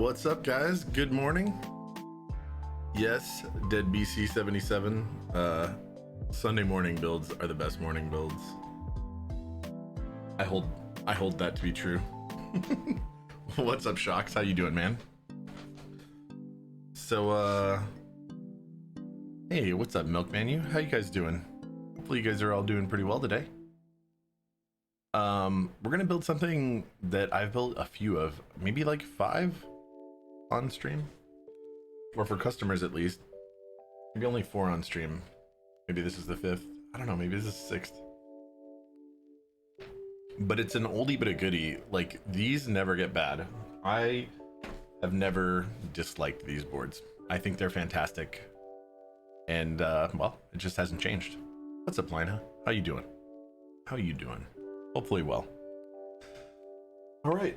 What's up, guys? Good morning. Yes, Dead BC 77. Sunday morning builds are the best morning builds. I hold that to be true. What's up, Shocks? How you doing, man? So hey, what's up, Milkman? How you guys doing? Hopefully you guys are all doing pretty well today. We're gonna build something that I've built a few of, maybe like 5 on stream, or for customers at least. Maybe only 4 on stream. Maybe this is the 5th. I don't know, maybe this is 6th. But it's an oldie but a goodie. Like, these never get bad. I have never disliked these boards. I think they're fantastic. And well, it just hasn't changed. What's up, Lina? How you doing? How you doing? Hopefully well. All right,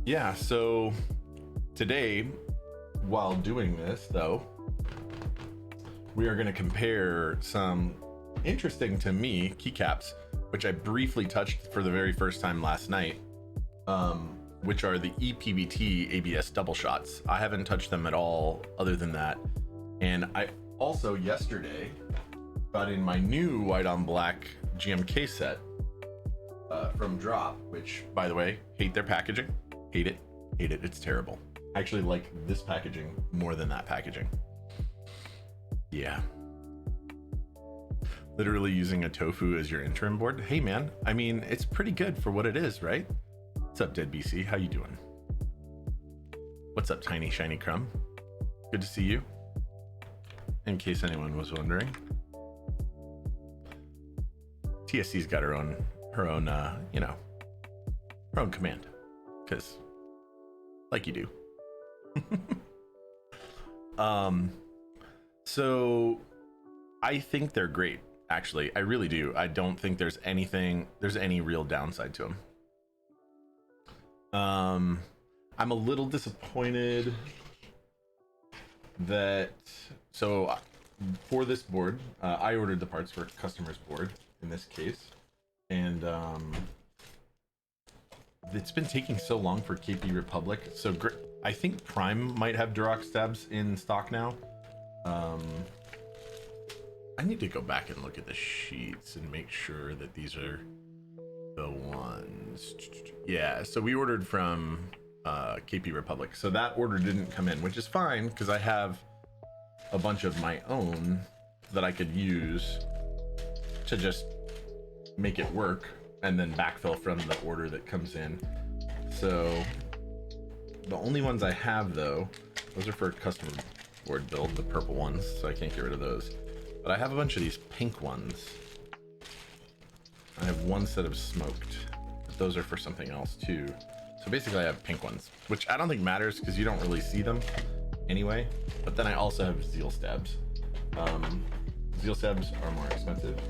yeah, so today, while doing this though, we are going to compare some interesting to me keycaps, which I briefly touched for the very first time last night, which are the ePBT ABS double shots. I haven't touched them at all other than that. And I also yesterday got in my new white on black GMK set from Drop, which, by the way, hate their packaging. Hate it. It's terrible. I actually like this packaging more than that packaging. Yeah. Literally using a Tofu as your interim board. Hey man, I mean, it's pretty good for what it is, right? What's up, Dead BC? How you doing? What's up, Tiny Shiny Crumb? Good to see you. In case anyone was wondering. TSC's got her own you know, her own command. Cause like you do. So I think they're great, actually. I really do. I don't think there's any real downside to them. I'm a little disappointed that, so for this board, I ordered the parts for a customer's board in this case, and it's been taking so long for KP Republic. So I think Prime might have Durox stabs in stock now. I need to go back and look at the sheets and make sure that these are the ones. Yeah, so we ordered from KP Republic, so that order didn't come in, which is fine because I have a bunch of my own that I could use to just make it work and then backfill from the order that comes in. So the only ones I have though, those are for a custom board build, the purple ones, so I can't get rid of those. But I have a bunch of these pink ones. I have one set of smoked, but those are for something else too. So basically I have pink ones, which I don't think matters because you don't really see them anyway. But then I also have Zeal stabs. Zeal stabs are more expensive,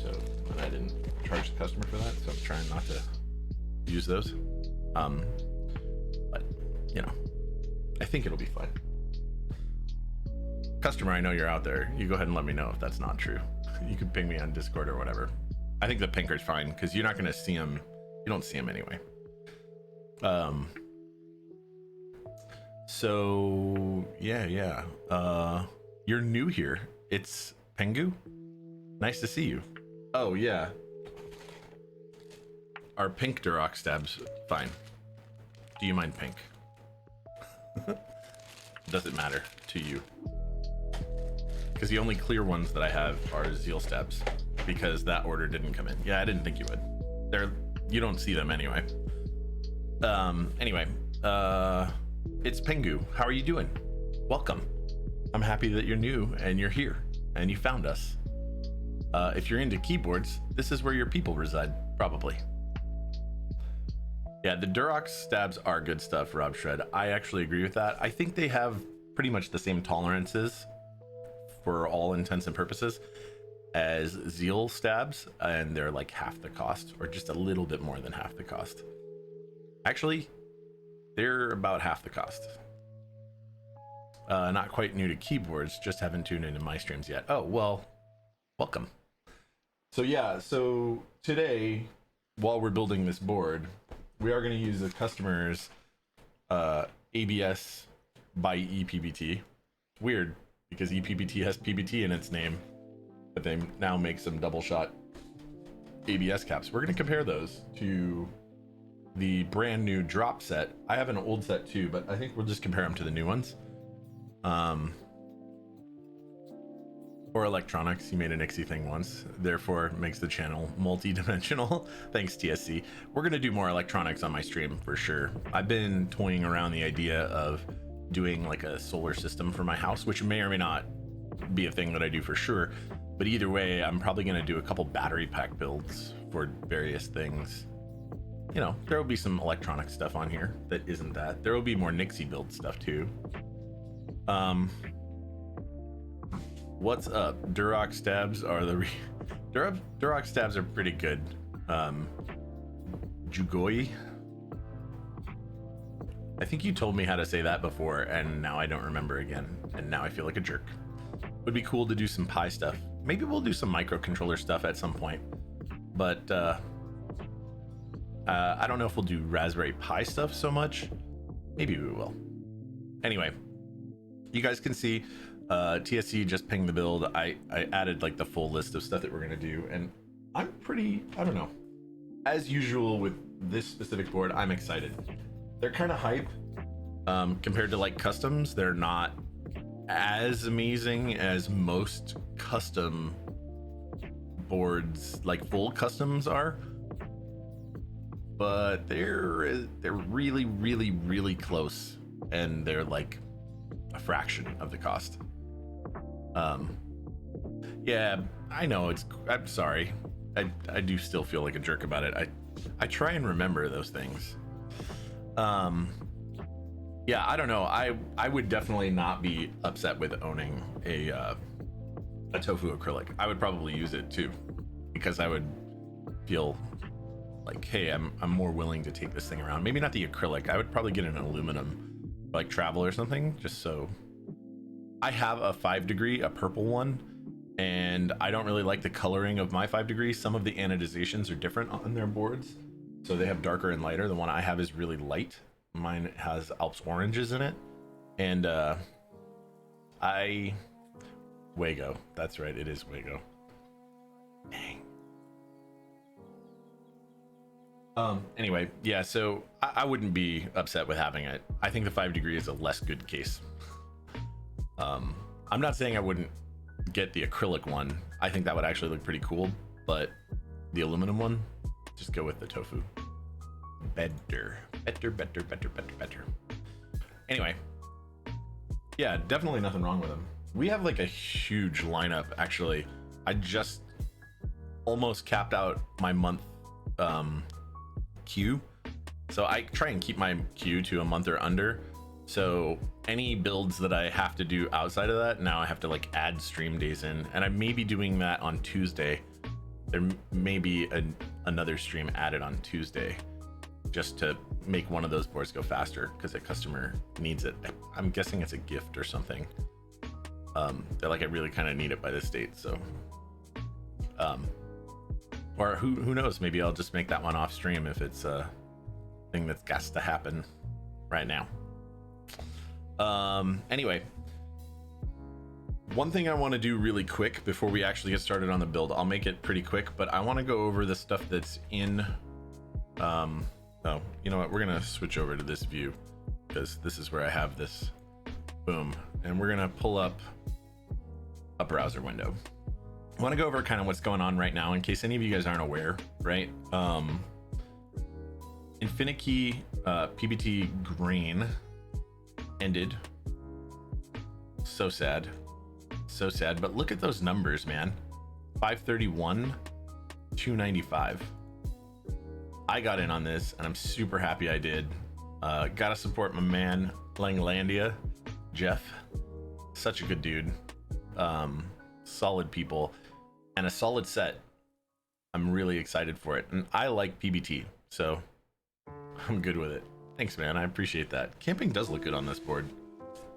so and I didn't charge the customer for that, so I'm trying not to use those. But you know, I think it'll be fine. Customer, I know you're out there. You go ahead and let me know if that's not true. You could ping me on Discord or whatever. I think the pinker's fine because you're not going to see them. You don't see them anyway. So yeah. You're new here. It's Pengu. Nice to see you. Oh yeah. Are pink Durox stabs fine? Do you mind pink? Does it matter to you? Because the only clear ones that I have are Zeal stabs, because that order didn't come in. Yeah, I didn't think you would. You don't see them anyway. Anyway, it's Pengu. How are you doing? Welcome. I'm happy that you're new and you're here and you found us. If you're into keyboards, this is where your people reside, probably. Yeah, the Durox stabs are good stuff, Rob Shred. I actually agree with that. I think they have pretty much the same tolerances for all intents and purposes as Zeal stabs, and they're like half the cost, or just a little bit more than half the cost. Actually, they're about half the cost. Not quite new to keyboards, just haven't tuned into my streams yet. Oh, well, welcome. So yeah, so today, while we're building this board, we are going to use the customer's ABS by EPBT. Weird, because EPBT has PBT in its name, but they now make some double shot ABS caps. We're going to compare those to the brand new drop set. I have an old set too, but I think we'll just compare them to the new ones. Or electronics, he made a Nixie thing once, therefore makes the channel multi-dimensional. Thanks, TSC. We're gonna do more electronics on my stream for sure. I've been toying around the idea of doing like a solar system for my house, which may or may not be a thing that I do for sure. But either way, I'm probably gonna do a couple battery pack builds for various things. You know, there will be some electronic stuff on here that isn't that. There will be more Nixie build stuff too. What's up? Duroc stabs are the Duroc stabs are pretty good. Jugoi. I think you told me how to say that before, and now I don't remember again, and now I feel like a jerk. Would be cool to do some Pi stuff. Maybe we'll do some microcontroller stuff at some point, but I don't know if we'll do Raspberry Pi stuff so much. Maybe we will. Anyway, you guys can see TSC just pinged the build. I added like the full list of stuff that we're gonna do, and I'm pretty, I don't know, as usual with this specific board, I'm excited. They're kind of hype compared to like customs. They're not as amazing as most custom boards, like full customs are, but they're really, really, really close, and they're like a fraction of the cost. Yeah, I know I'm sorry. I do still feel like a jerk about it. I try and remember those things. Yeah, I don't know. I would definitely not be upset with owning a Tofu acrylic. I would probably use it too, because I would feel like, hey, I'm more willing to take this thing around. Maybe not the acrylic. I would probably get an aluminum, like travel or something, just so. I have a 5 degree, a purple one, and I don't really like the coloring of my 5 degrees. Some of the anodizations are different on their boards, so they have darker and lighter. The one I have is really light. Mine has Alps oranges in it, and Wago. That's right, it is Wago. Dang. Anyway, yeah, so I wouldn't be upset with having it. I think the 5 degree is a less good case. I'm not saying I wouldn't get the acrylic one. I think that would actually look pretty cool, but the aluminum one, just go with the Tofu. Better. Anyway, yeah, definitely nothing wrong with them. We have like a huge lineup, actually. I just almost capped out my month queue, so I try and keep my queue to a month or under. So any builds that I have to do outside of that, now I have to like add stream days in, and I may be doing that on Tuesday. There may be another stream added on Tuesday, just to make one of those boards go faster because a customer needs it. I'm guessing it's a gift or something. They're like, I really kind of need it by this date, so or who knows, maybe I'll just make that one off stream if it's a thing that's got to happen right now. Anyway, one thing I want to do really quick before we actually get started on the build, I'll make it pretty quick, but I want to go over the stuff that's in oh, you know what, we're gonna switch over to this view because this is where I have this. Boom. And we're gonna pull up a browser window. I want to go over kind of what's going on right now in case any of you guys aren't aware, right? Infinity PBT green ended. So sad, but look at those numbers, man. 531, 295. I got in on this and I'm super happy I did. Gotta support my man Langlandia, Jeff. Such a good dude. Solid people and a solid set. I'm really excited for it, and I like PBT, so I'm good with it. Thanks, man. I appreciate that. Camping does look good on this board.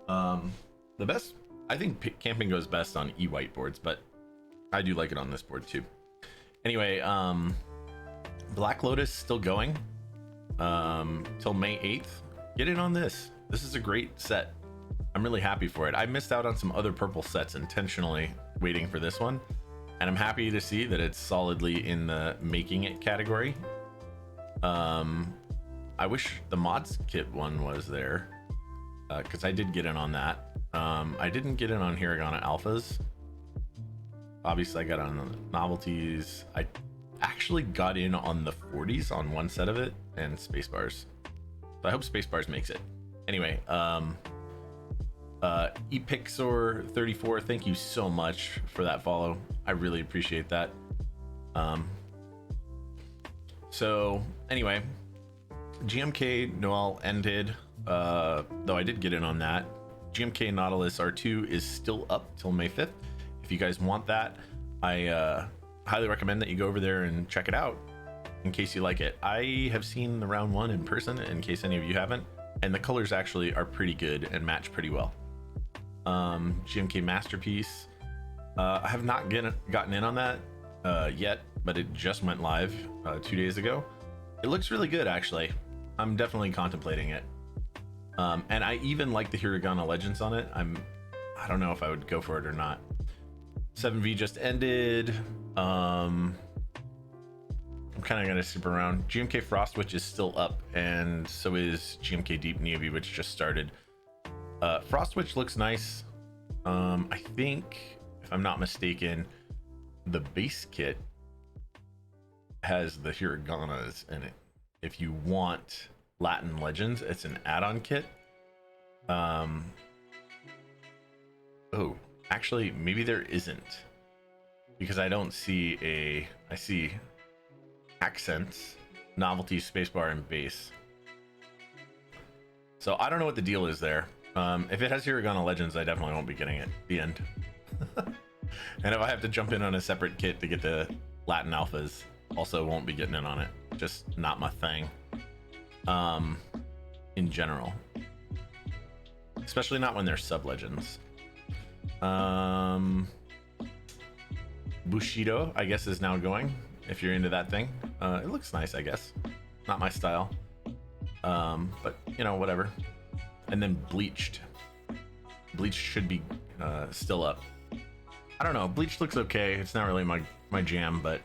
The best, I think camping goes best on e-white boards, but I do like it on this board too. Anyway, Black Lotus still going till May 8th. get in on this. This is a great set. I'm really happy for it. I missed out on some other purple sets intentionally waiting for this one, and I'm happy to see that it's solidly in the making it category. I wish the mods kit one was there, because I did get in on that. I didn't get in on Hiragana alphas. Obviously I got on the novelties. I actually got in on the 40s on one set of it, and Spacebars. So I hope Spacebars makes it. Anyway, Epixor34, thank you so much for that follow. I really appreciate that. So anyway, GMK Noel ended, though I did get in on that. GMK Nautilus R2 is still up till May 5th. If you guys want that, I highly recommend that you go over there and check it out in case you like it. I have seen the round one in person, in case any of you haven't, and the colors actually are pretty good and match pretty well. GMK Masterpiece, I have not gotten in on that yet, but it just went live 2 days ago. It looks really good, actually. I'm definitely contemplating it. And I even like the Hiragana Legends on it. I don't know if I would go for it or not. 7V just ended. I'm kind of gonna skip around. GMK Frostwitch is still up, and so is GMK Deep Navy, which just started. Frostwitch looks nice. I think, if I'm not mistaken, the base kit has the Hiraganas in it. If you want Latin Legends, it's an add-on kit. Oh, actually, maybe there isn't, because I don't see I see accents, novelty, spacebar, and base. So I don't know what the deal is there. If it has Hiragana Legends, I definitely won't be getting it. The end. And if I have to jump in on a separate kit to get the Latin alphas, also won't be getting in on it. Just not my thing. In general, especially not when they're sub legends. Bushido, I guess, is now going. If you're into that thing, it looks nice, I guess. Not my style, but you know, whatever. And then Bleached should be still up. I don't know, Bleached looks okay. It's not really my jam, but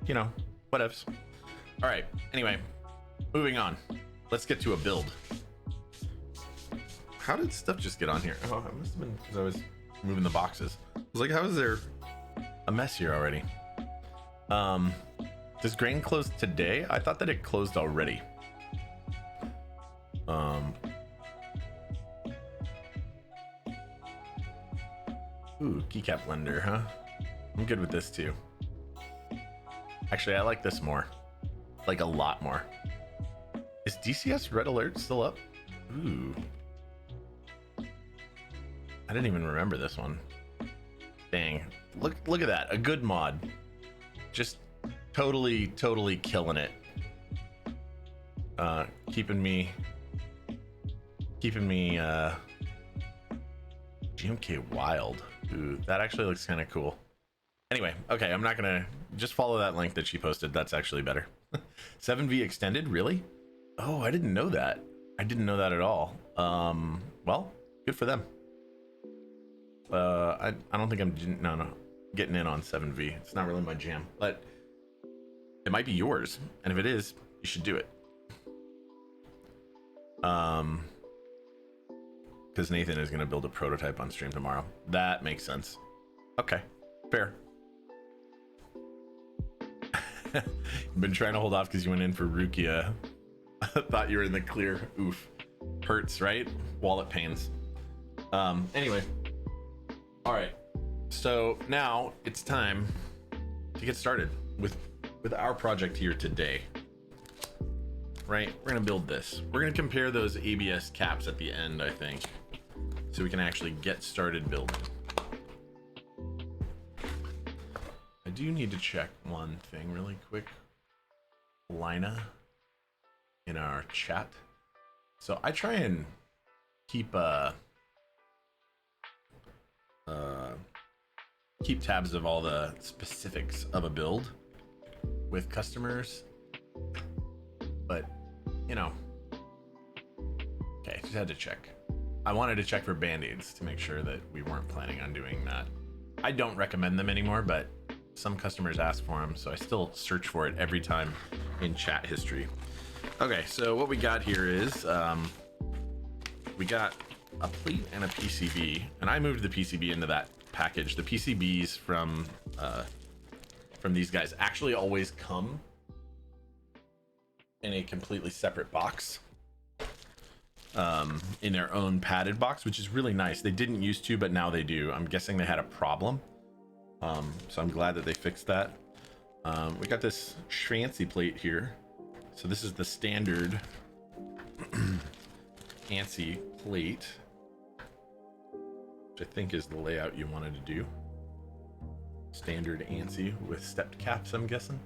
you know, whatevs. All right, anyway, moving on. Let's get to a build. How did stuff just get on here? Oh, it must have been because I was moving the boxes. I was like, how is there a mess here already? Does grain close today? I thought that it closed already. Ooh, keycap blender, huh? I'm good with this too. Actually, I like this more. Like a lot more. Is DCS Red Alert still up? Ooh. I didn't even remember this one. Dang. Look at that. A good mod. Just totally killing it. Keeping me GMK Wild. Ooh, that actually looks kind of cool. Anyway, okay, I'm not gonna just follow that link that she posted. That's actually better. 7V extended, really? Oh, I didn't know that. I didn't know that at all. Well, good for them. I don't think I'm getting in on 7V. It's not really my jam, but it might be yours, and if it is, you should do it. Because Nathan is gonna build a prototype on stream tomorrow. That makes sense. Okay, fair. You've been trying to hold off because you went in for Rukia. Thought you were in the clear. Oof. Hurts, right? Wallet pains. Anyway. Alright. So now it's time to get started with our project here today. Right? We're gonna build this. We're gonna compare those ABS caps at the end, I think. So we can actually get started building. I do need to check one thing really quick. Lina in our chat. So I try and keep tabs of all the specifics of a build with customers, but you know, Just had to check. I wanted to check for band-aids to make sure that we weren't planning on doing that. I don't recommend them anymore, but some customers ask for them, so I still search for it every time in chat history. Okay, so what we got here is we got a plate and a PCB, and I moved the PCB into that package. The PCBs from these guys actually always come in a completely separate box, in their own padded box, which is really nice. They didn't used to, but now they do. I'm guessing they had a problem, so I'm glad that they fixed that. We got this fancy plate here. So this is the standard ANSI plate, which I think is the layout you wanted to do. Standard ANSI with stepped caps, I'm guessing.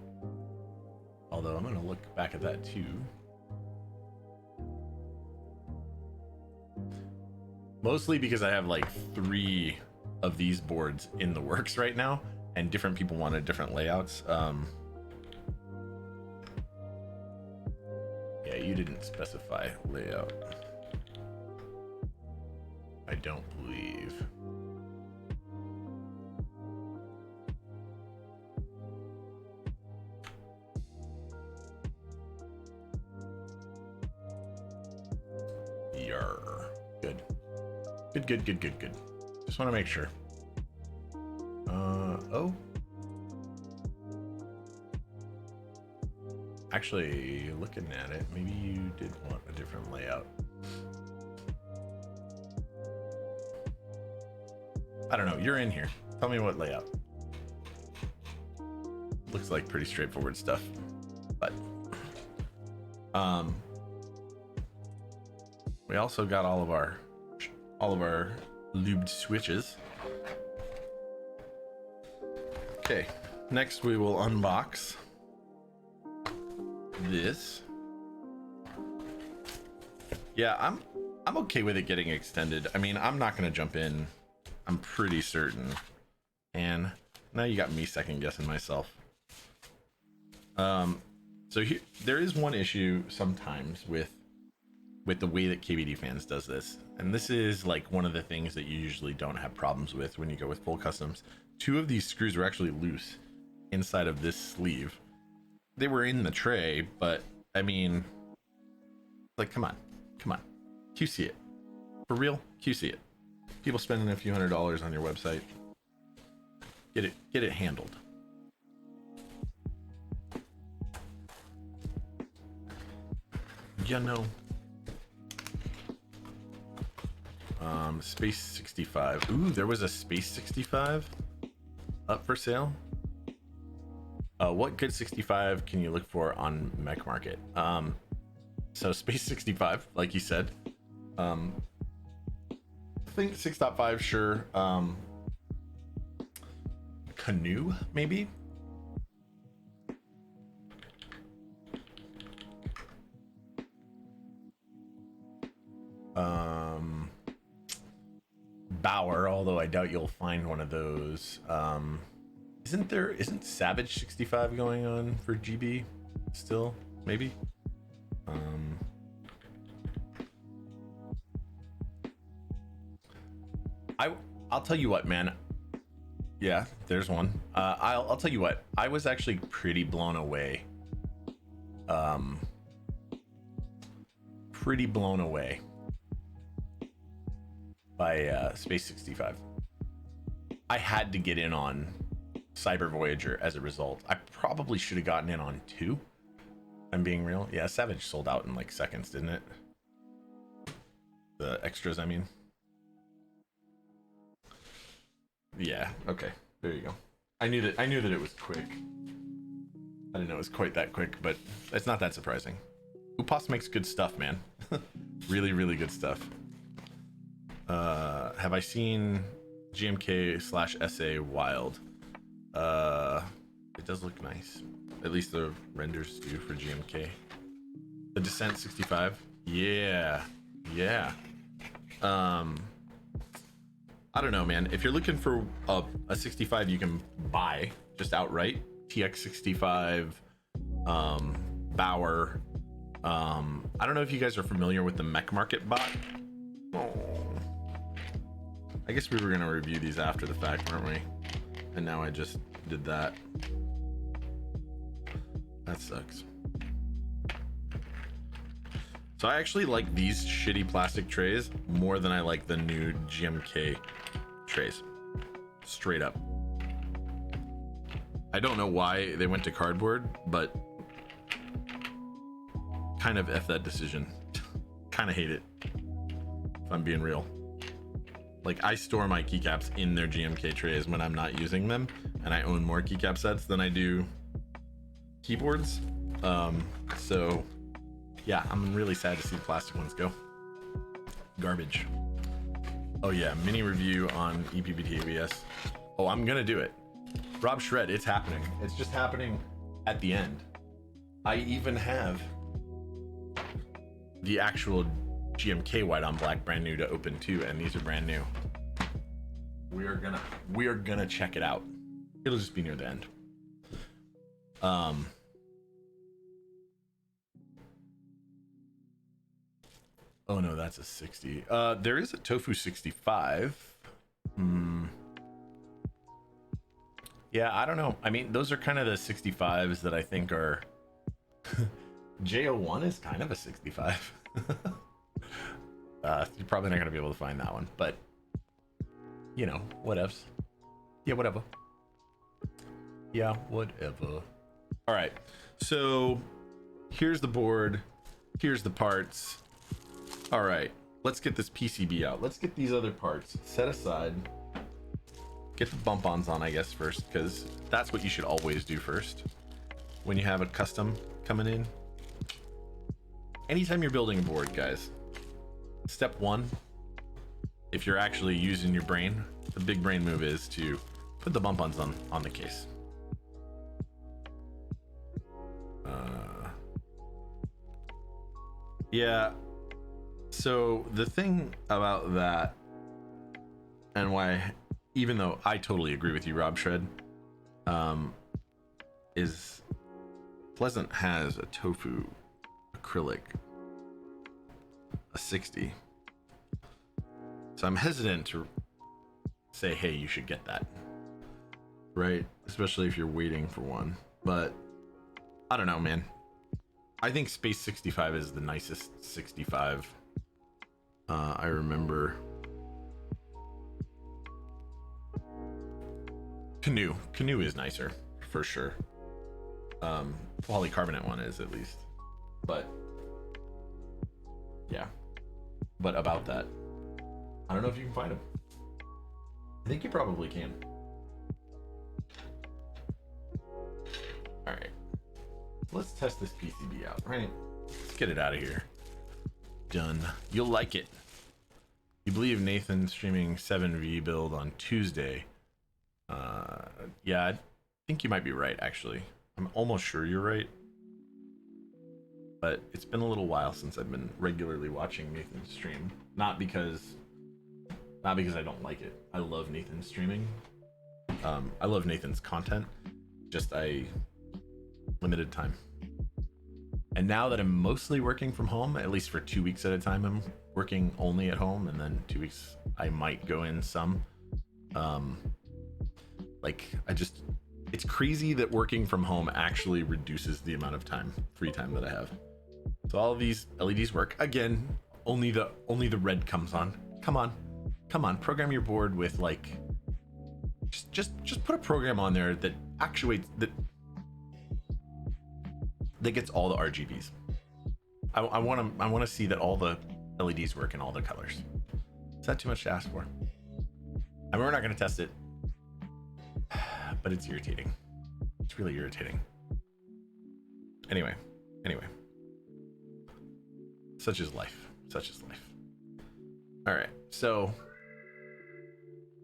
Although I'm going to look back at that too. Mostly because I have like 3 of these boards in the works right now, and different people wanted different layouts. Yeah, you didn't specify layout, I don't believe. Yarr. Good. Good. Just want to make sure. Oh. Actually, looking at it, maybe you did want a different layout. I don't know. You're in here. Tell me what layout. Looks like pretty straightforward stuff, but we also got all of our lubed switches. Okay, next we will unbox this. Yeah, I'm okay with it getting extended. I mean, I'm not gonna jump in, I'm pretty certain. And now you got me second guessing myself. So here, there is one issue sometimes with the way that KBD Fans does this, and this is like one of the things that you usually don't have problems with when you go with full customs. 2 of these screws were actually loose inside of this sleeve. They were in the tray, but I mean, like, come on, QC it for real. QC it. People spending a few $100s on your website, get it handled. You know. Space 65. Ooh, there was a Space 65 up for sale. What good 65 can you look for on Mech Market? So Space 65, like you said. I think 6.5, sure. Canoe, maybe? Bauer, although I doubt you'll find one of those. Isn't Savage 65 going on for GB still? Maybe. I'll tell you what, man. Yeah, there's one. I'll tell you what. I was actually pretty blown away. Pretty blown away by Space 65. I had to get in on Cyber Voyager as a result. I probably should have gotten in on 2. I'm being real. Yeah, Savage sold out in like seconds, didn't it? The extras, I mean. Yeah, okay. There you go. I knew that it was quick. I didn't know it was quite that quick, but it's not that surprising. Upas makes good stuff, man. Really, really good stuff. Have I seen GMK/SA Wild? It does look nice. At least the renders do for GMK. The Descent 65. Yeah. I don't know, man. If you're looking for a 65 you can buy just outright, TX65, Bauer, I don't know if you guys are familiar with the Mech Market bot. Oh. I guess we were gonna review these after the fact, weren't we? And now I just did that. That sucks. So I actually like these shitty plastic trays more than I like the new GMK trays. Straight up. I don't know why they went to cardboard, but kind of F that decision. Kind of hate it, if I'm being real. Like, I store my keycaps in their GMK trays when I'm not using them, and I own more keycap sets than I do keyboards. So yeah, I'm really sad to see the plastic ones go. Garbage. Oh yeah, mini review on EPBT ABS. Oh, I'm gonna do it. Rob Shred, it's happening. It's just happening at the end. I even have the actual GMK white on black brand new to open too, and these are brand new. We are gonna check it out. It'll just be near the end. Oh no, that's a 60. There is a Tofu 65. Yeah, I don't know. I mean, those are kind of the 65s that I think are J01 is kind of a 65. You're probably not gonna be able to find that one, but you know, whatevs. Yeah, whatever. Yeah, whatever. All right, so here's the board, here's the parts. All right, let's get this PCB out. Let's get these other parts set aside. Get the bump-ons on, I guess, first, because that's what you should always do first when you have a custom coming in. Anytime you're building a board, guys, step one, if you're actually using your brain, the big brain move is to put the bump-ons on the case. Yeah, so the thing about that, and why, even though I totally agree with you, Rob Shred, is Pleasant has a Tofu acrylic, a 60. So I'm hesitant to say, hey, you should get that, right? Especially if you're waiting for one. But I don't know, man. I think Space 65 is the nicest 65. I remember Canoe is nicer for sure. Polycarbonate one is, at least. But yeah, but about that, I don't know if you can find them. I think you probably can. All right, let's test this PCB out, right? Let's get it out of here. Done. You'll like it. You believe Nathan streaming 7V build on Tuesday? Yeah, I think you might be right, actually. I'm almost sure you're right. But it's been a little while since I've been regularly watching Nathan's stream. Not because I don't like it. I love Nathan's streaming. I love Nathan's content. Just limited time. And now that I'm mostly working from home, at least for 2 weeks at a time, I'm working only at home, and then 2 weeks I might go in some. It's crazy that working from home actually reduces the amount of free time that I have. So all of these LEDs work. Again, only the red comes on. Come on, program your board with like, just put a program on there that actuates, that gets all the RGBs. I want to see that all the LEDs work in all the colors. Is that too much to ask for? I mean, we're not going to test it, but it's irritating. It's really irritating. Anyway, such is life. All right, so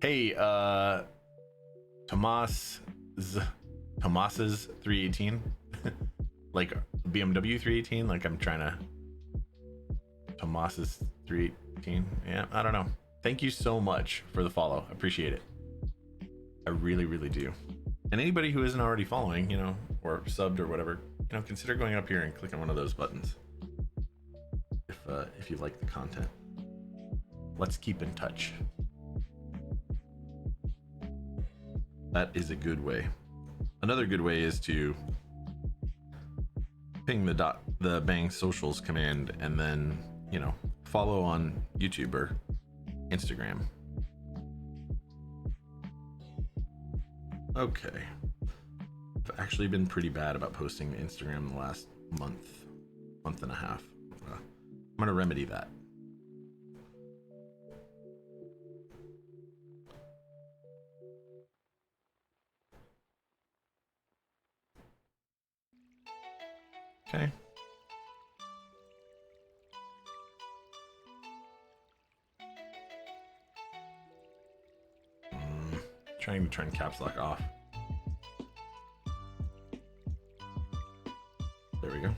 hey, Tomas's 318, like BMW 318, like I'm trying to Tomas's 318. Yeah, I don't know. Thank you so much for the follow. I appreciate it. I really, really do. And anybody who isn't already following, or subbed or whatever, consider going up here and clicking one of those buttons. if you like the content. Let's keep in touch. That is a good way. Another good way is to ping the bang socials command and then, you know, follow on YouTube or Instagram. Okay. I've actually been pretty bad about posting to Instagram the last month and a half. I'm gonna remedy that. Okay. Trying to turn caps lock off. There we go.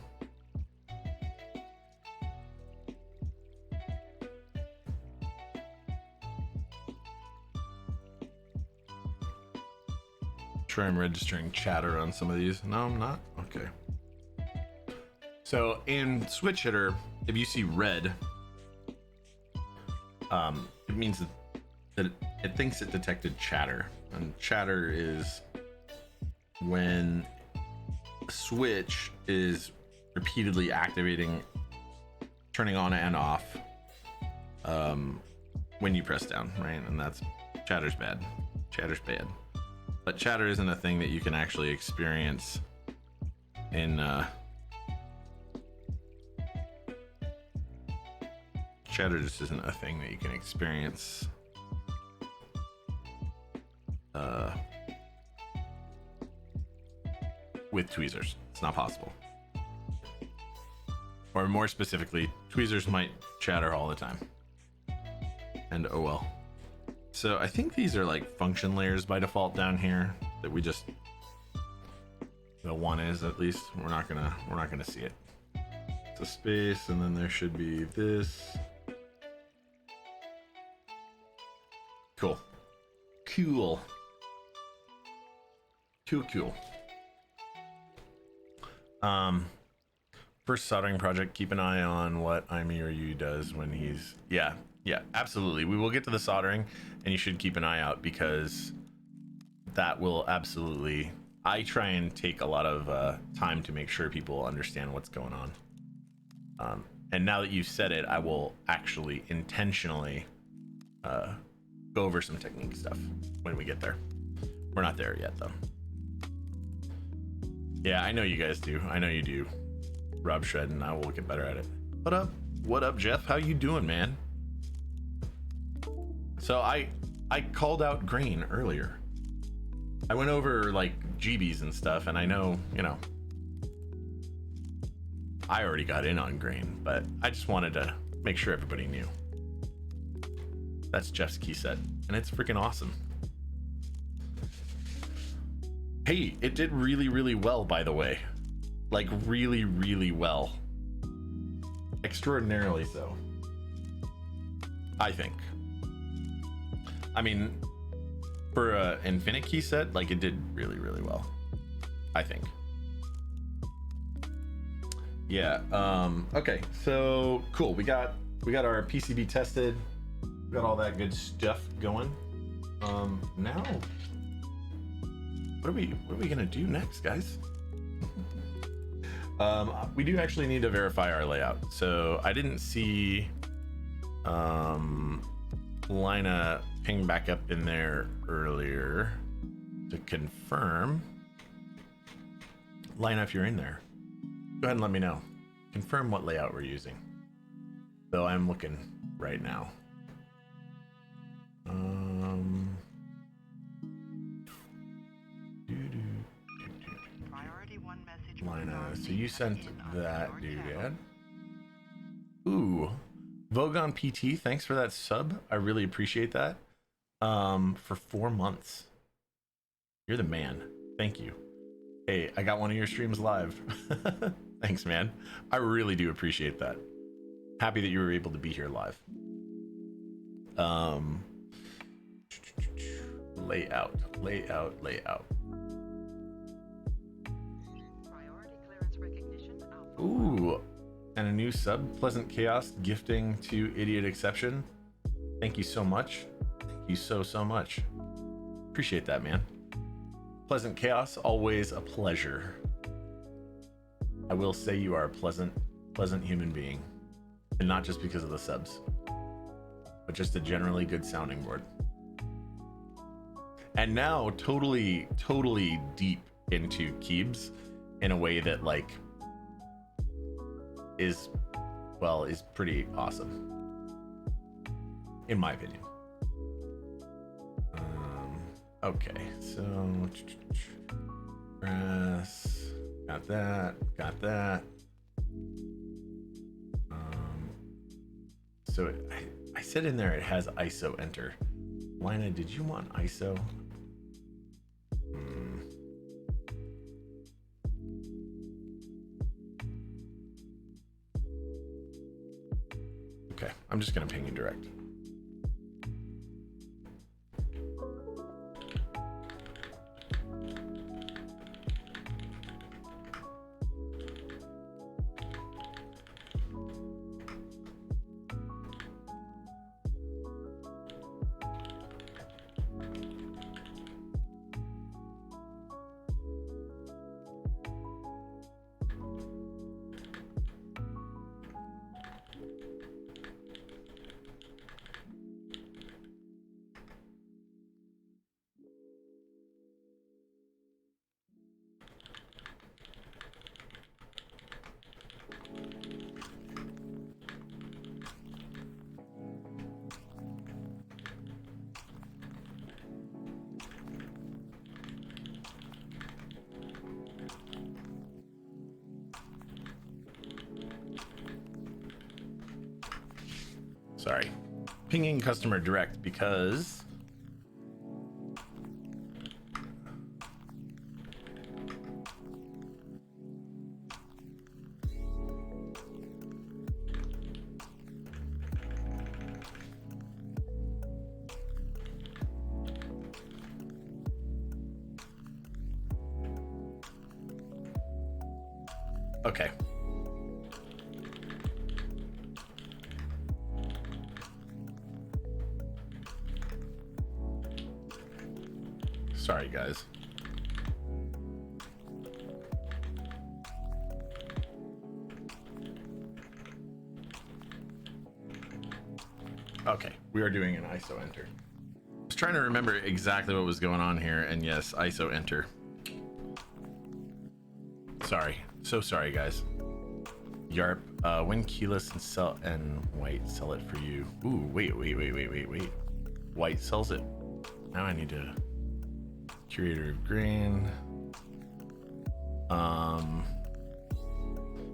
Sure, I'm registering chatter on some of these. No, I'm not. Okay. So in switch hitter, if you see red, it means that it thinks it detected chatter, and chatter is when a switch is repeatedly activating, turning on and off when you press down, right? And that's chatter's bad. Chatter's bad. But chatter isn't a thing that you can actually experience in chatter just isn't a thing that you can experience with tweezers. It's not possible. Or more specifically, tweezers might chatter all the time. And oh well. So I think these are like function layers by default down here that we just, the one is at least, we're not gonna see it. It's a space, and then there should be this. Cool. Cool. Cool. First soldering project, keep an eye on what IME or you does when he's, yeah, absolutely. We will get to the soldering, and you should keep an eye out, because that will absolutely, I try and take a lot of time to make sure people understand what's going on. And now that you've said it, I will actually intentionally go over some technique stuff when we get there. We're not there yet though. Yeah, I know you guys do. I know you do. Rob Shred, and I will get better at it. What up, Jeff? How you doing, man? So I called out grain earlier. I went over like GBs and stuff, and I know, you know, I already got in on grain, but I just wanted to make sure everybody knew. That's Jeff's key set, and it's freaking awesome. Hey, it did really, really well, by the way. Like really, really well. Extraordinarily so. I think. I mean, for a infinite key set, like it did really, really well. I think. Yeah. Okay. So cool. We got our PCB tested. We got all that good stuff going. Now, what are we gonna do next, guys? We do actually need to verify our layout. So I didn't see Lina ping back up in there earlier to confirm. Lina, if you're in there, go ahead and let me know. Confirm what layout we're using. So I'm looking right now. Priority 1 message. Lina, so you sent that doodad. Ooh, Vogon PT, thanks for that sub. I really appreciate that. For 4 months. You're the man. Thank you. Hey, I got one of your streams live. Thanks, man. I really do appreciate that. Happy that you were able to be here live. Layout. Priority clearance recognition. Ooh, And a new sub, Pleasant Chaos, gifting to Idiot Exception. Thank you so much. Thank you so much. Appreciate that, man. Pleasant Chaos, always a pleasure. I will say you are a pleasant human being. And not just because of the subs, but just a generally good sounding board. And now totally deep into Keebs in a way that like is pretty awesome in my opinion. Okay, so press, got that. So I said in there it has ISO enter. Lina, did you want ISO? Okay, I'm just gonna ping you direct. Sorry, pinging customer direct because okay. Sorry, guys. Okay, we are doing an ISO enter. I was trying to remember exactly what was going on here, and yes, ISO enter. Sorry, so sorry, guys. Yarp, when keyless and white sell it for you. Ooh, wait. White sells it. Now I need to curator of green.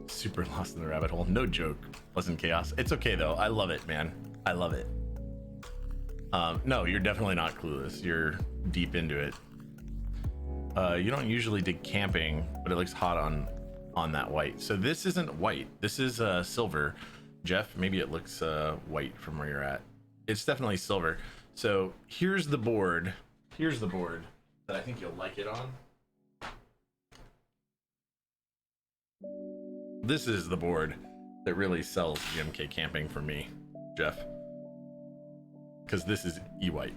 Super lost in the rabbit hole. No joke. Pleasant Chaos. It's okay though. I love it, man. I love it. No, you're definitely not clueless. You're deep into it. You don't usually dig camping, but it looks hot on that white. So this isn't white. This is silver. Jeff, maybe it looks white from where you're at. It's definitely silver. So here's the board. Here's the board that I think you'll like it on. This is the board that really sells GMK camping for me, Jeff. Because this is E-white.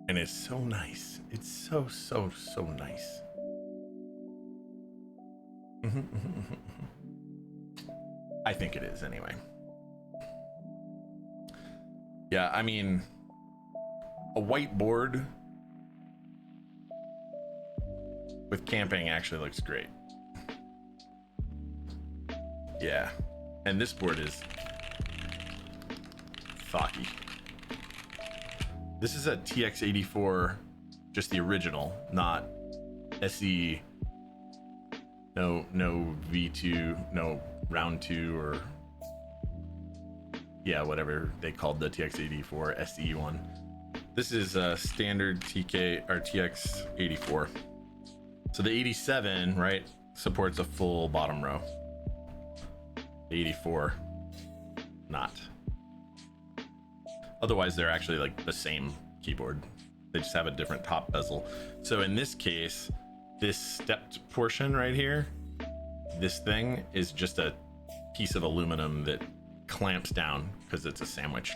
And it's so nice. It's so nice. I think it is anyway. Yeah, I mean, a white board with camping actually looks great. Yeah, and this board is thocky. This is a TX84, just the original, not SE. No V2, no round 2 or yeah, whatever they called the TX84 SE one. This is a standard TK or TX84. So the 87, right, supports a full bottom row. The 84, not. Otherwise, they're actually like the same keyboard. They just have a different top bezel. So in this case, this stepped portion right here this thing is just a piece of aluminum that clamps down because it's a sandwich.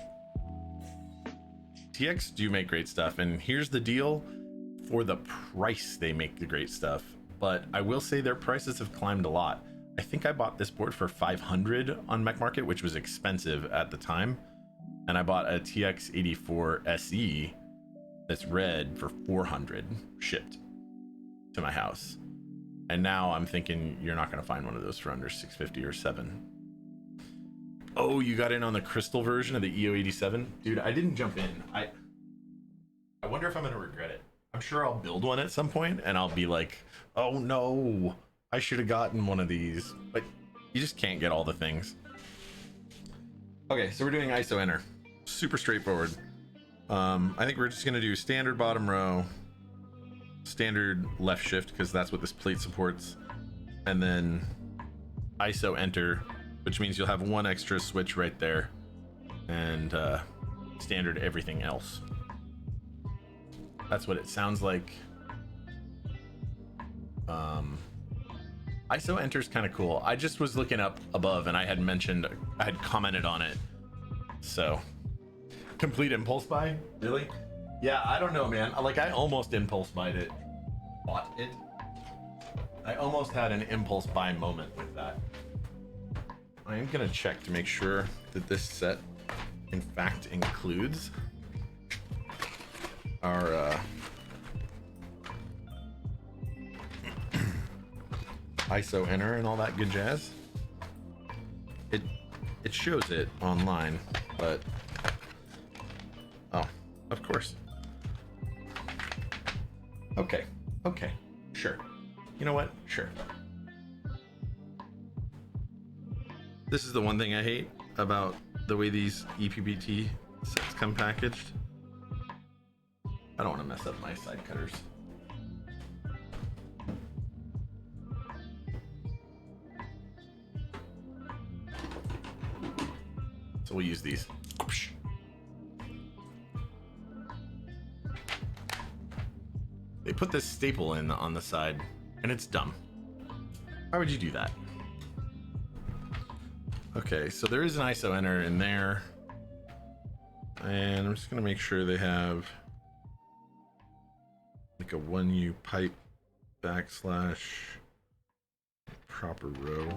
TX do make great stuff, and here's the deal: for the price they make the great stuff, but I will say their prices have climbed a lot. I think I bought this board for 500 on Mech Market, which was expensive at the time, and I bought a TX84 SE that's red for 400 shipped to my house. And now I'm thinking you're not going to find one of those for under 650 or 7. Oh, you got in on the crystal version of the EO87? Dude, I didn't jump in. I wonder if I'm going to regret it. I'm sure I'll build one at some point and I'll be like, oh no, I should have gotten one of these. But you just can't get all the things. Okay, so we're doing ISO enter. Super straightforward. I think we're just going to do standard bottom row, standard left shift, because that's what this plate supports, and then ISO enter, which means you'll have one extra switch right there, and standard everything else. That's what it sounds like. ISO enter is kind of cool. I just was looking up above and I had commented on it. So complete impulse buy? Really? Yeah, I don't know, man. Like, I almost impulse bought it. I almost had an impulse buy moment with that. I am gonna check to make sure that this set in fact includes our ISO enter and all that good jazz. It shows it online, but oh, of course. Okay, sure. You know what? Sure. This is the one thing I hate about the way these EPBT sets come packaged. I don't want to mess up my side cutters. So we'll use these. They put this staple in on the side, and it's dumb. Why would you do that? Okay, so there is an ISO enter in there. And I'm just gonna make sure they have like a 1U pipe backslash proper row.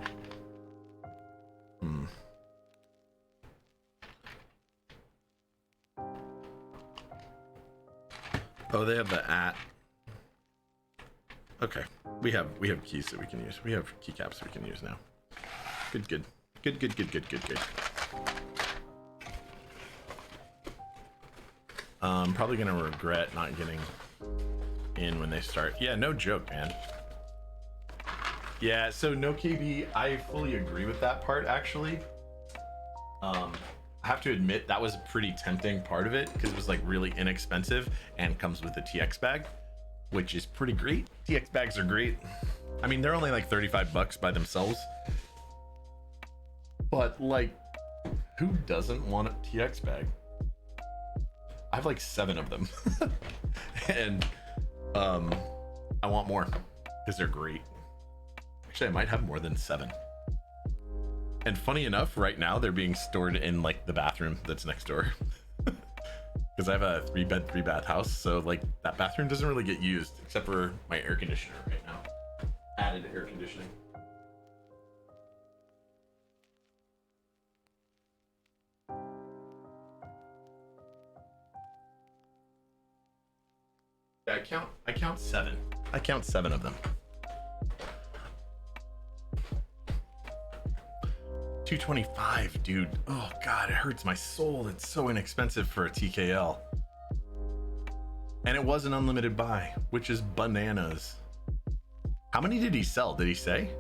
Oh, they have the at. Okay, we have keys that we can use. We have keycaps we can use now. Good. Probably gonna regret not getting in when they start. Yeah, no joke, man. Yeah, so no KB, I fully agree with that part, actually. I have to admit that was a pretty tempting part of it because it was like really inexpensive and comes with a TX bag, which is pretty great. TX bags are great. I mean, they're only like 35 bucks by themselves, but like, who doesn't want a TX bag? I have like 7 of them and I want more because they're great. Actually, I might have more than 7. And funny enough, right now they're being stored in like the bathroom that's next door. Because I have a 3-bed, 3-bath house, so like that bathroom doesn't really get used except for my air conditioner right now. Added air conditioning. Yeah, I count 7. I count 7 of them. 225, dude. Oh god, it hurts my soul. It's so inexpensive for a TKL. And it was an unlimited buy, which is bananas. How many did he sell? Did he say?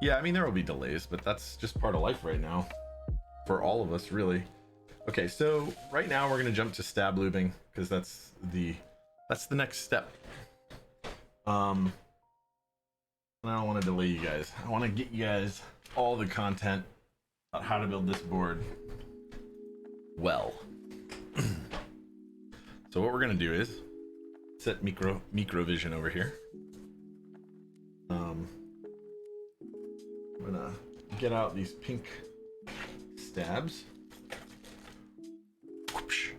Yeah, I mean, there will be delays, but that's just part of life right now. For all of us, really. Okay, so right now we're gonna jump to stab lubing because that's the next step. And I don't want to delay you guys. I want to get you guys all the content about how to build this board well. So what we're gonna do is set micro vision over here. I'm gonna get out these pink stabs. Whoopsh.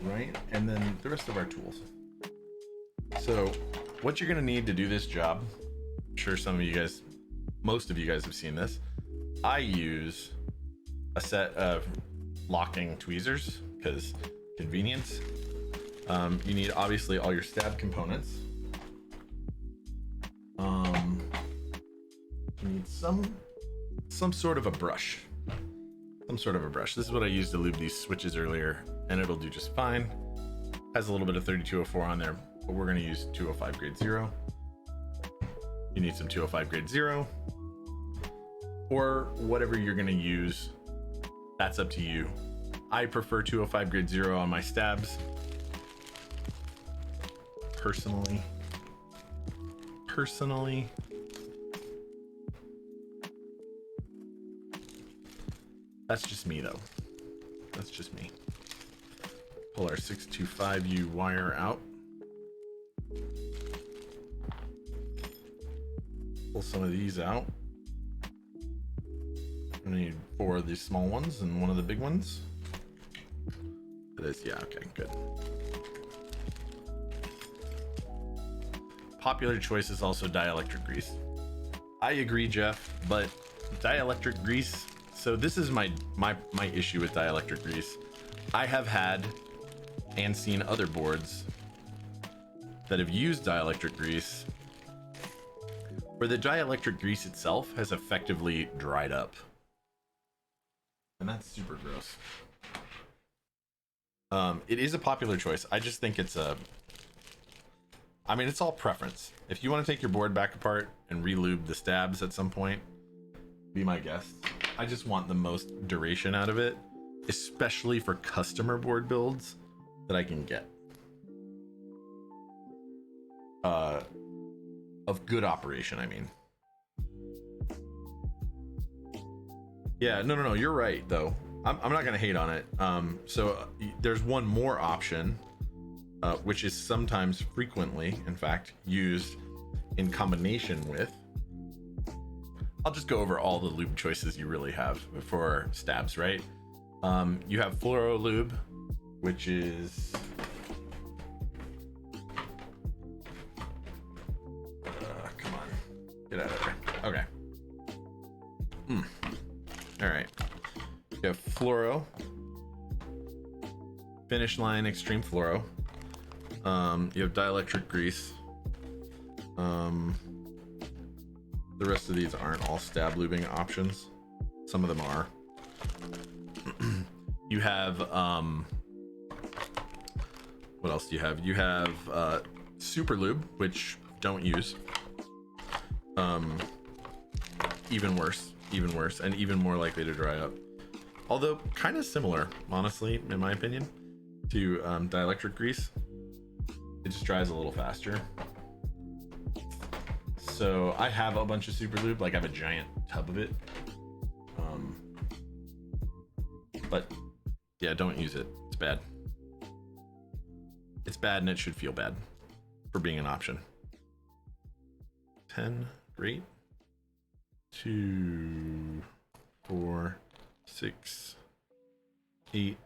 Right, and then the rest of our tools. So what you're gonna need to do this job, I'm sure some of you guys, most of you guys have seen this. I use a set of locking tweezers because convenience. You need obviously all your stab components. You need some sort of a brush. This is what I used to lube these switches earlier, and it'll do just fine. Has a little bit of 3204 on there, but we're going to use 205 grade 0. You need some 205 grade 0 or whatever you're going to use. That's up to you. I prefer 205 grade 0 on my stabs. Personally. That's just me though. That's just me. Pull our 625U wire out. Pull some of these out. I need 4 of these small ones and 1 of the big ones. It is, yeah, okay, good. Popular choice is also dielectric grease. I agree, Jeff, but dielectric grease. So this is my issue with dielectric grease. I have had and seen other boards that have used dielectric grease where the dielectric grease itself has effectively dried up. And that's super gross. It is a popular choice. I just think it's it's all preference. If you want to take your board back apart and re-lube the stabs at some point, be my guest. I just want the most duration out of it, especially for customer board builds that I can get. Of good operation, I mean. Yeah, no, you're right, though. I'm not going to hate on it. So there's one more option, which is sometimes frequently, in fact, used in combination with. I'll just go over all the lube choices you really have for stabs, right? You have fluoro lube, which is come on, get out of there. Okay. All right. You have fluoro, finish line extreme fluoro. You have dielectric grease. The rest of these aren't all stab lubing options. Some of them are. You have what else do you have? You have super lube, which don't use. Even worse, and even more likely to dry up. Although kind of similar, honestly, in my opinion, to dielectric grease. It just dries a little faster. So I have a bunch of super lube, like I have a giant tub of it. But yeah, don't use it. It's bad. It's bad, and it should feel bad for being an option. 10, great. 2, 4, 6, 8,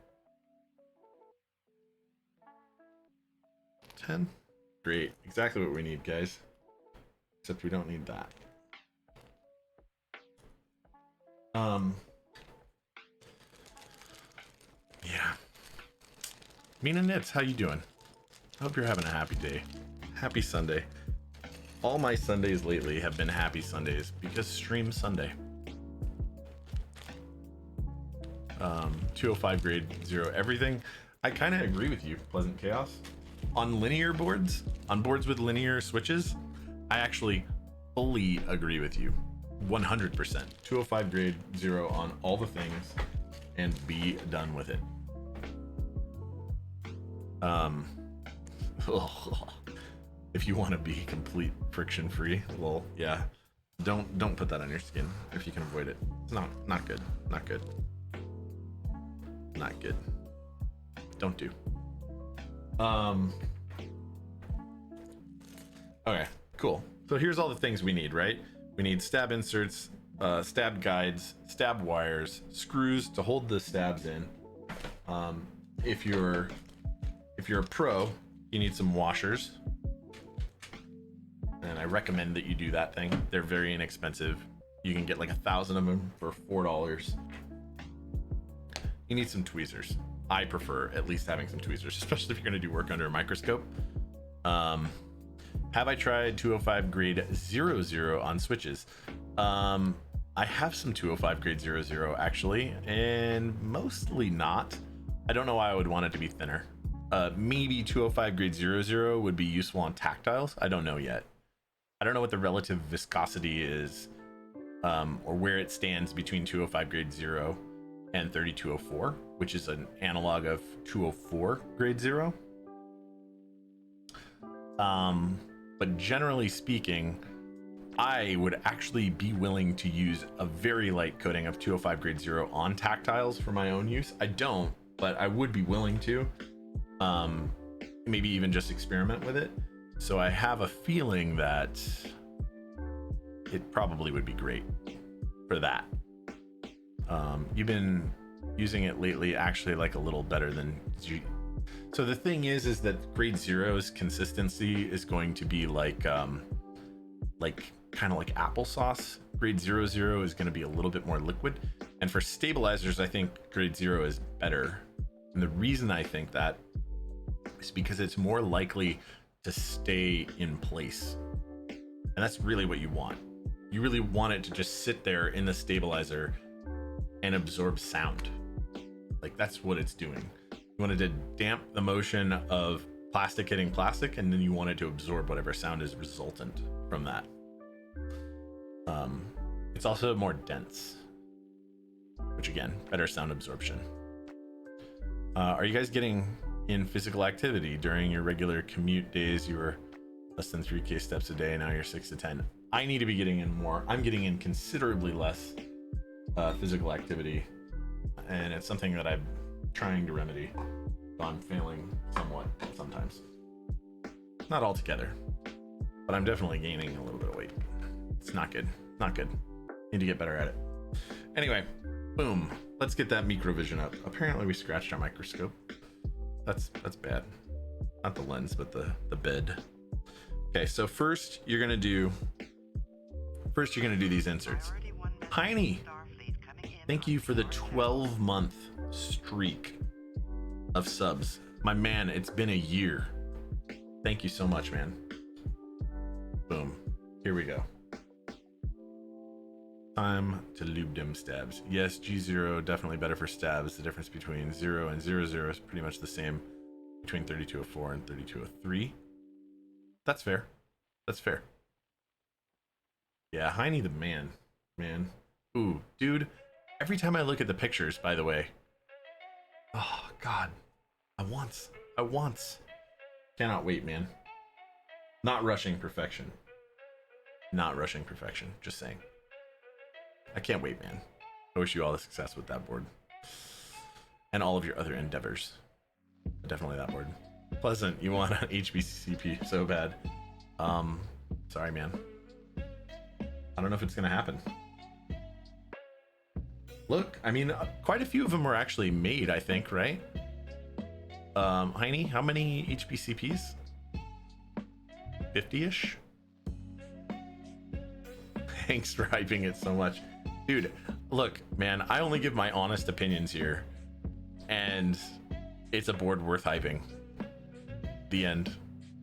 10. Great. Exactly what we need, guys. Except we don't need that. Yeah. Mina Knits, how you doing? I hope you're having a happy day. Happy Sunday. All my Sundays lately have been happy Sundays because stream Sunday. 205 grade 0 everything. I kind of agree with you, Pleasant Chaos. On linear boards, on boards with linear switches, I actually fully agree with you. 100%. 205 grade 0 on all the things and be done with it. If you want to be complete friction free, well, yeah, don't put that on your skin if you can avoid it. It's not good. Not good. Don't do. Okay, cool. So here's all the things we need, right? We need stab inserts, stab guides, stab wires, screws to hold the stabs in. If you're a pro, you need some washers, and I recommend that you do that thing. They're very inexpensive. You can get like 1,000 of them for $4. You need some tweezers. I prefer at least having some tweezers, especially if you're going to do work under a microscope. Have I tried 205 grade 00 on switches? I have some 205 grade 00 actually, and mostly not. I don't know why I would want it to be thinner. Maybe 205 grade 00 would be useful on tactiles. I don't know yet. I don't know what the relative viscosity is, or where it stands between 205 grade 0 and 3204, which is an analog of 204 grade 0. But generally speaking, I would actually be willing to use a very light coating of 205 grade 0 on tactiles for my own use. I don't, but I would be willing to. Maybe even just experiment with it. So I have a feeling that it probably would be great for that. You've been using it lately, actually, like a little better than So the thing is that grade 0's consistency is going to be like kind of like applesauce. Grade 00 is going to be a little bit more liquid, and for stabilizers, I think grade 0 is better. And the reason I think that is because it's more likely to stay in place, and that's really what you want. You really want it to just sit there in the stabilizer and absorb sound. Like, that's what it's doing. You wanted to damp the motion of plastic hitting plastic, and then you wanted to absorb whatever sound is resultant from that. It's also more dense, which again, better sound absorption. Are you guys getting in physical activity during your regular commute days? You were less than 3K steps a day, now you're 6 to 10. I need to be getting in more. I'm getting in considerably less physical activity, and it's something that I'm trying to remedy. I'm failing somewhat sometimes. Not altogether, but I'm definitely gaining a little bit of weight. It's not good. Not good. Need to get better at it. Anyway, boom. Let's get that microvision up. Apparently we scratched our microscope. That's bad. Not the lens, but the bed. Okay, so first you're gonna do these inserts. Heiny, thank you for the 12-month streak of subs. My man, it's been a year. Thank you so much, man. Boom. Here we go. Time to lube them stabs. Yes, G0 definitely better for stabs. The difference between 0 and 00 is pretty much the same between 3204 and 3203. That's fair. That's fair. Yeah, Heiny the man. Ooh, dude. Every time I look at the pictures, by the way. Oh, God. I want. Cannot wait, man. Not rushing perfection. Just saying. I can't wait, man. I wish you all the success with that board. And all of your other endeavors. Definitely that board. Pleasant, you want an HBCP so bad. Sorry, man. I don't know if it's gonna happen. Look, I mean, quite a few of them were actually made, I think, right? Heiny, how many HBCPs? 50-ish? Thanks for hyping it so much. Dude, look, man, I only give my honest opinions here. And it's a board worth hyping. The end.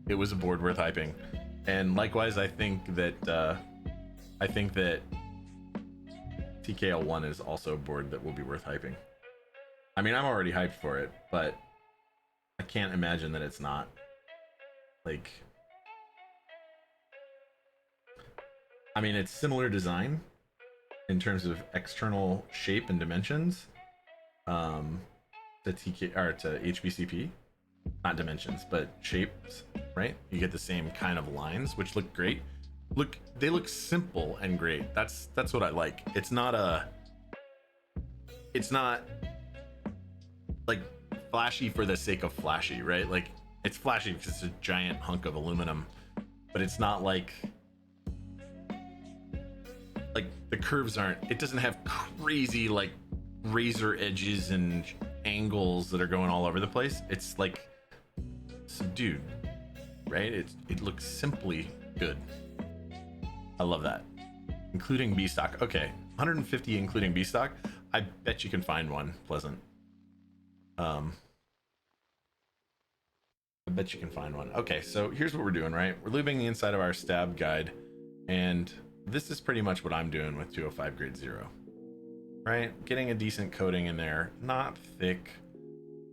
It was a board worth hyping. And likewise, I think that TKL1 is also a board that will be worth hyping. I mean, I'm already hyped for it, but I can't imagine that it's not. Like, I mean, it's similar design in terms of external shape and dimensions to HBCP. Not dimensions, but shapes, right? You get the same kind of lines, which look great. They look simple and great. That's what I like. It's not like flashy for the sake of flashy, right? Like, it's flashy because it's a giant hunk of aluminum, but it's not like the curves aren't, it doesn't have crazy like razor edges and angles that are going all over the place. It's like subdued, right? It looks simply good. I love that. Including B stock. Okay, 150 including B stock. I bet you can find one, Pleasant. I bet you can find one. Okay, so here's what we're doing, right? We're lubing the inside of our stab guide, and this is pretty much what I'm doing with 205 grade 0. Right? Getting a decent coating in there, not thick,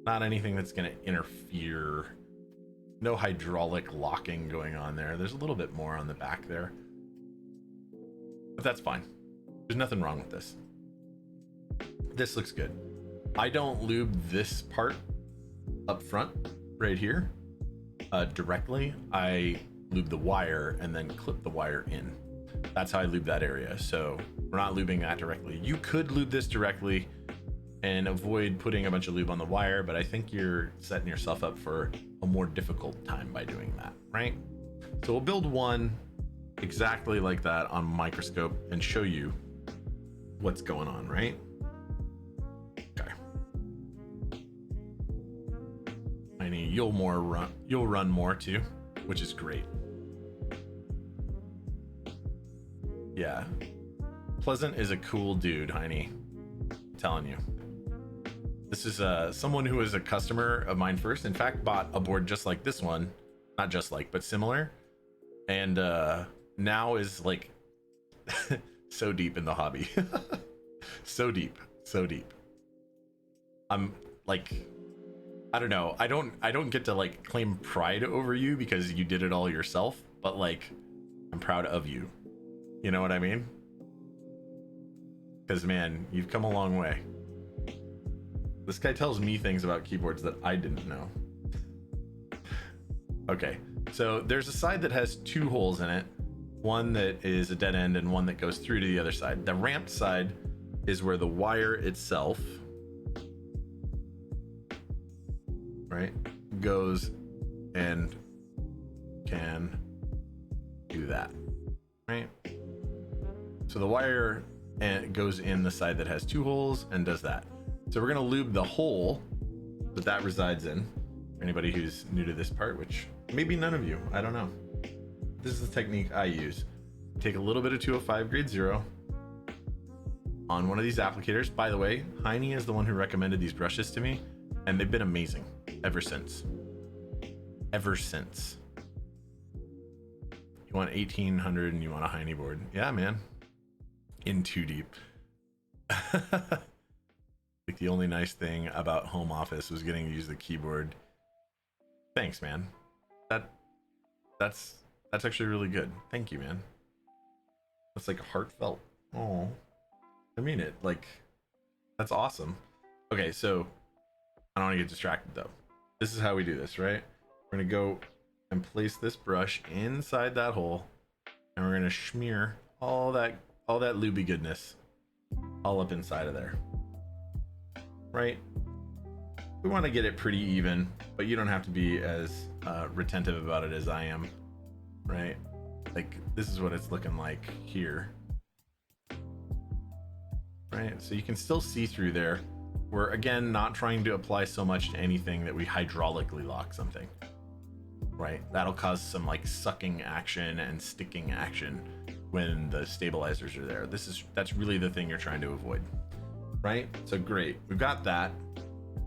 not anything that's going to interfere. No hydraulic locking going on there. There's a little bit more on the back there, but that's fine. There's nothing wrong with this. This looks good. I don't lube this part up front right here directly. I lube the wire and then clip the wire in. That's how I lube that area. So we're not lubing that directly. You could lube this directly and avoid putting a bunch of lube on the wire, but I think you're setting yourself up for a more difficult time by doing that, right? So we'll build one exactly like that on microscope and show you what's going on, right? Okay. I mean, you'll run more too, which is great. Yeah. Pleasant is a cool dude, Heine. I'm telling you. This is someone who was a customer of mine first. In fact, bought a board just like this one. Not just like, but similar. And now is like so deep in the hobby. So deep. I'm like, I don't know. I don't get to like claim pride over you because you did it all yourself, but like I'm proud of you. You know what I mean? Because man, you've come a long way. This guy tells me things about keyboards that I didn't know. Okay, so there's a side that has 2 holes in it. One that is a dead end and one that goes through to the other side. The ramped side is where the wire itself, right, goes and can do that, right? So the wire goes in the side that has 2 holes and does that. So we're gonna lube the hole that resides in. For anybody who's new to this part, which maybe none of you, I don't know. This is the technique I use. Take a little bit of 205 grade 0 on one of these applicators. By the way, Heine is the one who recommended these brushes to me, and they've been amazing ever since. Ever since. You want 1800 and you want a Heine board. Yeah, man. In too deep. Like the only nice thing about home office was getting to use the keyboard. Thanks, man. That's actually really good. Thank you, man. That's like heartfelt. Oh, I mean it. Like, that's awesome. Okay, so I don't want to get distracted though. This is how we do this, right? We're gonna go and place this brush inside that hole, and we're gonna smear all that lubey goodness all up inside of there, right? We want to get it pretty even, but you don't have to be as retentive about it as I am, right? Like, this is what it's looking like here, right? So you can still see through there. We're again not trying to apply so much to anything that we hydraulically lock something, right? That'll cause some like sucking action and sticking action when the stabilizers are there. That's really the thing you're trying to avoid, right? So great, we've got that.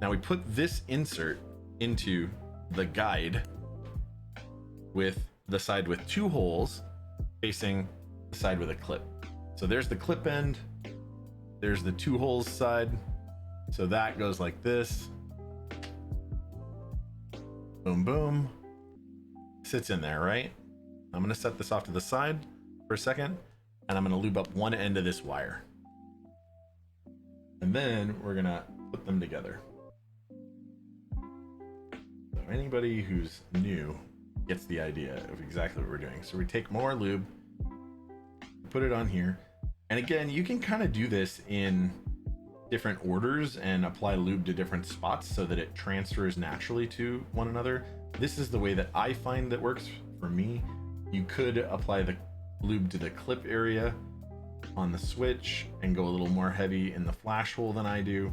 Now we put this insert into the guide with the side with 2 holes facing the side with a clip. So there's the clip end, there's the 2 holes side. So that goes like this. Boom, boom. Sits in there, right? I'm gonna set this off to the side for a second, and I'm gonna lube up one end of this wire. And then we're gonna put them together. So anybody who's new gets the idea of exactly what we're doing. So we take more lube, put it on here. And again, you can kind of do this in different orders and apply lube to different spots so that it transfers naturally to one another. This is the way that I find that works for me. You could apply the lube to the clip area on the switch and go a little more heavy in the flash hole than I do,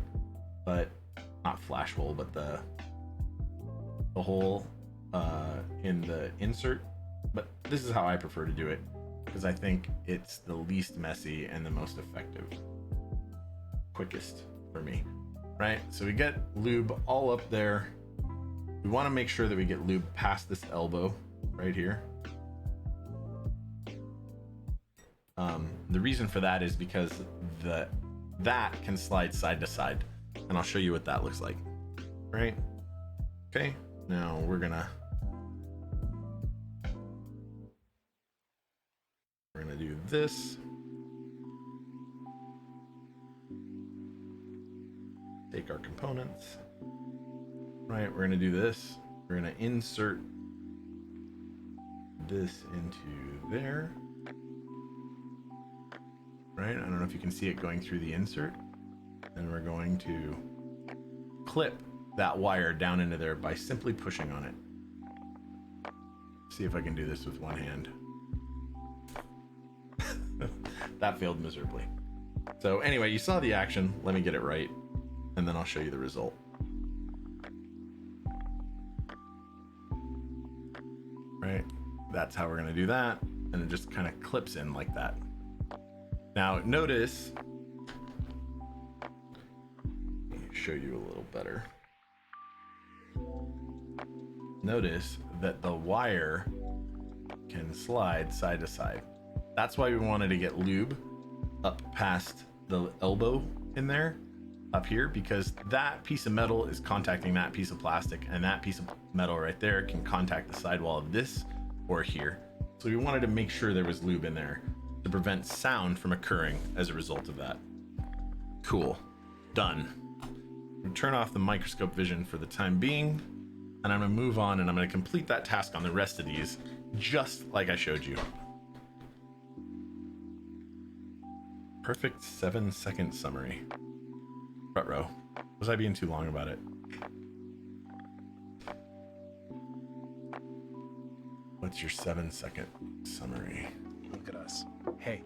but not flash hole, but the hole in the insert. But this is how I prefer to do it, because I think it's the least messy and the most effective, quickest for me, right? So we get lube all up there. We want to make sure that we get lube past this elbow right here. The reason for that is because that can slide side to side, and I'll show you what that looks like, right? Okay, now we're gonna do this. Take our components, right? We're gonna do this. We're gonna insert this into there, right? I don't know if you can see it going through the insert. And we're going to clip that wire down into there by simply pushing on it. See if I can do this with one hand. That failed miserably. So anyway, you saw the action. Let me get it right, and then I'll show you the result. Right, that's how we're gonna do that, and it just kind of clips in like that. Now notice, let me show you a little better. Notice that the wire can slide side to side. That's why we wanted to get lube up past the elbow in there, up here, because that piece of metal is contacting that piece of plastic, and that piece of metal right there can contact the sidewall of this or here. So we wanted to make sure there was lube in there to prevent sound from occurring as a result of that. Cool, done. We turn off the microscope vision for the time being, and I'm gonna move on, and I'm gonna complete that task on the rest of these, just like I showed you. Perfect 7-second summary. Ruh-roh. Was I being too long about it? What's your 7-second summary? Look at us. Hey,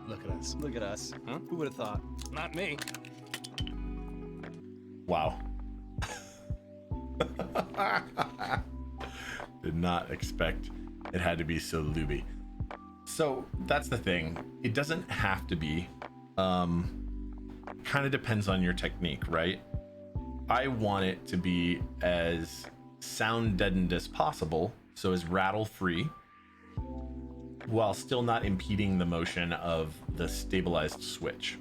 look at us. Look at us. Huh? Who would have thought? Not me. Wow. Did not expect it had to be so lubey. So that's the thing. It doesn't have to be. Kind of depends on your technique, right? I want it to be as sound deadened as possible, so as rattle free, while still not impeding the motion of the stabilized switch.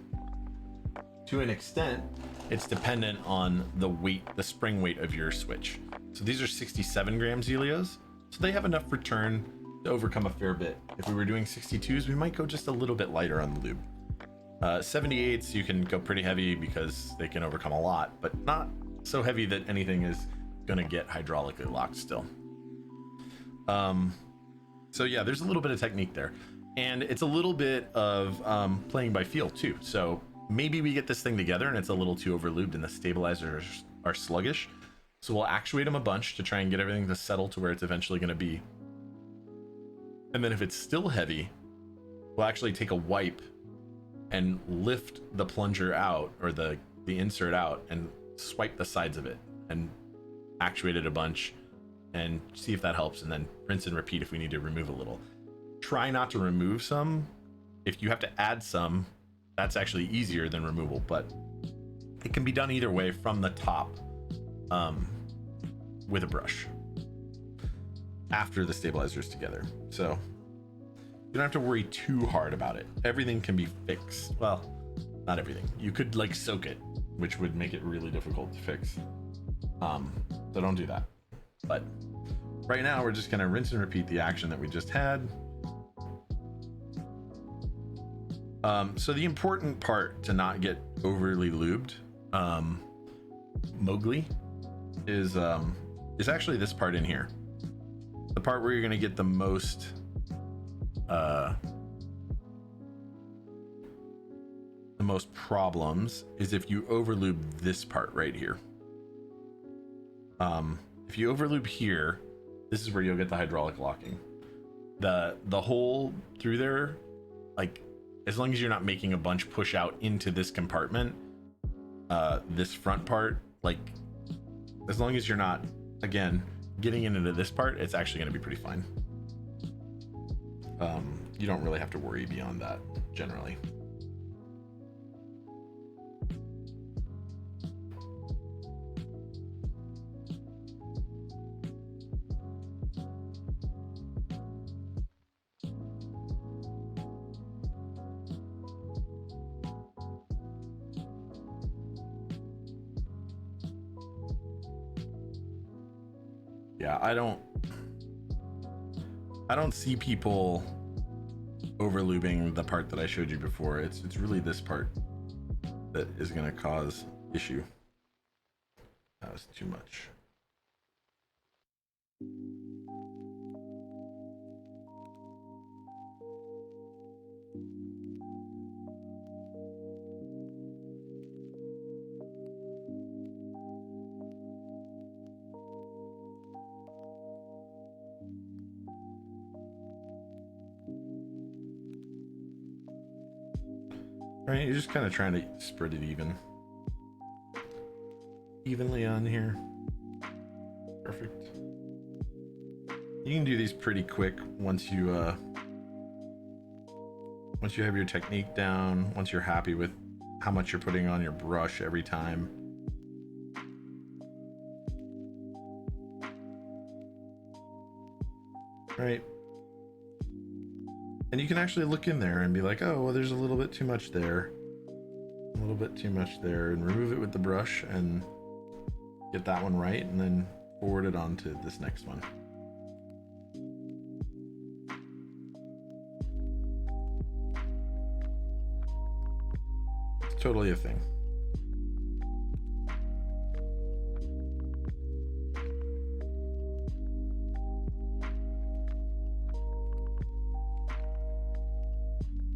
To an extent, it's dependent on the weight, the spring weight of your switch. So these are 67 gram Zealios, so they have enough return to overcome a fair bit. If we were doing 62s, we might go just a little bit lighter on the lube. 78s, you can go pretty heavy because they can overcome a lot, but not so heavy that anything is gonna get hydraulically locked still. So yeah, there's a little bit of technique there, and it's a little bit of playing by feel too. So maybe we get this thing together and it's a little too overlubed and the stabilizers are sluggish, so we'll actuate them a bunch to try and get everything to settle to where it's eventually going to be. And then if it's still heavy, we'll actually take a wipe and lift the plunger out, or the insert out, and swipe the sides of it and actuate it a bunch and see if that helps, and then rinse and repeat if we need to remove a little. Try not to remove some. If you have to add some, that's actually easier than removal, but it can be done either way from the top with a brush after the stabilizer's together. So you don't have to worry too hard about it. Everything can be fixed. Well, not everything. You could like soak it, which would make it really difficult to fix. So don't do that. But right now we're just gonna rinse and repeat the action that we just had. So the important part to not get overly lubed, Mowgli, is actually this part in here. The part where you're gonna get the most problems is if you overlube this part right here. If you overlube here, this is where you'll get the hydraulic locking. The hole through there, like, as long as you're not making a bunch push out into this compartment, this front part, like as long as you're not, again, getting into this part, it's actually going to be pretty fine. You don't really have to worry beyond that generally. Yeah, I don't see people over lubing the part that I showed you before. It's really this part that is going to cause issue. That was too much. Right, you're just kind of trying to spread it evenly on here. Perfect. You can do these pretty quick once you have your technique down, once you're happy with how much you're putting on your brush every time. Right. And you can actually look in there and be like, oh, well, there's a little bit too much there. A little bit too much there, and remove it with the brush and get that one right, and then forward it on to this next one. It's totally a thing.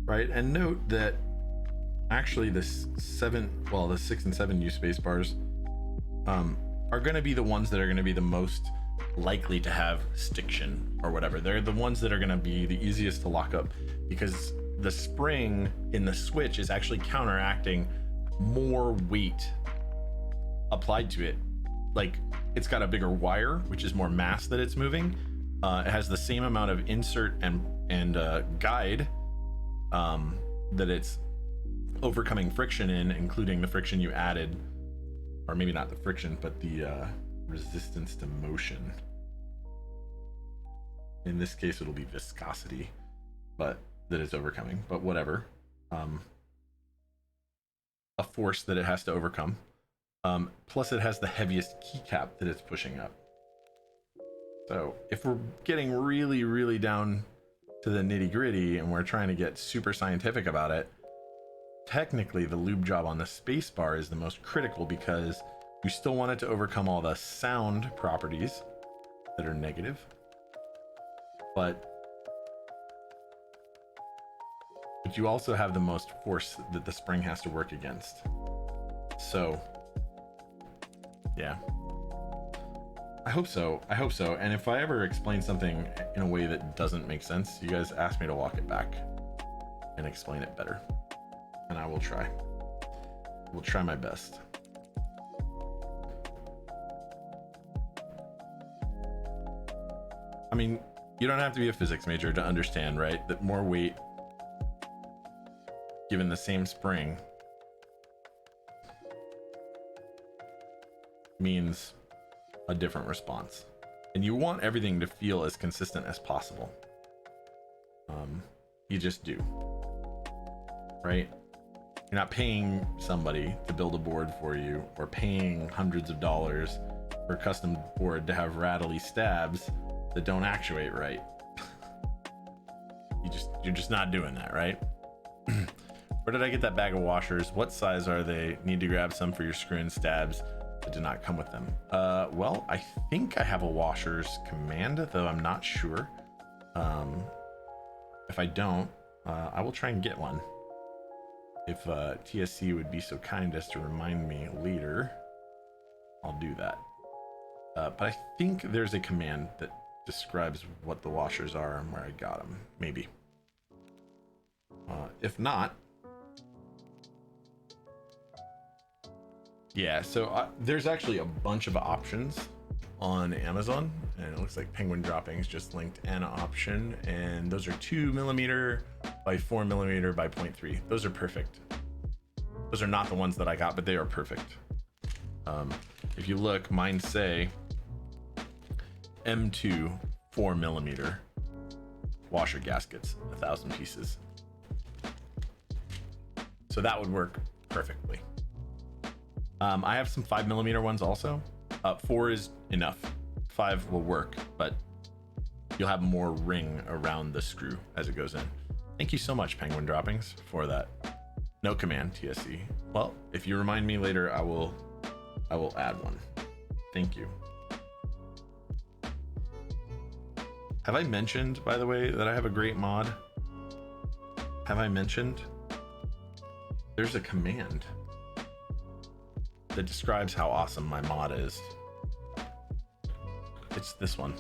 Right, and note that actually the 6 and 7 U space bars are going to be the ones that are going to be the most likely to have stiction or whatever. They're the ones that are going to be the easiest to lock up, because the spring in the switch is actually counteracting more weight applied to it. Like, it's got a bigger wire, which is more mass that it's moving. It has the same amount of insert and guide that it's overcoming friction in, including the friction you added, or maybe not the friction, but the resistance to motion. In this case, it'll be viscosity, but that it's overcoming, but whatever. A force that it has to overcome. Plus it has the heaviest keycap that it's pushing up. So if we're getting really, really down to the nitty gritty and we're trying to get super scientific about it, technically the lube job on the space bar is the most critical, because you still want it to overcome all the sound properties that are negative, but you also have the most force that the spring has to work against. So yeah, I hope so. And if I ever explain something in a way that doesn't make sense, you guys ask me to walk it back and explain it better, and I will try. We'll try my best. I mean, you don't have to be a physics major to understand, right, that more weight given the same spring means a different response, and you want everything to feel as consistent as possible. You just do, right? You're not paying somebody to build a board for you, or paying hundreds of dollars for a custom board to have rattly stabs that don't actuate right. You're just not doing that, right? Where did I get that bag of washers? What size are they? Need to grab some for your screw and stabs that did not come with them. Well, I think I have a washers command, though I'm not sure. If I don't, I will try and get one. If TSC would be so kind as to remind me later, I'll do that. But I think there's a command that describes what the washers are and where I got them. Maybe. if not, yeah, so there's actually a bunch of options on Amazon, and it looks like Penguin Droppings just linked an option, and those are 2mm by 4mm by 0.3. Those are perfect. Those are not the ones that I got, but they are perfect. If you look, mine say M2 4mm washer gaskets, 1,000 pieces. So that would work perfectly. I have some 5mm ones also. 4 is enough. 5 will work, but you'll have more ring around the screw as it goes in. Thank you so much, Penguin Droppings, for that. No command, TSC. Well, if you remind me later, I will add one. Thank you. Have I mentioned, by the way, that I have a great mod? Have I mentioned? There's a command that describes how awesome my mod is. It's this one.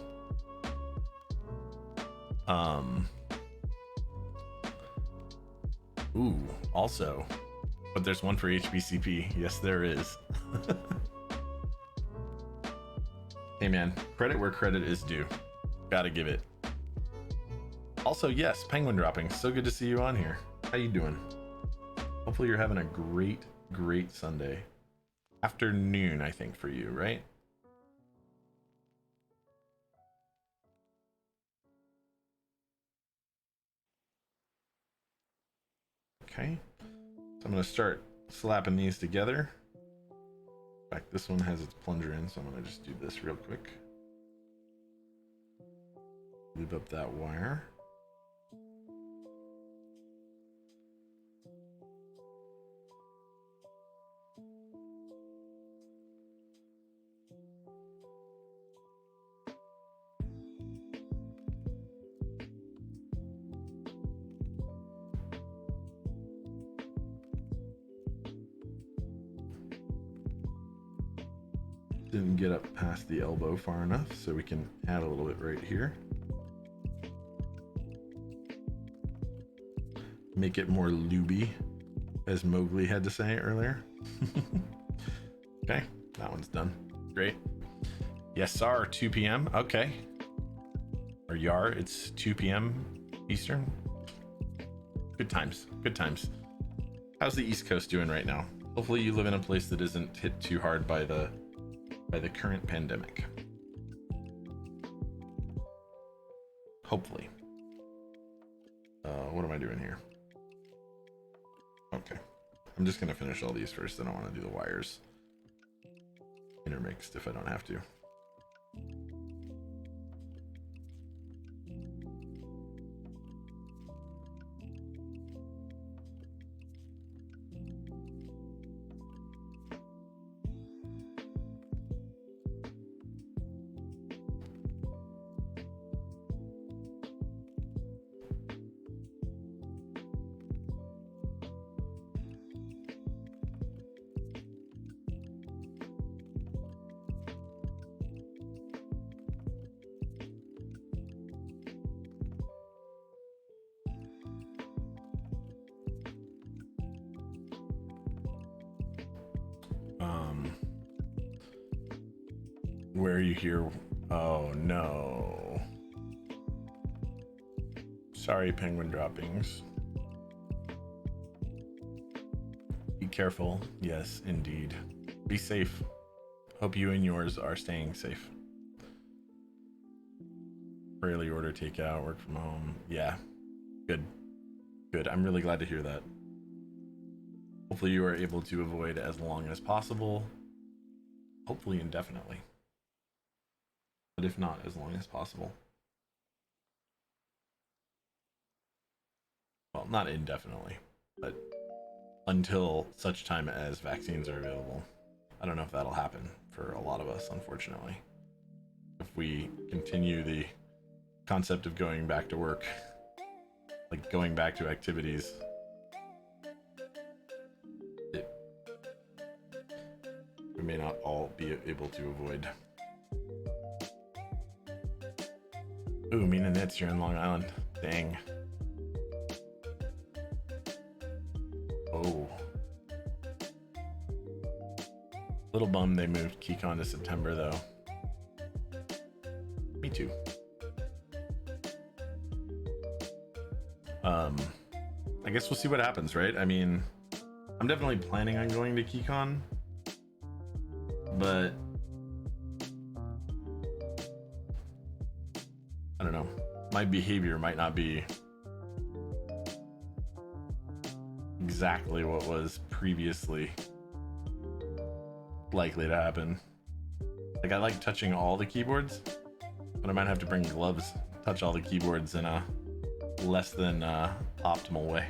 Ooh, also, but there's one for HBCP. Yes, there is. Hey man, credit where credit is due. Gotta give it. Also, yes, Penguin Droppings. So good to see you on here. How you doing? Hopefully you're having a great Sunday. Afternoon, I think, for you, right? Okay. So I'm gonna start slapping these together. In fact, this one has its plunger in, so I'm gonna just do this real quick. Lube up that wire. Didn't get up past the elbow far enough, so we can add a little bit right here. Make it more lubey, as Mowgli had to say earlier. Okay, that one's done. Great. Yes, sir, 2 p.m. Okay. Or Yar, it's 2 p.m. Eastern. Good times, good times. How's the East Coast doing right now? Hopefully you live in a place that isn't hit too hard by the current pandemic. Hopefully. What am I doing here? Okay. I'm just gonna finish all these first. I don't want to do the wires intermixed if I don't have to. Where are you here? Oh no. Sorry, Penguin Droppings. Be careful. Yes, indeed. Be safe. Hope you and yours are staying safe. Rarely order takeout, work from home. Yeah, good. Good. I'm really glad to hear that. Hopefully you are able to avoid as long as possible. Hopefully indefinitely. But if not, as long as possible. Well, not indefinitely, but until such time as vaccines are available. I don't know if that'll happen for a lot of us, unfortunately. If we continue the concept of going back to work, like going back to activities, we may not all be able to avoid. Ooh, Mina Nits, you're in Long Island. Dang. Oh. Little bummed they moved KeyCon to September though. Me too. I guess we'll see what happens, right? I mean, I'm definitely planning on going to KeyCon, but I don't know. My behavior might not be exactly what was previously likely to happen. Like, I like touching all the keyboards, but I might have to bring gloves, touch all the keyboards in a less than optimal way.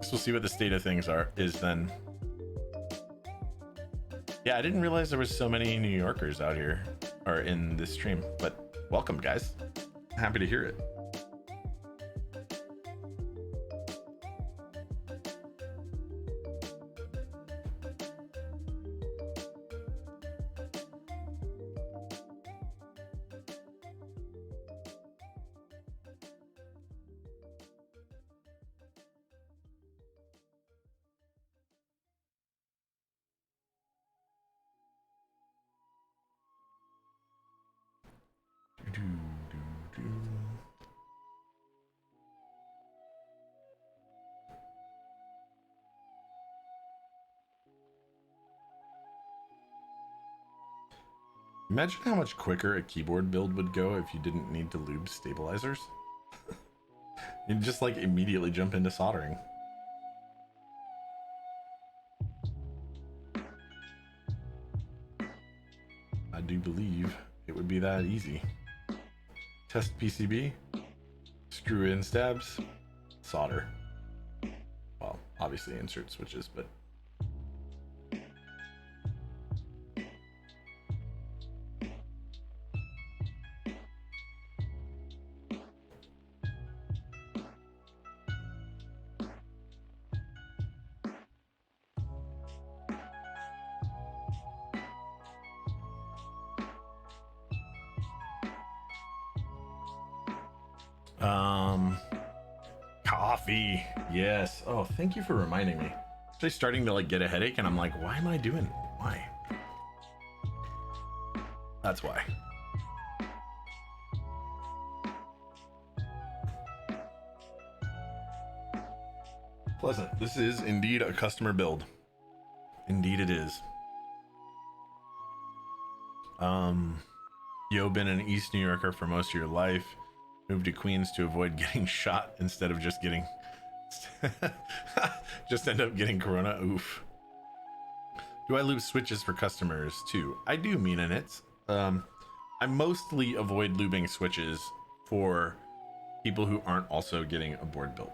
So we'll see what the state of things is then. Yeah, I didn't realize there was so many New Yorkers out here or in this stream, but welcome, guys. Happy to hear it. Imagine how much quicker a keyboard build would go if you didn't need to lube stabilizers. You'd just like immediately jump into soldering. I do believe it would be that easy. Test PCB, screw in stabs, solder. Well, obviously insert switches, but coffee. Yes. Oh, thank you for reminding me. Actually starting to like get a headache and I'm like, why am I doing it? Why? That's why. Pleasant. This is indeed a customer build. Indeed it is. Yo, been an East New Yorker for most of your life. Moved to Queens to avoid getting shot instead of just getting just end up getting corona. Oof. Do I lube switches for customers too? I do, mean in it. I mostly avoid lubing switches for people who aren't also getting a board built.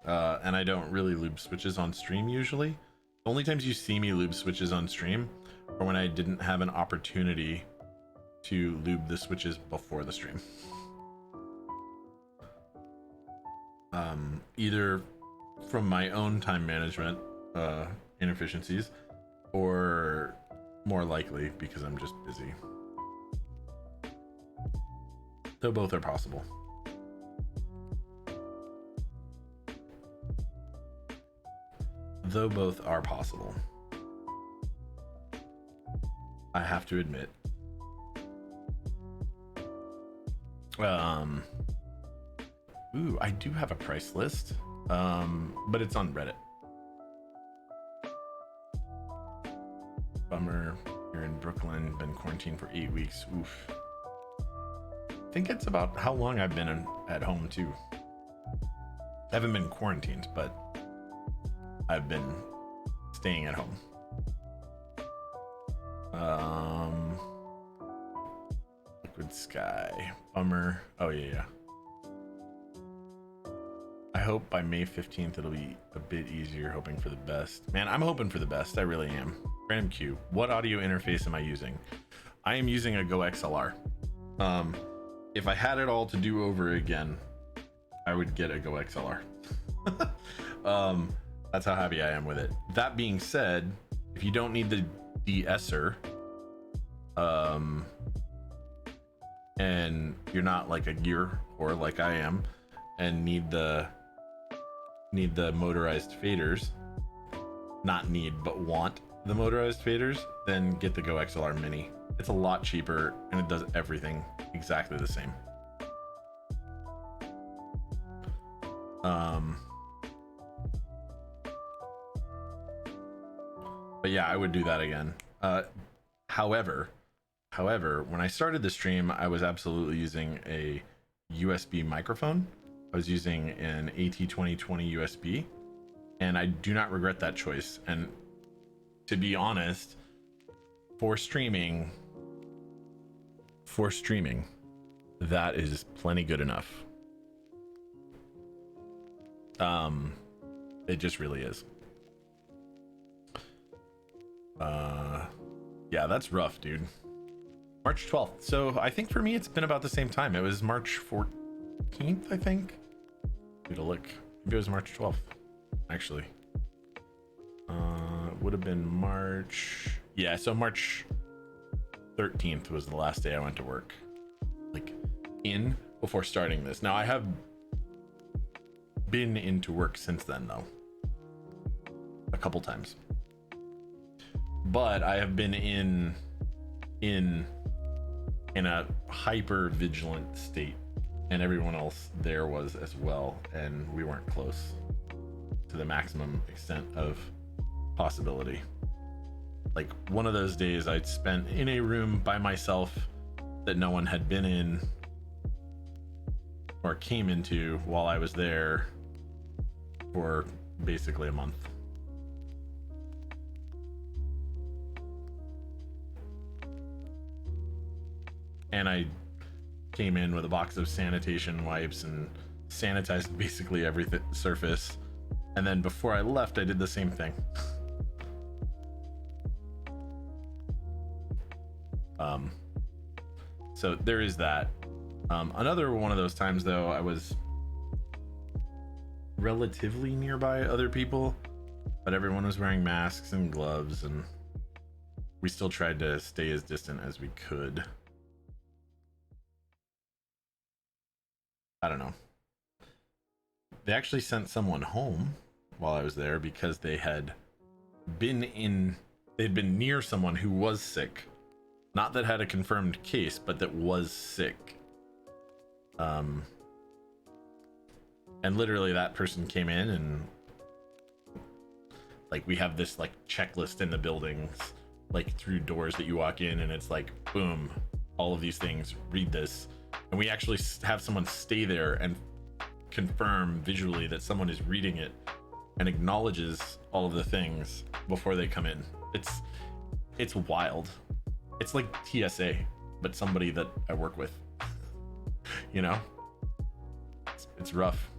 And I don't really lube switches on stream usually. The only times you see me lube switches on stream are when I didn't have an opportunity to lube the switches before the stream. Either from my own time management inefficiencies, or more likely because I'm just busy. Though both are possible. Though both are possible. I have to admit. Ooh, I do have a price list, but it's on Reddit. Bummer, you're in Brooklyn, been quarantined for 8 weeks. Oof. I think it's about how long I've been at home too. I haven't been quarantined, but I've been staying at home. Liquid Sky. Bummer. Oh yeah. I hope by May 15th it'll be a bit easier, hoping for the best. Man, I'm hoping for the best. I really am. Random Q. What audio interface am I using? I am using a Go XLR. If I had it all to do over again, I would get a Go XLR. That's how happy I am with it. That being said, if you don't need the de-esser, and you're not like a gear or like I am and need the motorized faders, not need but want the motorized faders, then get the Go XLR Mini. It's a lot cheaper and it does everything exactly the same. But yeah, I would do that again. However, when I started the stream, I was absolutely using a USB microphone. I was using an AT2020 USB, and I do not regret that choice. And to be honest, for streaming, that is plenty good enough. It just really is. Yeah, that's rough, dude. March 12th. So I think for me, it's been about the same time. It was March 14th, I think. Need to look. Maybe it was March 12th, actually. It would have been March. Yeah, so March 13th was the last day I went to work. Like, before starting this. Now, I have been into work since then, though. A couple times. But I have been in a hyper vigilant state, and everyone else there was as well, and we weren't close to the maximum extent of possibility. Like, one of those days I'd spent in a room by myself that no one had been in or came into while I was there for basically a month. And I came in with a box of sanitation wipes and sanitized basically every surface. And then before I left, I did the same thing. So there is that. Another one of those times, though, I was relatively nearby other people, but everyone was wearing masks and gloves, and we still tried to stay as distant as we could. I don't know. They actually sent someone home while I was there because they'd been near someone who was sick. Not that had a confirmed case, but that was sick. And literally that person came in, and like, we have this like checklist in the buildings, like through doors that you walk in, and it's like, boom, all of these things, read this. And we actually have someone stay there and confirm visually that someone is reading it and acknowledges all of the things before they come in. It's wild. It's like TSA, but somebody that I work with. You know? It's rough.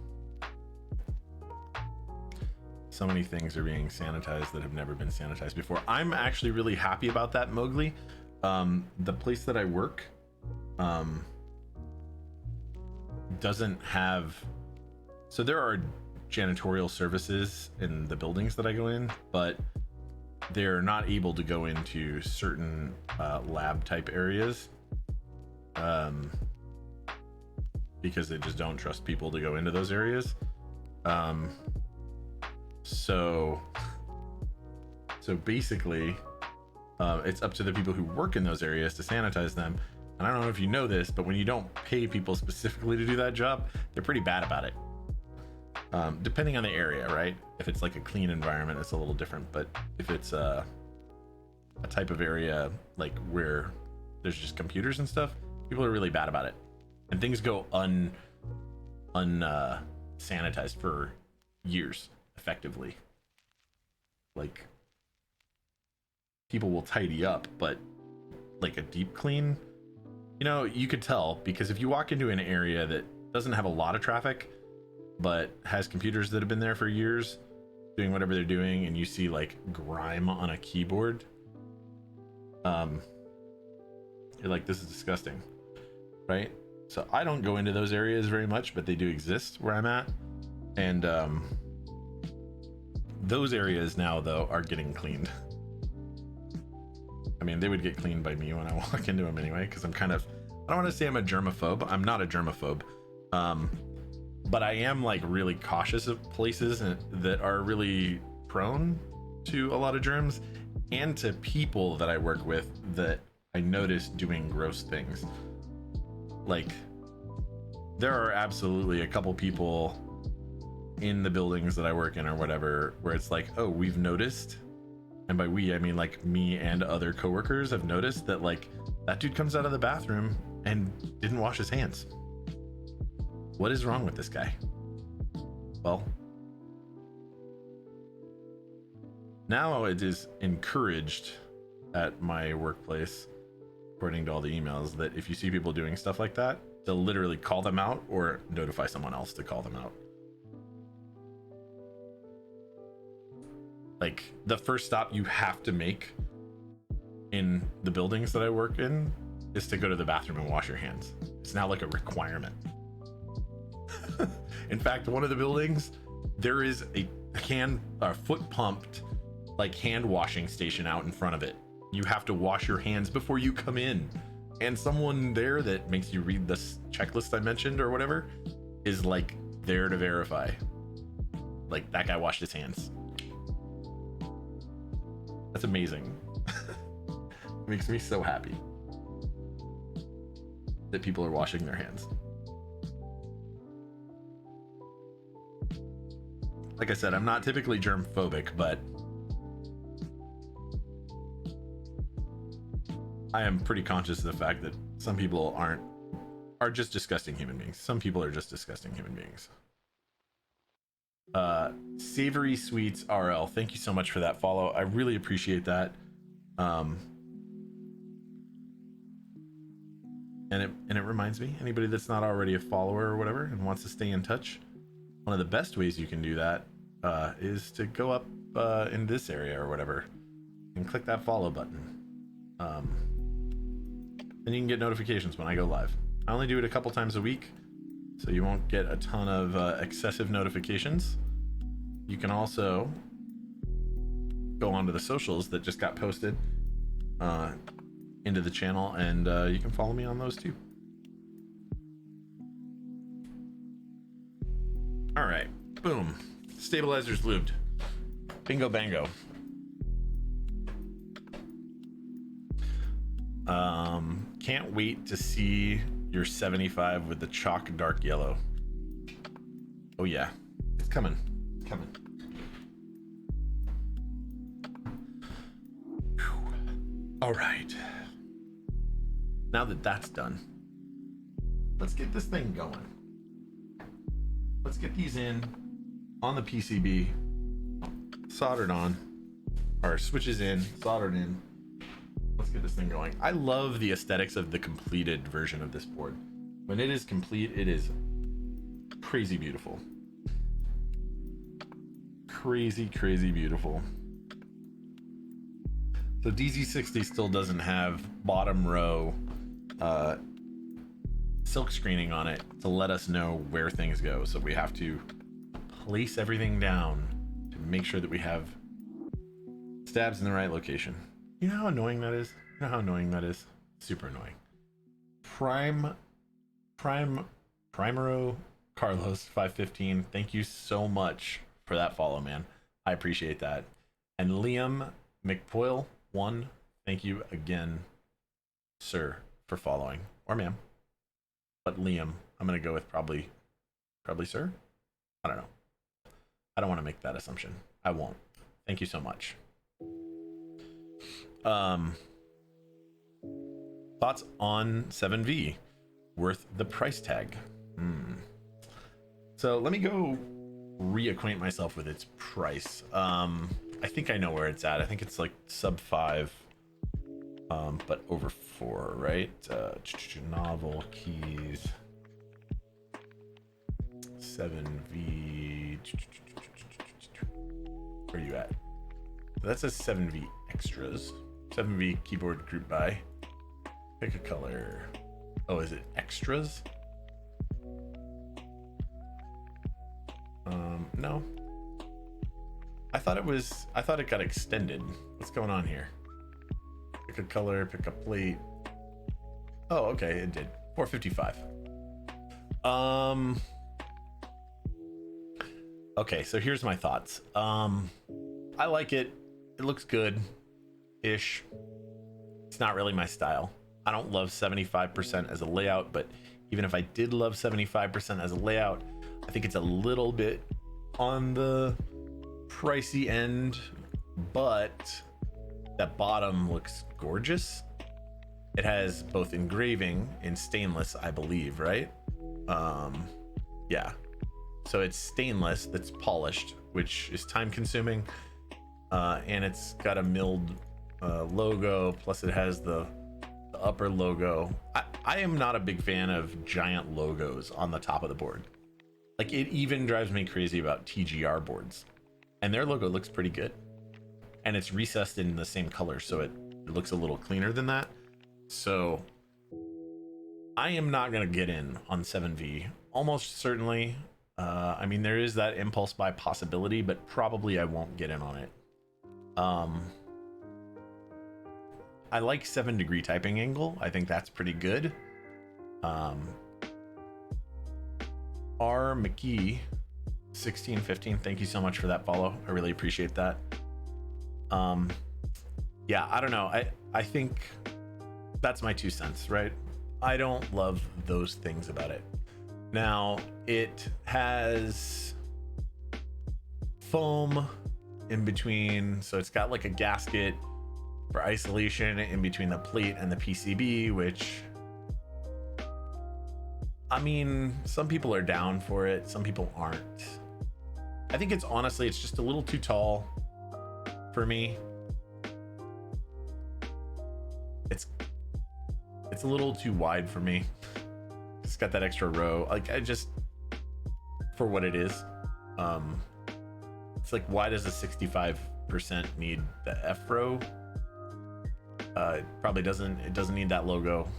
So many things are being sanitized that have never been sanitized before. I'm actually really happy about that, Mowgli. The place that I work doesn't have, so there are janitorial services in the buildings that I go in, but they're not able to go into certain lab type areas because they just don't trust people to go into those areas. So basically it's up to the people who work in those areas to sanitize them. And I don't know if you know this, but when you don't pay people specifically to do that job, they're pretty bad about it. Depending on the area, right? If it's like a clean environment, it's a little different. But if it's a type of area like where there's just computers and stuff, people are really bad about it. And things go sanitized for years, effectively. Like, people will tidy up, but like a deep clean, you know, you could tell, because if you walk into an area that doesn't have a lot of traffic but has computers that have been there for years doing whatever they're doing, and you see like grime on a keyboard, you're like, this is disgusting, right? So I don't go into those areas very much, but they do exist where I'm at. And those areas now, though, are getting cleaned. I mean, they would get cleaned by me when I walk into them anyway, because I'm kind of I don't want to say I'm a germaphobe. I'm not a germaphobe. But I am like really cautious of places that are really prone to a lot of germs, and to people that I work with that I notice doing gross things. Like, there are absolutely a couple people in the buildings that I work in or whatever where it's like, oh, we've noticed, and by we I mean like me and other coworkers have noticed that like that dude comes out of the bathroom and didn't wash his hands. What is wrong with this guy? Well, now it is encouraged at my workplace, according to all the emails, that if you see people doing stuff like that, to literally call them out or notify someone else to call them out. Like, the first stop you have to make in the buildings that I work in is to go to the bathroom and wash your hands. It's now like a requirement. In fact, one of the buildings, there is a foot pumped like hand washing station out in front of it. You have to wash your hands before you come in, and someone there that makes you read this checklist I mentioned or whatever is like there to verify like that guy washed his hands. That's amazing. It makes me so happy that people are washing their hands. Like I said, I'm not typically germ phobic, but I am pretty conscious of the fact that some people are just disgusting human beings. Some people are just disgusting human beings. Savory Sweets RL, thank you so much for that follow. I really appreciate that. And it reminds me, anybody that's not already a follower or whatever and wants to stay in touch, one of the best ways you can do that is to go up in this area or whatever and click that follow button. Then you can get notifications when I go live. I only do it a couple times a week, so you won't get a ton of excessive notifications. You can also go onto the socials that just got posted into the channel, and you can follow me on those too. All right, boom. Stabilizer's lubed. Bingo bango. Can't wait to see your 75 with the chalk dark yellow. Oh yeah, it's coming. It's coming. Whew. All right. Now that that's done, let's get this thing going. Let's get these in on the PCB, soldered on, or switches in, soldered in. Let's get this thing going. I love the aesthetics of the completed version of this board. When it is complete, it is crazy beautiful. Crazy, crazy beautiful. So DZ60 still doesn't have bottom row silk screening on it to let us know where things go. So we have to place everything down to make sure that we have stabs in the right location. You know how annoying that is? You know how annoying that is? Super annoying. Primero Carlos 515, thank you so much for that follow, man. I appreciate that. And Liam McPoyle 1, thank you again, sir, for following. Or ma'am. But Liam, I'm gonna go with probably sir? I don't know. I don't want to make that assumption. I won't. Thank you so much. Thoughts on 7V? Worth the price tag? So let me go reacquaint myself with its price. I think I know where it's at. I think it's like sub 5, but over 4, right? Novel keys 7V. Where are you at? So that says 7V extras. 7V keyboard group by. Pick a color. Oh, is it extras? No. I thought it got extended. What's going on here? Pick a color, pick a plate. Oh, okay, it did. 455. Okay, so here's my thoughts. I like it. It looks good ish. It's not really my style. I don't love 75% as a layout, but even if I did love 75% as a layout, I think it's a little bit on the pricey end, but that bottom looks gorgeous. It has both engraving in stainless, I believe, right? Yeah. So it's stainless that's polished, which is time consuming. And it's got a milled logo, plus it has the upper logo. I am not a big fan of giant logos on the top of the board. Like, it even drives me crazy about TGR boards. And their logo looks pretty good. And it's recessed in the same color, so it looks a little cleaner than that. So I am not going to get in on 7V. Almost certainly. I mean, there is that impulse buy possibility, but probably I won't get in on it. I like 7-degree typing angle. I think that's pretty good. R McKee 1615, thank you so much for that follow. I really appreciate that. Yeah, I don't know. I think that's my 2 cents, right? I don't love those things about it. Now, it has foam in between, so it's got like a gasket for isolation in between the plate and the PCB, which, I mean, some people are down for it, some people aren't. I think it's just a little too tall for me. It's a little too wide for me. It's got that extra row. Like, for what it is, it's like, why does a 65% need the F row? It probably doesn't. It doesn't need that logo.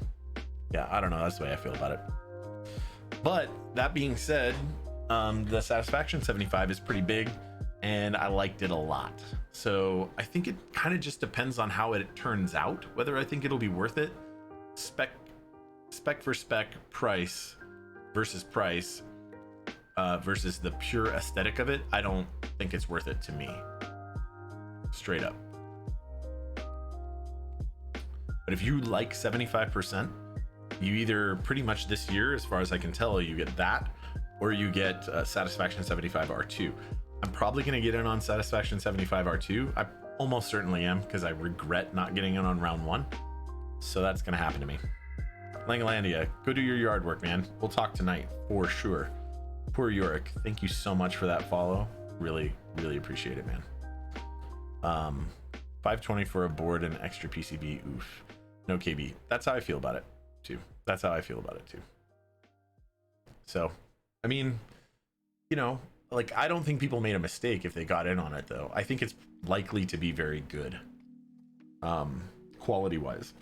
Yeah, I don't know. That's the way I feel about it. But that being said, the Satisfaction 75 is pretty big, and I liked it a lot. So I think it kind of just depends on how it turns out, whether I think it'll be worth it. Spec for spec, price versus price versus the pure aesthetic of it. I don't think it's worth it to me. Straight up. But if you like 75%, you either pretty much this year, as far as I can tell, you get that, or you get Satisfaction 75 R2. I'm probably going to get in on Satisfaction 75 R2. I almost certainly am, because I regret not getting in on round 1. So that's going to happen to me. Langalandia, go do your yard work, man. We'll talk tonight for sure. Poor Yorick, thank you so much for that follow. Really, really appreciate it, man. 520 for a board and extra PCB. Oof. No KB. That's how I feel about it too. That's how I feel about it too. So, I mean, you know, like, I don't think people made a mistake if they got in on it, though. I think it's likely to be very good, quality wise.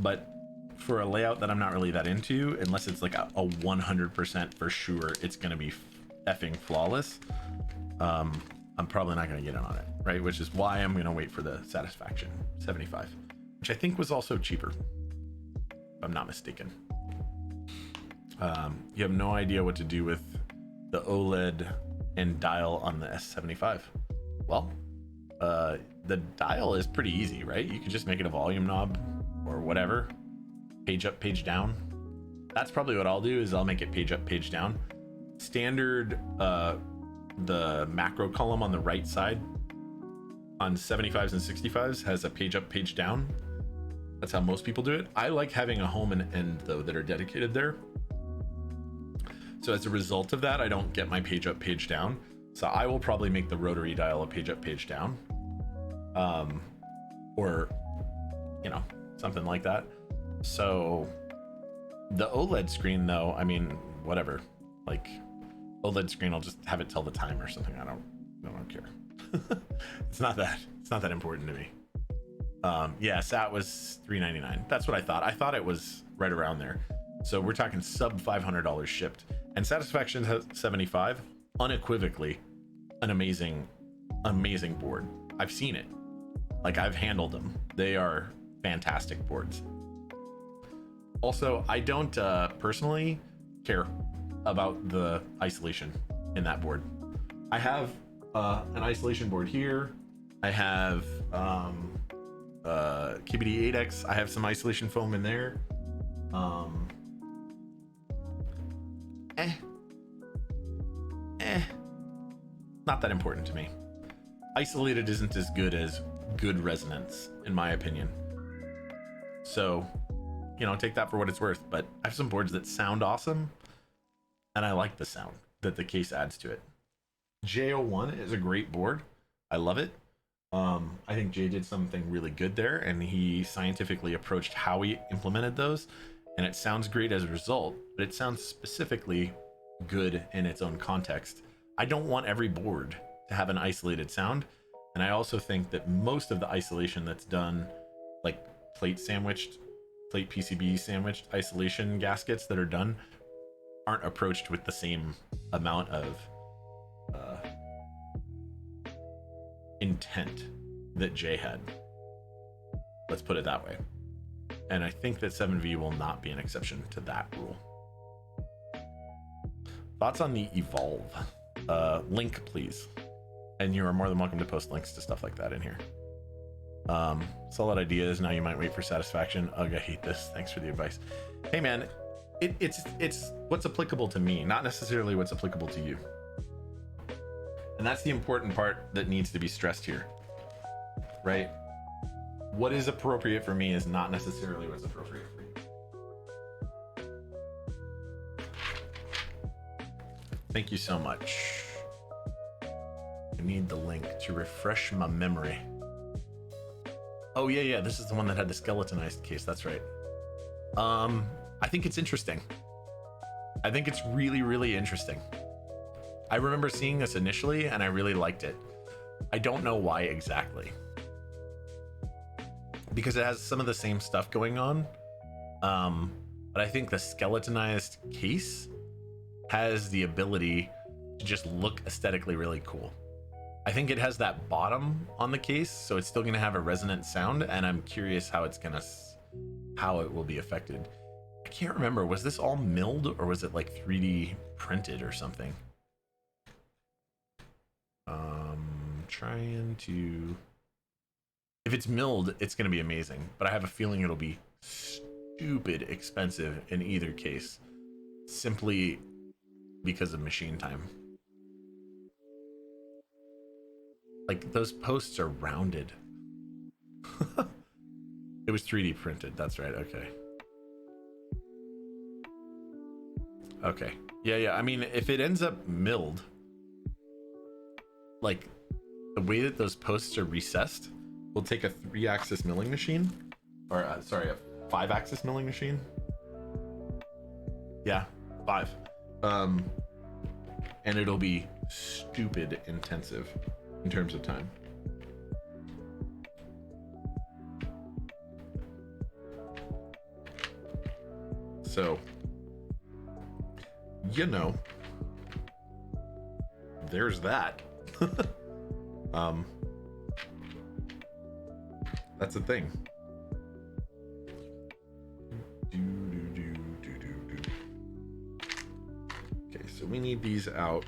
But for a layout that I'm not really that into, unless it's like a 100% for sure it's going to be effing flawless, I'm probably not going to get in on it, right? Which is why I'm going to wait for the Satisfaction 75, which I think was also cheaper, if I'm not mistaken. You have no idea what to do with the OLED and dial on the S75. Well, the dial is pretty easy, right? You can just make it a volume knob or whatever, page up, page down. That's probably what I'll do, is I'll make it page up, page down. Standard, the macro column on the right side on 75s and 65s has a page up, page down. That's how most people do it. I like having a home and end, though, that are dedicated there. So as a result of that, I don't get my page up, page down. So I will probably make the rotary dial a page up, page down. Or, you know, something like that. So the OLED screen, though, I mean, whatever. Like, OLED screen, I'll just have it tell the time or something. I don't care. It's not that important to me. Yeah, SAT was $399. That's what I thought. I thought it was right around there. So we're talking sub $500 shipped. And Satisfaction 75, unequivocally, an amazing board. I've seen it. Like, I've handled them. They are fantastic boards. Also, I don't personally care about the isolation in that board. I have an isolation board here. I have KBD 8X. I have some isolation foam in there. Not that important to me. Isolated isn't as good as good resonance, in my opinion. So, you know, take that for what it's worth. But I have some boards that sound awesome, and I like the sound that the case adds to it. J01 is a great board. I love it. I think Jay did something really good there, and he scientifically approached how he implemented those, and it sounds great as a result, but it sounds specifically good in its own context. I don't want every board to have an isolated sound, and I also think that most of the isolation that's done, like plate PCB sandwiched isolation gaskets that are done, aren't approached with the same amount of intent that Jay had. Let's put it that way. And I think that 7V will not be an exception to that rule. Thoughts on the Evolve? Link, please. And you are more than welcome to post links to stuff like that in here. Solid ideas. Now you might wait for satisfaction. Ugh, I hate this. Thanks for the advice. Hey man, it's what's applicable to me, not necessarily what's applicable to you. And that's the important part that needs to be stressed here, right? What is appropriate for me is not necessarily what's appropriate for you. Thank you so much. I need the link to refresh my memory. Oh yeah, this is the one that had the skeletonized case. That's right. I think it's interesting. I think it's really, really interesting. I remember seeing this initially and I really liked it. I don't know why exactly. Because it has some of the same stuff going on. But I think the skeletonized case has the ability to just look aesthetically really cool. I think it has that bottom on the case, so it's still gonna have a resonant sound, and I'm curious how it will be affected. I can't remember, was this all milled or was it like 3D printed or something? Trying to, if it's milled, it's gonna be amazing, but I have a feeling it'll be stupid expensive in either case, simply because of machine time. Like, those posts are rounded. It was 3D printed, that's right. Okay, yeah, I mean, if it ends up milled, like the way that those posts are recessed, we'll take a 3-axis milling machine, or a 5-axis milling machine. Yeah, 5. And it'll be stupid intensive in terms of time. So, you know, there's that. That's a thing. Okay, so we need these out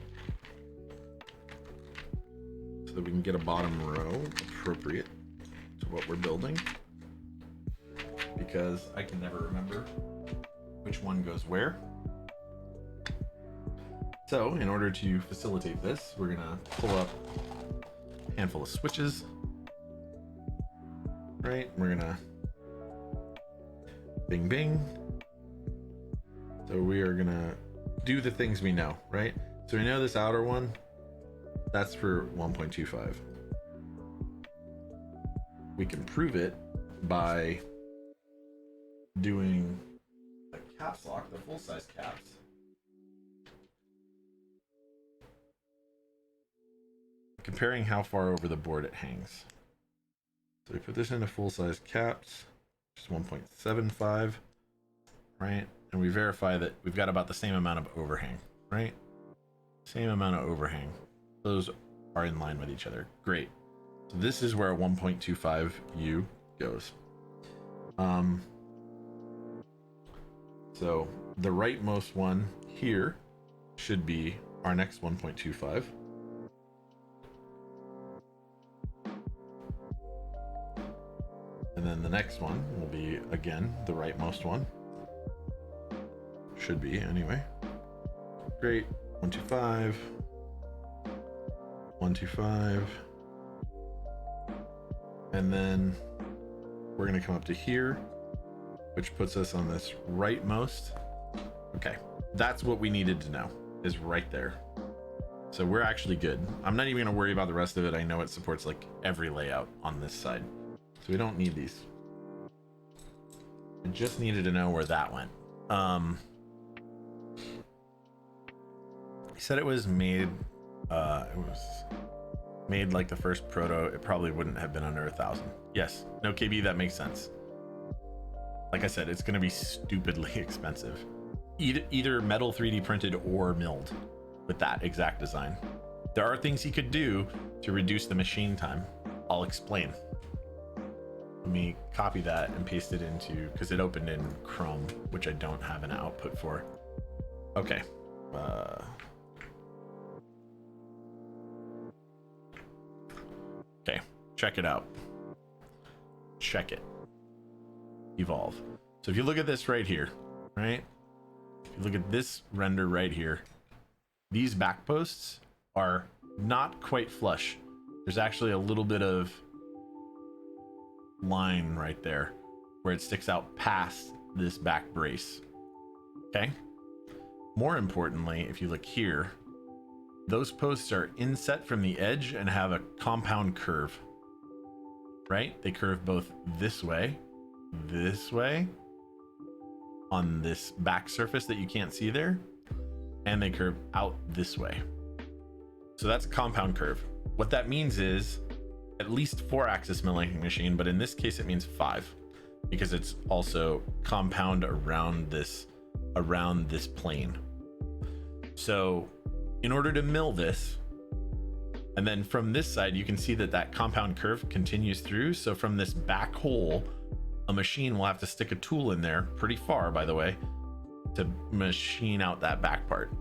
so that we can get a bottom row appropriate to what we're building, because I can never remember which one goes where. So in order to facilitate this, we're gonna pull up a handful of switches. Right, we're gonna bing bing. So we are gonna do the things we know, right? So we know this outer one, that's for 1.25. We can prove it by doing a caps lock, the full size caps. Comparing how far over the board it hangs. So we put this into full size caps, which is 1.75, right? And we verify that we've got about the same amount of overhang, right? Same amount of overhang. Those are in line with each other. Great. So this is where a 1.25U goes. Um, so the rightmost one here should be our next 1.25. And then the next one will be, again, the rightmost one. Should be, anyway. Great. 125. 125. And then we're going to come up to here, which puts us on this rightmost. Okay. That's what we needed to know, is right there. So we're actually good. I'm not even going to worry about the rest of it. I know it supports like every layout on this side. So we don't need these. I just needed to know where that went. He said it was made like the first proto. It probably wouldn't have been under 1,000. Yes, no KB, that makes sense. Like I said, it's going to be stupidly expensive. Either metal 3D printed or milled with that exact design. There are things he could do to reduce the machine time. I'll explain. Let me copy that and paste it into, because it opened in Chrome, which I don't have an output for. Okay. Okay, check it out. Check it. Evolve. So if you look at this right here, right? If you look at this render right here, these back posts are not quite flush. There's actually a little bit of line right there where it sticks out past this back brace. Okay. More importantly, if you look here, those posts are inset from the edge and have a compound curve, right? They curve both this way on this back surface that you can't see there, and they curve out this way. So that's a compound curve. What that means is at least 4-axis milling machine, but in this case it means 5, because it's also compound around this plane. So in order to mill this, and then from this side you can see that compound curve continues through. So from this back hole, a machine will have to stick a tool in there, pretty far by the way, to machine out that back part.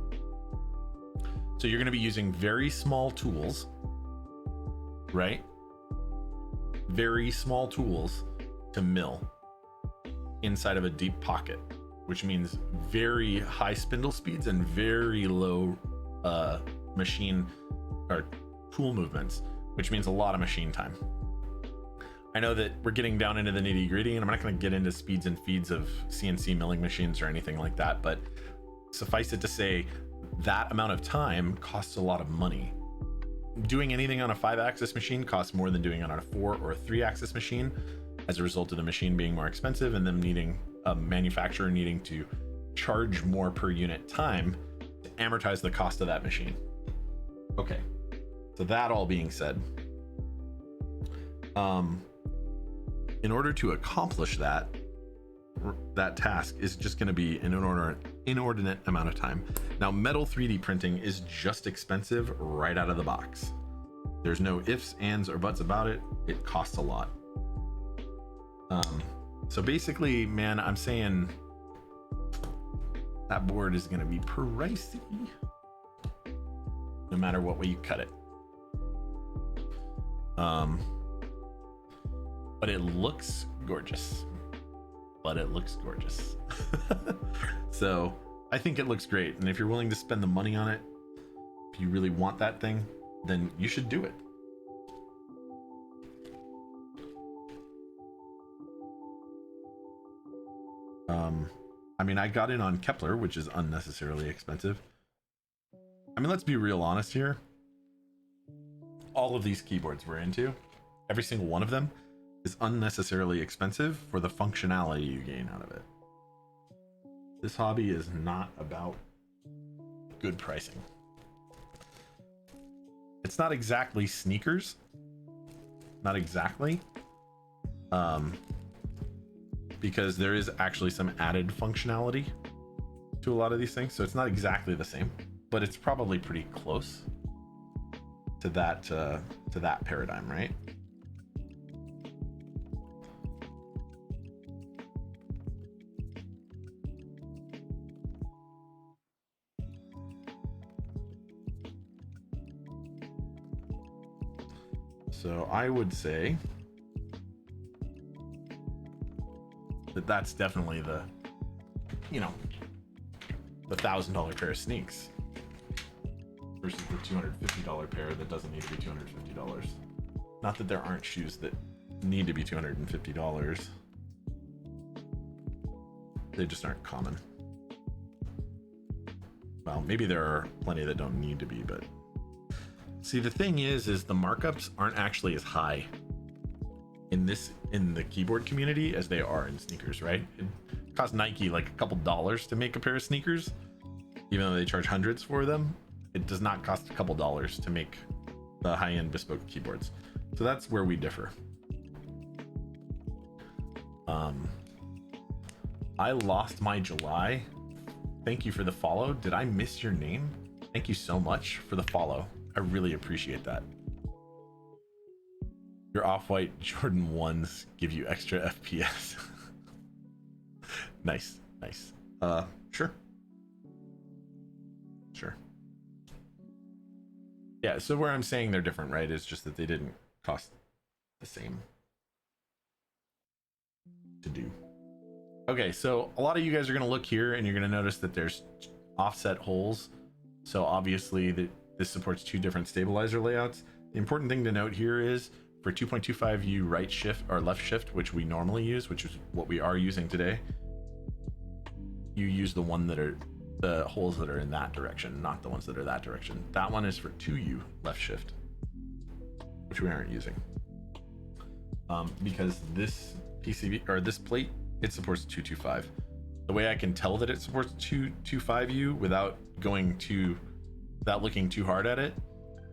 So you're going to be using very small tools, right? Very small tools to mill inside of a deep pocket, which means very high spindle speeds and very low machine or tool movements, which means a lot of machine time. I know that we're getting down into the nitty gritty, and I'm not going to get into speeds and feeds of CNC milling machines or anything like that, but suffice it to say that amount of time costs a lot of money. Doing anything on a 5-axis machine costs more than doing it on a 4 or a 3-axis machine, as a result of the machine being more expensive and them needing a manufacturer needing to charge more per unit time to amortize the cost of that machine. Okay, so that all being said, in order to accomplish that task is just going to be an inordinate amount of time. Now, metal 3D printing is just expensive right out of the box. There's no ifs, ands, or buts about it. It costs a lot. So basically, man, I'm saying that board is going to be pricey no matter what way you cut it. But it looks gorgeous. So I think it looks great. And if you're willing to spend the money on it, if you really want that thing, then you should do it. I mean, I got in on Kepler, which is unnecessarily expensive. I mean, let's be real honest here. All of these keyboards we're into, every single one of them is unnecessarily expensive for the functionality you gain out of it. This hobby is not about good pricing. It's not exactly sneakers. Not exactly. Because there is actually some added functionality to a lot of these things. So it's not exactly the same, but it's probably pretty close to that paradigm, right? So I would say that that's definitely the, you know, the $1,000 pair of sneaks versus the $250 pair that doesn't need to be $250. Not that there aren't shoes that need to be $250. They just aren't common. Well, maybe there are plenty that don't need to be, but see, the thing is the markups aren't actually as high in the keyboard community as they are in sneakers, right? It costs Nike like a couple dollars to make a pair of sneakers, even though they charge hundreds for them. It does not cost a couple dollars to make the high-end bespoke keyboards. So that's where we differ. I lost my July. Thank you for the follow. Did I miss your name? Thank you so much for the follow. I really appreciate that. Your off-white Jordan 1s give you extra FPS. Nice. Sure. Yeah, so where I'm saying they're different, right, is just that they didn't cost the same to do. Okay, so a lot of you guys are going to look here and you're going to notice that there's offset holes. So obviously this supports two different stabilizer layouts. The important thing to note here is for 2.25U right shift or left shift, which we normally use, which is what we are using today, you use the holes that are in that direction, not the ones that are that direction. That one is for 2U left shift, which we aren't using. Because this PCB or this plate, it supports 225. The way I can tell that it supports 225U without looking too hard at it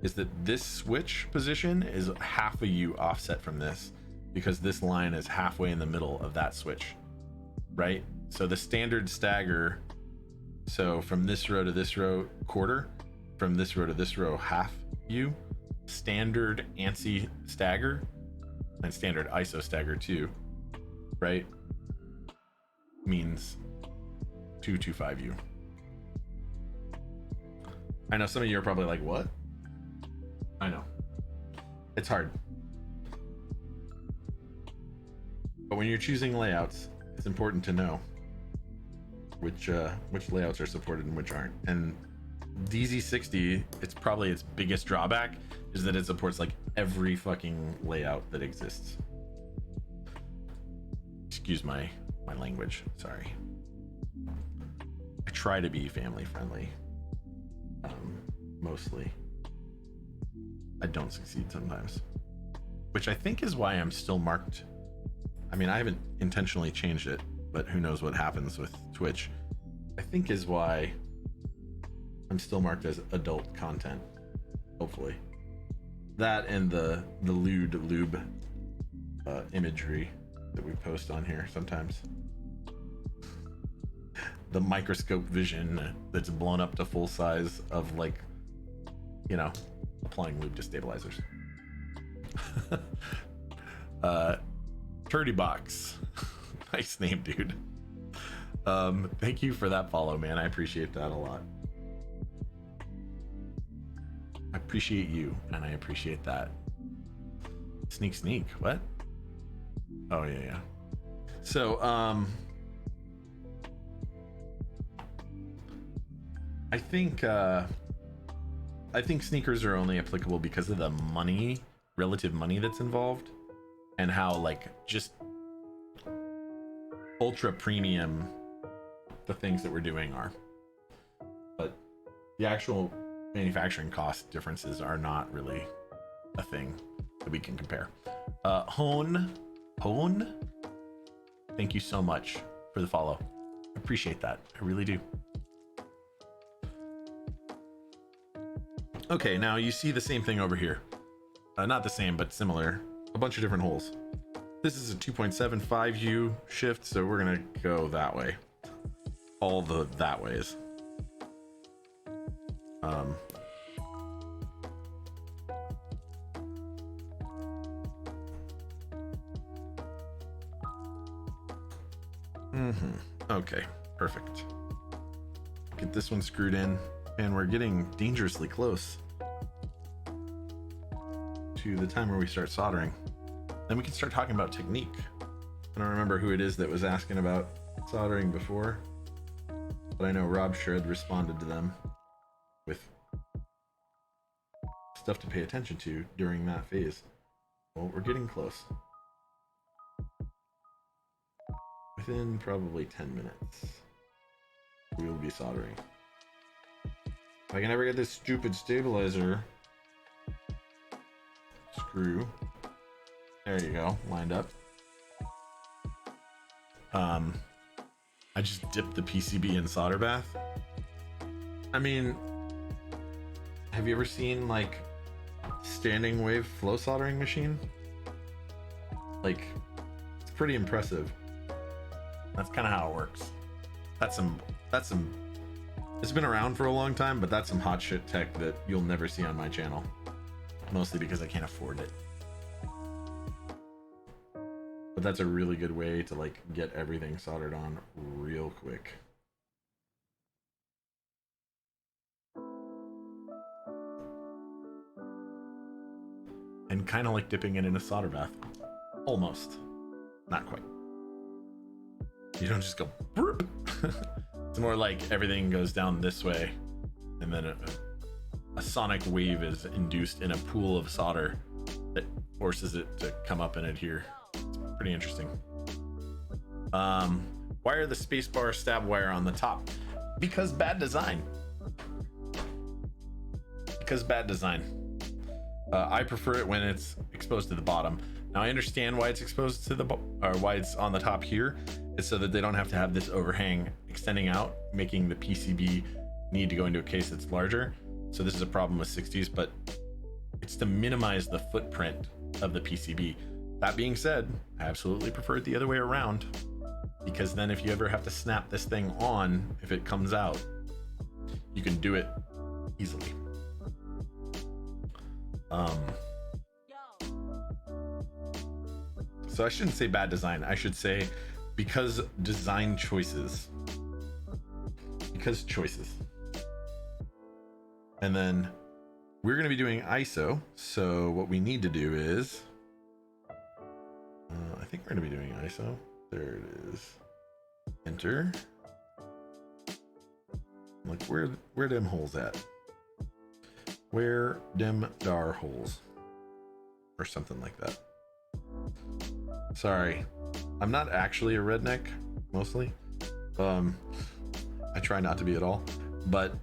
is that this switch position is half a U offset from this, because this line is halfway in the middle of that switch, right? So the standard stagger, so from this row to this row quarter, from this row to this row half U, standard ANSI stagger, and standard ISO stagger too, right, means 225U. I know some of you are probably like, what? I know. It's hard. But when you're choosing layouts, it's important to know which layouts are supported and which aren't. And DZ60, it's probably its biggest drawback is that it supports like every fucking layout that exists. Excuse my language, sorry. I try to be family friendly, mostly. I don't succeed sometimes, which I think is why I'm still marked. I mean, I haven't intentionally changed it, but who knows what happens with Twitch. I think is why I'm still marked as adult content, hopefully. That and the lube imagery that we post on here sometimes. The microscope vision that's blown up to full size of, like, you know, applying lube to stabilizers. Turdy Box. Nice name, dude. Thank you for that follow, man. I appreciate that a lot. I appreciate you, and I appreciate that. Sneak. What? Oh, yeah. So, I think sneakers are only applicable because of the relative money that's involved, and how, like, just ultra premium the things that we're doing are. But the actual manufacturing cost differences are not really a thing that we can compare. Hone, thank you so much for the follow. I appreciate that. I really do. Okay, now you see the same thing over here. Not the same, but similar. A bunch of different holes. This is a 2.75U shift, so we're gonna go that way. All the that ways. Okay, perfect. Get this one screwed in, and we're getting dangerously close to the time where we start soldering. Then we can start talking about technique. I don't remember who it is that was asking about soldering before, but I know Rob Shred responded to them with stuff to pay attention to during that phase. Well, we're getting close. Within probably 10 minutes, we will be soldering. If I can ever get this stupid stabilizer screw, there you go, lined up. I just dipped the PCB in solder bath. I mean, have you ever seen like standing wave flow soldering machine? Like, it's pretty impressive. That's kind of how it works. That's some, it's been around for a long time, but that's some hot shit tech that you'll never see on my channel. Mostly because I can't afford it. But that's a really good way to like get everything soldered on real quick. And kind of like dipping it in a solder bath. Almost. Not quite. You don't just go burp. It's more like everything goes down this way, and then a sonic wave is induced in a pool of solder that forces it to come up and adhere. It's pretty interesting. Wire the spacebar stab wire on the top. Because bad design. I prefer it when it's exposed to the bottom. Now I understand why it's exposed to the or why it's on the top here. It's so that they don't have to have this overhang extending out, making the PCB need to go into a case that's larger. So this is a problem with 60s, but it's to minimize the footprint of the PCB. That being said, I absolutely prefer it the other way around, because then if you ever have to snap this thing on, if it comes out, you can do it easily. So I shouldn't say bad design. I should say because design choices. Because choices. And then we're going to be doing ISO. So what we need to do is, I think we're going to be doing ISO. There it is. Enter. Like where them holes at? Where dem dar holes? Or something like that. Sorry. I'm not actually a redneck, mostly. I try not to be at all. But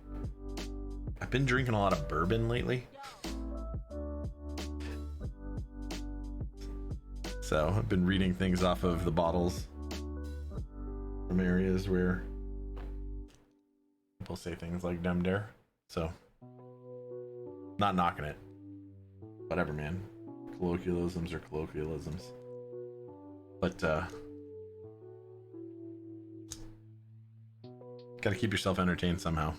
I've been drinking a lot of bourbon lately. So I've been reading things off of the bottles from areas where people say things like dem dare. So not knocking it. Whatever, man. Colloquialisms are colloquialisms. But gotta keep yourself entertained somehow.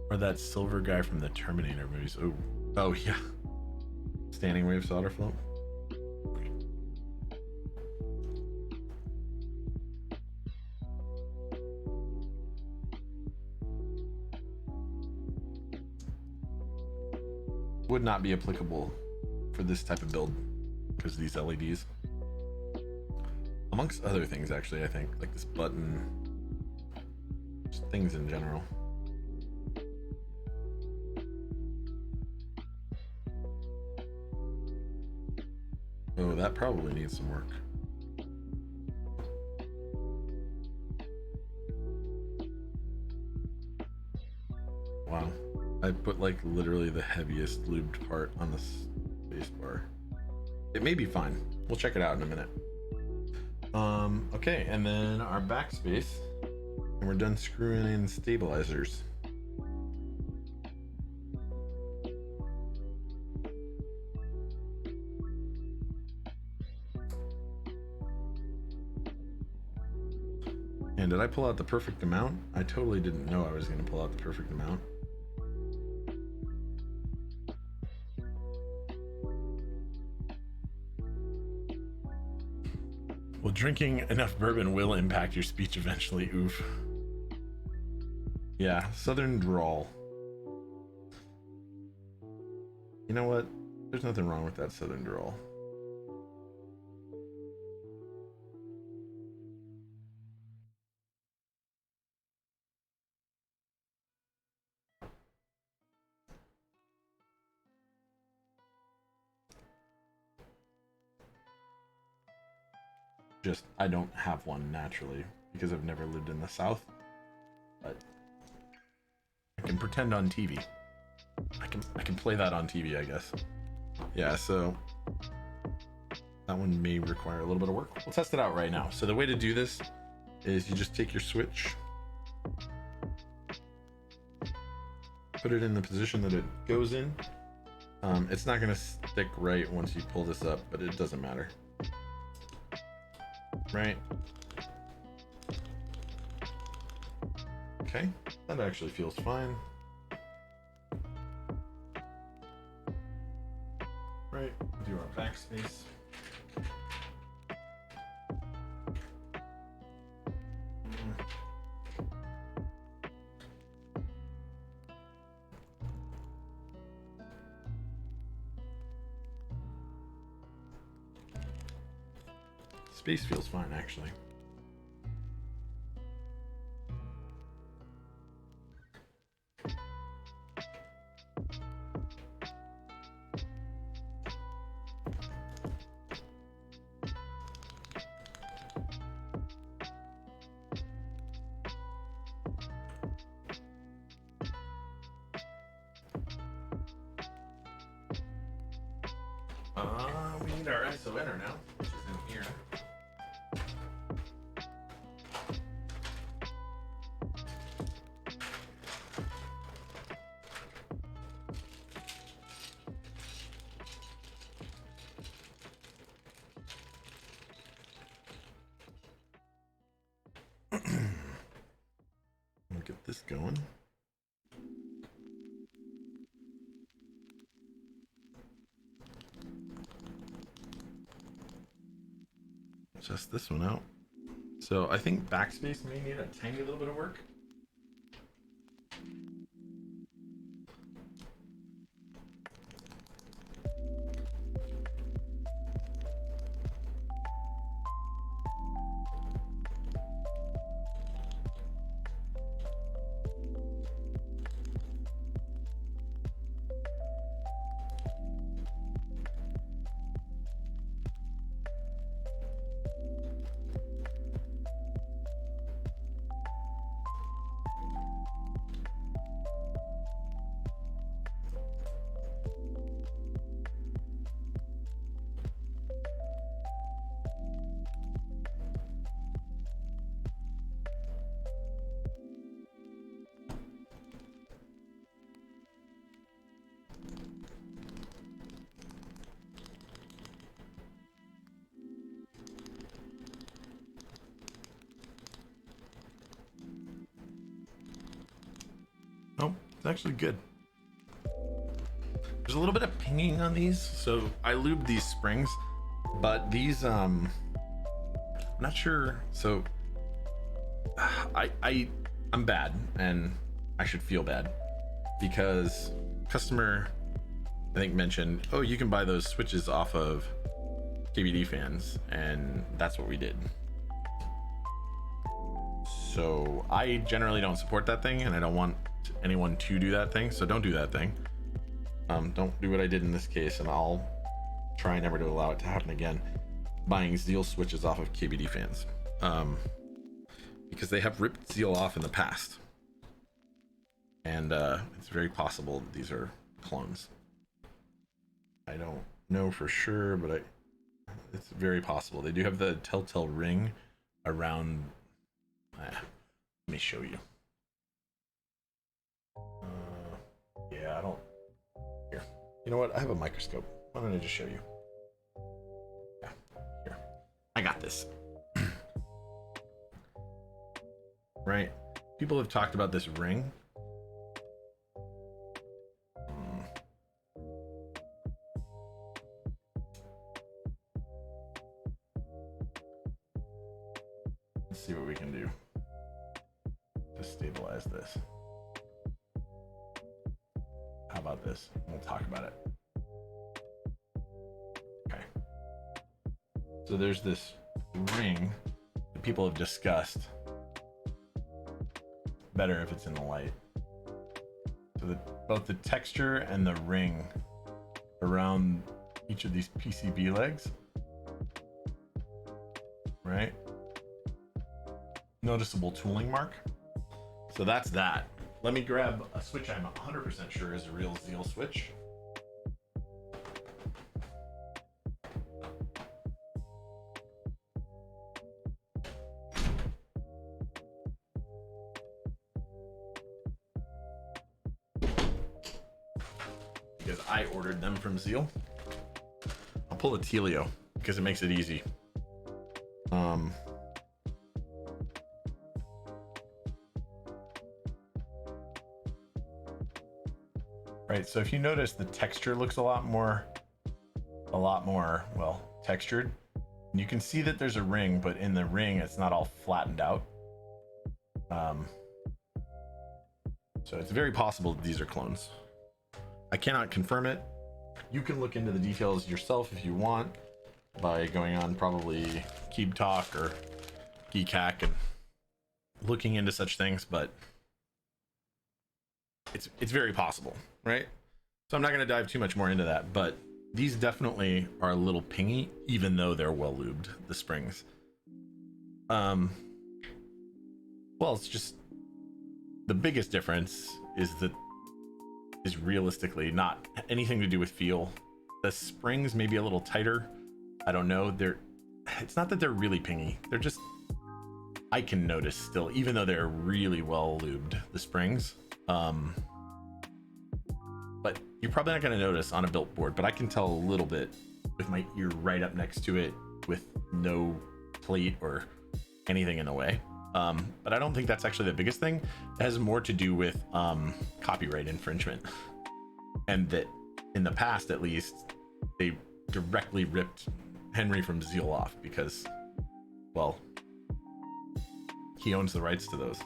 Or that silver guy from the Terminator movies. Oh yeah. Standing wave solder float. Would not be applicable for this type of build because of these LEDs. Amongst other things, actually, I think, like this button, just things in general. Oh, that probably needs some work. Wow. I put like literally the heaviest lubed part on the space bar. It may be fine. We'll check it out in a minute. Okay, and then our backspace, and we're done screwing in stabilizers. And did I pull out the perfect amount? I totally didn't know I was going to pull out the perfect amount. Well, drinking enough bourbon will impact your speech eventually. Oof. Yeah, Southern drawl. You know what? There's nothing wrong with that Southern drawl. Just, I don't have one naturally because I've never lived in the South, but I can pretend on TV. I can play that on TV, I guess. Yeah, so that one may require a little bit of work. We'll test it out right now. So the way to do this is you just take your switch, put it in the position that it goes in. It's not gonna stick right once you pull this up, but it doesn't matter. Right. Okay, that actually feels fine. Right, do our backspace. Space feels fine, actually. We need our ISO enter now, which is in here. We'll get this going. Just this one out. So I think backspace may need a tiny little bit of work. Oh, it's actually good. There's a little bit of pinging on these, so I lubed these springs, but these I'm not sure. So I'm bad, and I should feel bad because customer I think mentioned, oh, you can buy those switches off of KBD fans, and that's what we did. So I generally don't support that thing, and I don't want anyone to do that thing, so don't do that thing. Don't do what I did in this case, and I'll try never to allow it to happen again. Buying Zeal switches off of KBD fans, because they have ripped Zeal off in the past, and it's very possible that these are clones. I don't know for sure, but it's very possible. They do have the telltale ring around. Let me show you. Yeah, I don't. Here. You know what? I have a microscope. Why don't I just show you? Yeah. Here. I got this. Right. People have talked about this ring. Let's see what we can do to stabilize this. How about this? We'll talk about it. Okay. So there's this ring that people have discussed. Better if it's in the light. So both the texture and the ring around each of these PCB legs, right? Noticeable tooling mark. So that's that. Let me grab a switch I'm 100% sure is a real Zeal switch. Because I ordered them from Zeal. I'll pull a Zealio because it makes it easy. Right, so if you notice, the texture looks a lot more, well, textured. And you can see that there's a ring, but in the ring, it's not all flattened out. So it's very possible that these are clones. I cannot confirm it. You can look into the details yourself if you want by going on probably Keep Talk or Geek Hack and looking into such things, but it's very possible, right? So I'm not going to dive too much more into that, but these definitely are a little pingy, even though they're well lubed, the springs. Well, it's just the biggest difference is that is realistically not anything to do with feel. The springs may be a little tighter. I don't know. It's not that they're really pingy. They're just, I can notice still, even though they're really well lubed, the springs. But you're probably not going to notice on a built board, but I can tell a little bit with my ear right up next to it with no plate or anything in the way. But I don't think that's actually the biggest thing. It has more to do with copyright infringement, and that in the past, at least, they directly ripped Henry from Zeal off because, well, he owns the rights to those.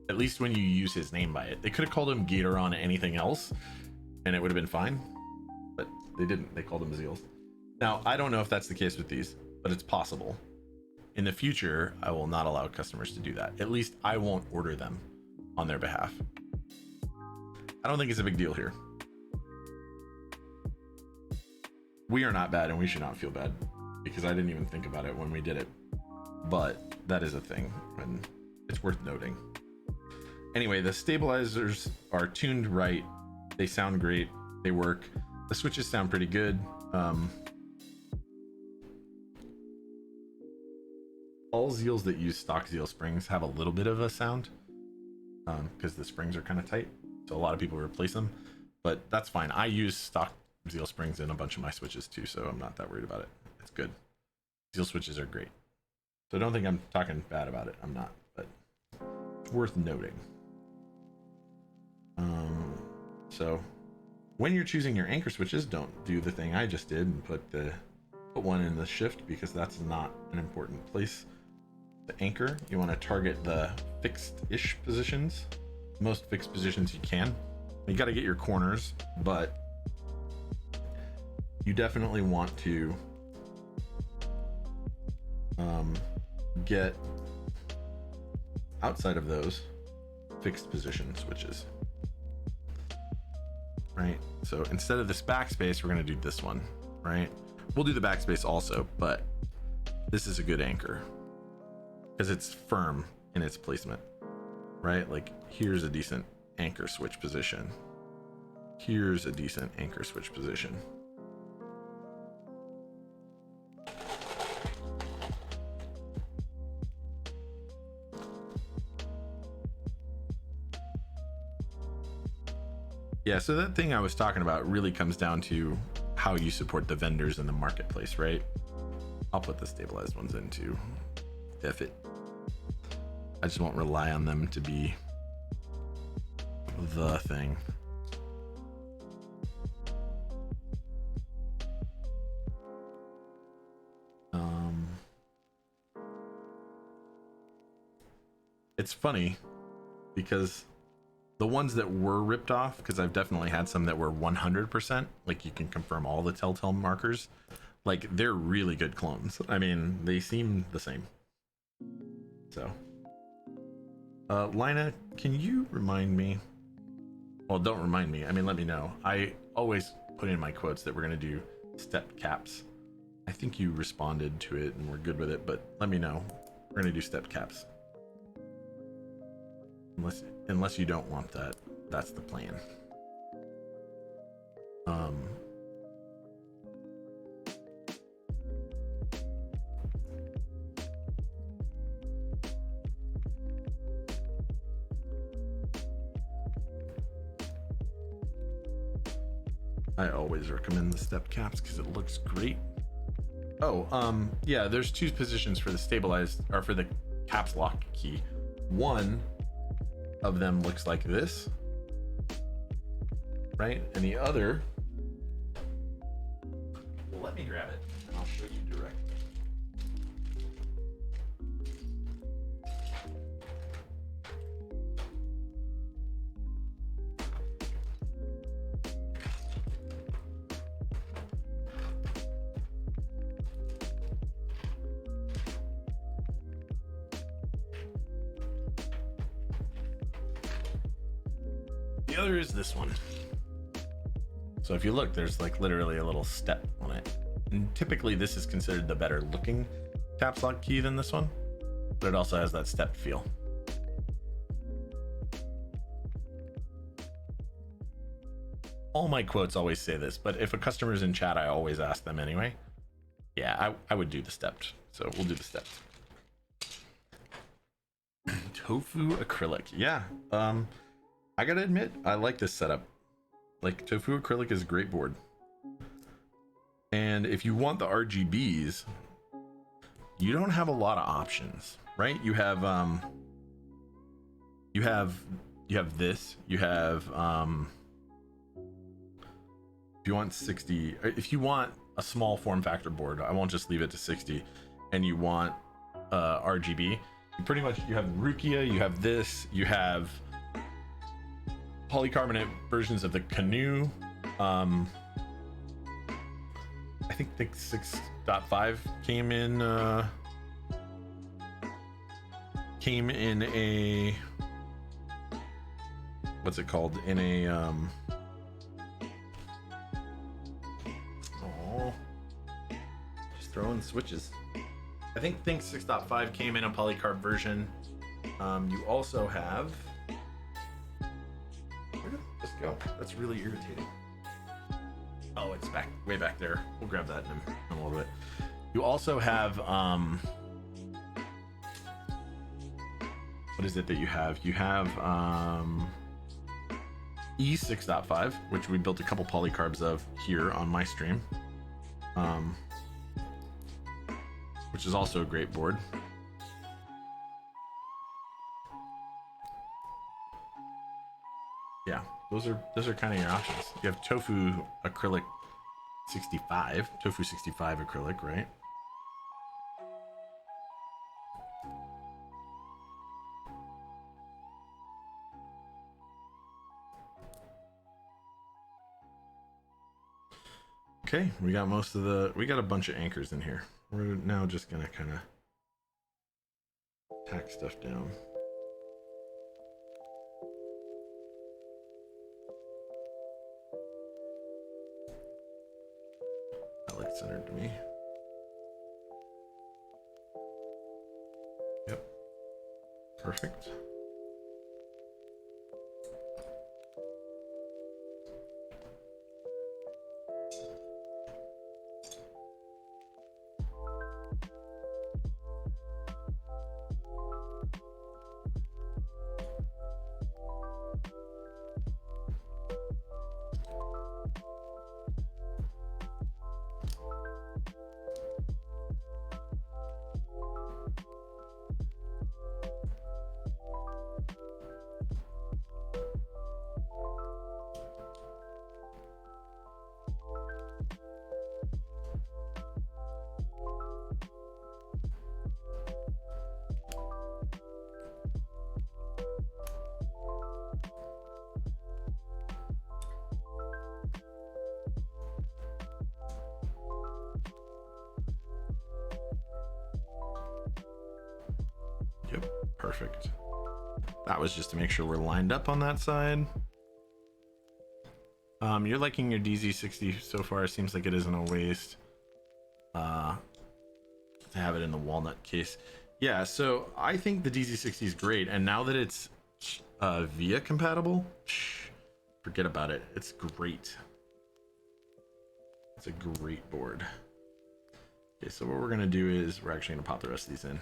At least when you use his name by it. They could have called him Gatoron anything else, and it would have been fine, but they didn't. They called him Zeals. Now, I don't know if that's the case with these, but it's possible. In the future, I will not allow customers to do that. At least I won't order them on their behalf. I don't think it's a big deal here. We are not bad, and we should not feel bad because I didn't even think about it when we did it. But that is a thing, and it's worth noting. Anyway, the stabilizers are tuned right. They sound great. They work. The switches sound pretty good. All Zeals that use stock Zeal springs have a little bit of a sound because the springs are kind of tight. So a lot of people replace them, but that's fine. I use stock Zeal springs in a bunch of my switches too, so I'm not that worried about it. It's good. Zeal switches are great. So don't think I'm talking bad about it. I'm not, but it's worth noting. So when you're choosing your anchor switches, don't do the thing I just did and put one in the shift, because that's not an important place. The anchor, you want to target the fixed-ish positions, most fixed positions you can. You got to get your corners, but you definitely want to get outside of those fixed position switches. Right, so instead of this backspace, we're going to do this one, right? We'll do the backspace also, but this is a good anchor because it's firm in its placement, right? Like here's a decent anchor switch position. Here's a decent anchor switch position. Yeah, so that thing I was talking about really comes down to how you support the vendors in the marketplace, right? I'll put the stabilized ones in too. I just won't rely on them to be the thing. it's funny because the ones that were ripped off, because I've definitely had some that were 100%, like you can confirm all the telltale markers, like they're really good clones. I mean, they seem the same. So Lina, can you remind me? Well, don't remind me. I mean, let me know. I always put in my quotes that we're going to do step caps. I think you responded to it and we're good with it, but let me know. We're going to do step caps. Unless you don't want that. That's the plan. I always recommend the step caps because it looks great. Oh, yeah, there's two positions for the stabilized, or for the caps lock key. One of them looks like this, right? And the other, well, let me grab it and I'll show you directly. The other is this one. So if you look, there's like literally a little step on it. And typically this is considered the better looking caps lock key than this one, but it also has that step feel. All my quotes always say this, but if a customer's in chat, I always ask them anyway. Yeah, I would do the stepped. So we'll do the stepped. Tofu acrylic. Yeah. I gotta admit, I like this setup. Like, Tofu acrylic is a great board. And if you want the RGBs, you don't have a lot of options, right? You have this, you have if you want 60, if you want a small form factor board, I won't just leave it to 60, and you want RGB, pretty much you have Rukia, you have this, you have polycarbonate versions of the Canoe. I think the 6.5 came in a, what's it called, in a just throwing switches. I think 6.5 came in a polycarb version. You also have, where did this go? That's really irritating. Oh, it's back, way back there. We'll grab that in a little bit. You also have what is it that you have? You have E6.5, which we built a couple polycarbs of here on my stream, which is also a great board. Yeah, those are kind of your options. You have Tofu acrylic 65, Tofu 65 acrylic, right? Okay, we got we got a bunch of anchors in here. We're now just gonna kind of tack stuff down. That looks centered to me. Yep, perfect. Perfect. That was just to make sure we're lined up on that side. You're liking your DZ60 so far. It seems like it isn't a waste to have it in the walnut case. Yeah, so I think the DZ60 is great, and now that it's VIA compatible, forget about it. It's great. It's a great board. Okay, so what we're gonna do is we're actually gonna pop the rest of these in.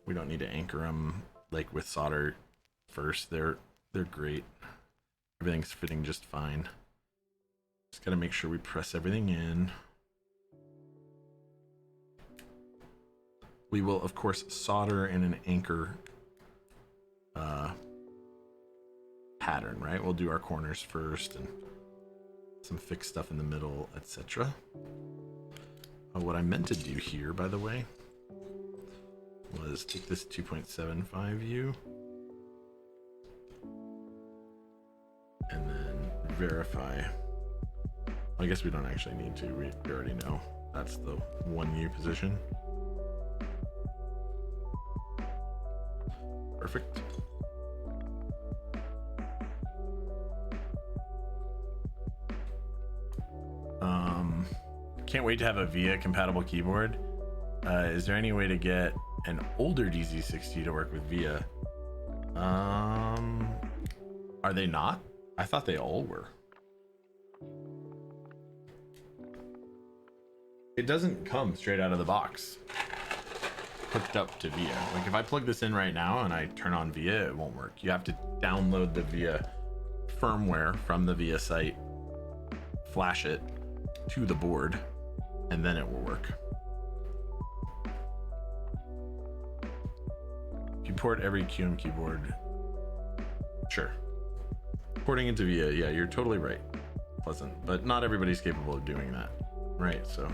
We don't need to anchor them like with solder first. They're great. Everything's fitting just fine. Just gotta make sure we press everything in. We will of course solder in an anchor pattern, right? We'll do our corners first and some fixed stuff in the middle, etc. What I meant to do here, by the way, was take this 2.75U and then verify. I guess we don't actually need to. We already know that's the 1U position. Perfect. Can't wait to have a VIA compatible keyboard. Is there any way to get an older DZ60 to work with VIA? Are they not? I thought they all were. It doesn't come straight out of the box hooked up to VIA. Like if I plug this in right now and I turn on VIA, it won't work. You have to download the VIA firmware from the VIA site, flash it to the board, and then it will work. If you port every QM keyboard, sure. Porting into VIA, yeah, you're totally right, Pleasant, but not everybody's capable of doing that, right? So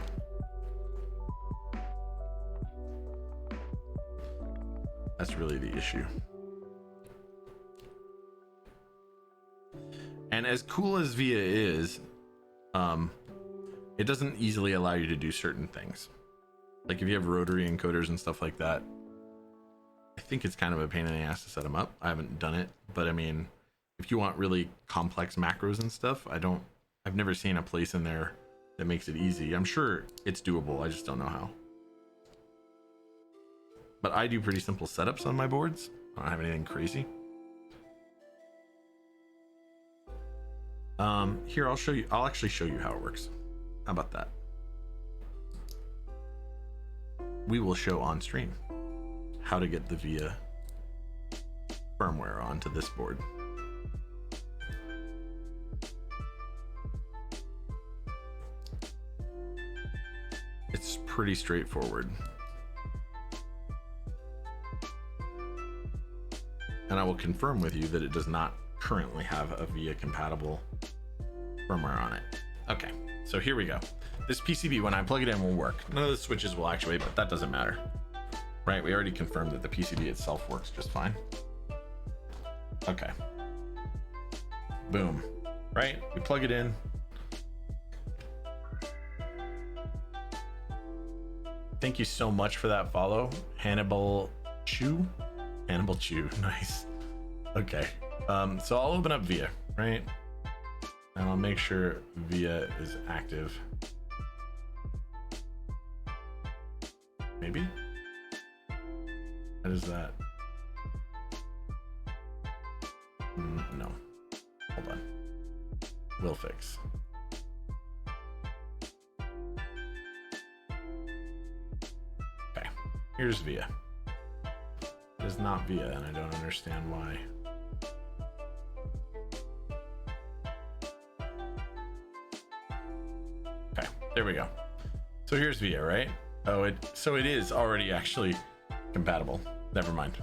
that's really the issue. And as cool as VIA is, it doesn't easily allow you to do certain things. Like if you have rotary encoders and stuff like that, I think it's kind of a pain in the ass to set them up. I haven't done it, but I mean, if you want really complex macros and stuff, I've never seen a place in there that makes it easy. I'm sure it's doable. I just don't know how. But I do pretty simple setups on my boards. I don't have anything crazy. Here, I'll show you. I'll actually show you how it works. How about that? We will show on stream how to get the VIA firmware onto this board. It's pretty straightforward. And I will confirm with you that it does not currently have a VIA compatible firmware on it. Okay, so here we go. This PCB, when I plug it in, will work. None of the switches will actuate, but that doesn't matter. Right, we already confirmed that the PCB itself works just fine. Okay. Boom. Right, we plug it in. Thank you so much for that follow, Hannibal Chew. Hannibal Chew, nice. Okay, so I'll open up VIA, right? And I'll make sure VIA is active. Maybe? What is that? No. Hold on. We'll fix. Okay, here's VIA. It is not VIA, and I don't understand why. Okay, there we go. So here's VIA, right? Oh, so it is already actually compatible. Never mind.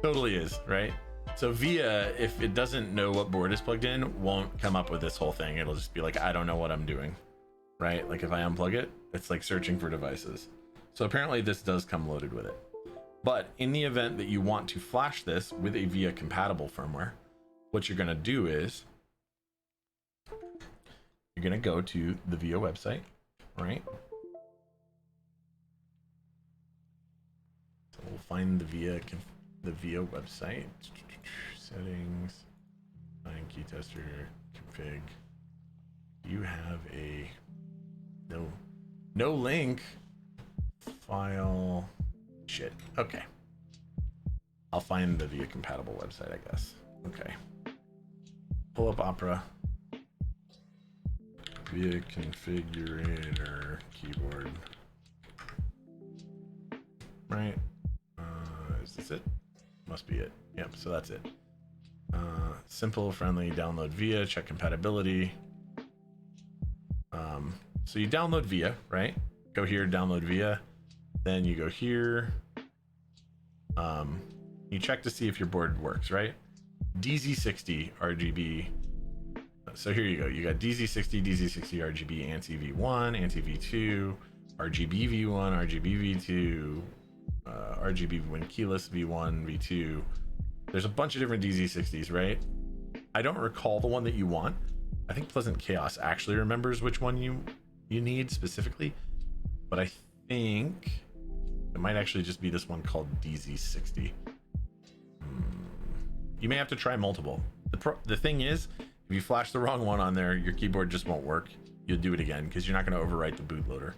Totally is, right? So VIA, if it doesn't know what board is plugged in, won't come up with this whole thing. It'll just be like, I don't know what I'm doing, right? Like if I unplug it, it's like searching for devices. So apparently this does come loaded with it. But in the event that you want to flash this with a VIA compatible firmware, what you're going to do is you're going to go to the VIA website, right? So we'll find the VIA the VIA website. Settings, find key tester, config. You have a no link file. Shit. Okay. I'll find the VIA compatible website, I guess. Okay. Pull up Opera. VIA configurator keyboard. Right. Is this it? Must be it. Yep, so that's it. Simple, friendly, download VIA, check compatibility. So you download VIA, right? Go here, download VIA. Then you go here. You check to see if your board works, right? DZ60 RGB. So here you go. You got DZ60, DZ60 RGB, ANSI V1, ANSI V2, RGB V1, RGB V2, RGB when keyless V1, V2. There's a bunch of different DZ60s, right? I don't recall the one that you want. I think Pleasant Chaos actually remembers which one you need specifically, but I think it might actually just be this one called DZ60. You may have to try multiple. The thing is, if you flash the wrong one on there, your keyboard just won't work. You'll do it again because you're not going to overwrite the bootloader.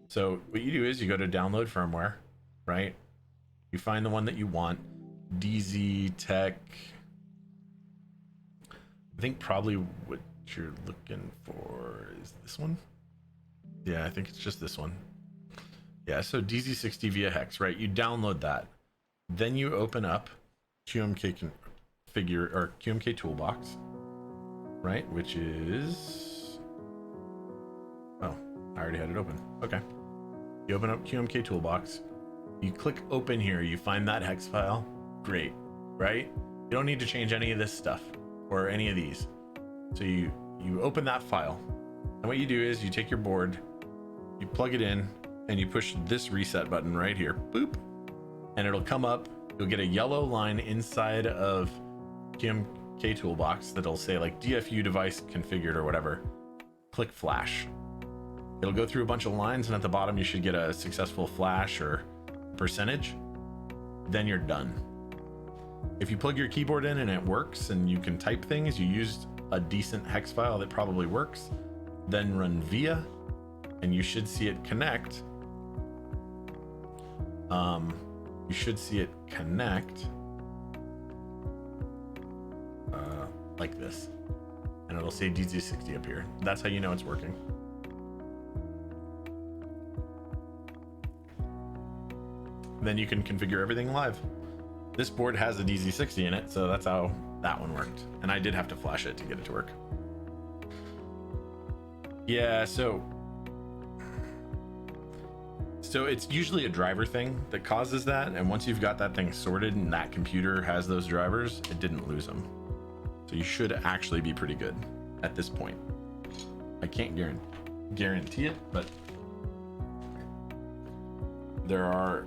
So what you do is you go to download firmware, right? You find the one that you want. DZ Tech. I think probably what you're looking for is this one. Yeah, I think it's just this one. Yeah, so DZ60 via hex, right? You download that. Then you open up QMK configure or QMK toolbox, right? Which is, oh, I already had it open. Okay. You open up QMK toolbox. You click open here. You find that hex file. Great, right? You don't need to change any of this stuff or any of these. So you open that file, and what you do is you take your board, you plug it in, and you push this reset button right here, boop, and it'll come up. You'll get a yellow line inside of QMK toolbox that'll say like DFU device configured or whatever. Click flash. It'll go through a bunch of lines, and at the bottom you should get a successful flash or percentage. Then you're done. If you plug your keyboard in and it works and you can type things, you used a decent hex file that probably works, then run VIA and you should see it connect. You should see it connect like this, and it'll say DZ60 up here. That's how you know it's working. Then you can configure everything live. This board has a DZ60 in it, so that's how that one worked. And I did have to flash it to get it to work. Yeah, so it's usually a driver thing that causes that, and once you've got that thing sorted and that computer has those drivers, it didn't lose them. So you should actually be pretty good at this point. I can't guarantee it, but there are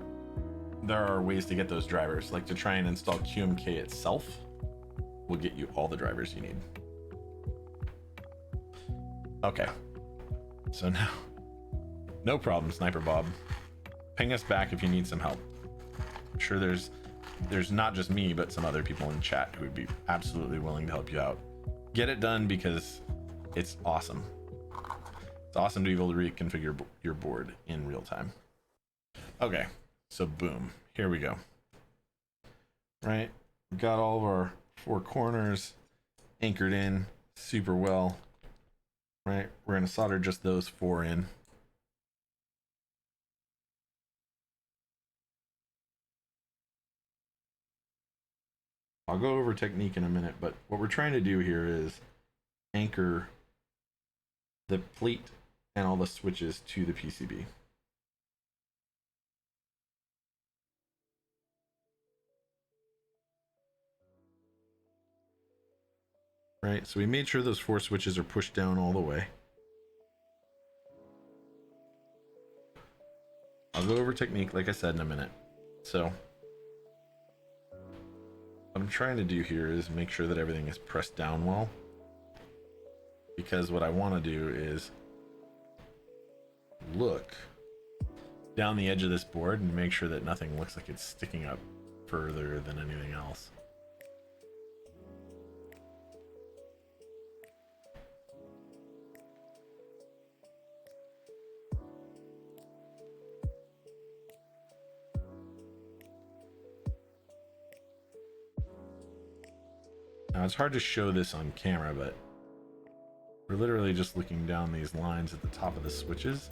ways to get those drivers. Like to try and install QMK itself will get you all the drivers you need. Okay, so now, no problem, Sniper Bob. Ping us back if you need some help. I'm sure there's not just me, but some other people in chat who would be absolutely willing to help you out. Get it done because it's awesome. It's awesome to be able to reconfigure your board in real time. Okay, so boom, here we go. Right, we've got all of our four corners anchored in super well. Right, we're gonna solder just those four in. I'll go over technique in a minute, but what we're trying to do here is anchor the plate and all the switches to the PCB. Right, so we made sure those four switches are pushed down all the way. I'll go over technique, like I said, in a minute. So what I'm trying to do here is make sure that everything is pressed down well, because what I want to do is look down the edge of this board and make sure that nothing looks like it's sticking up further than anything else. Now it's hard to show this on camera, but we're literally just looking down these lines at the top of the switches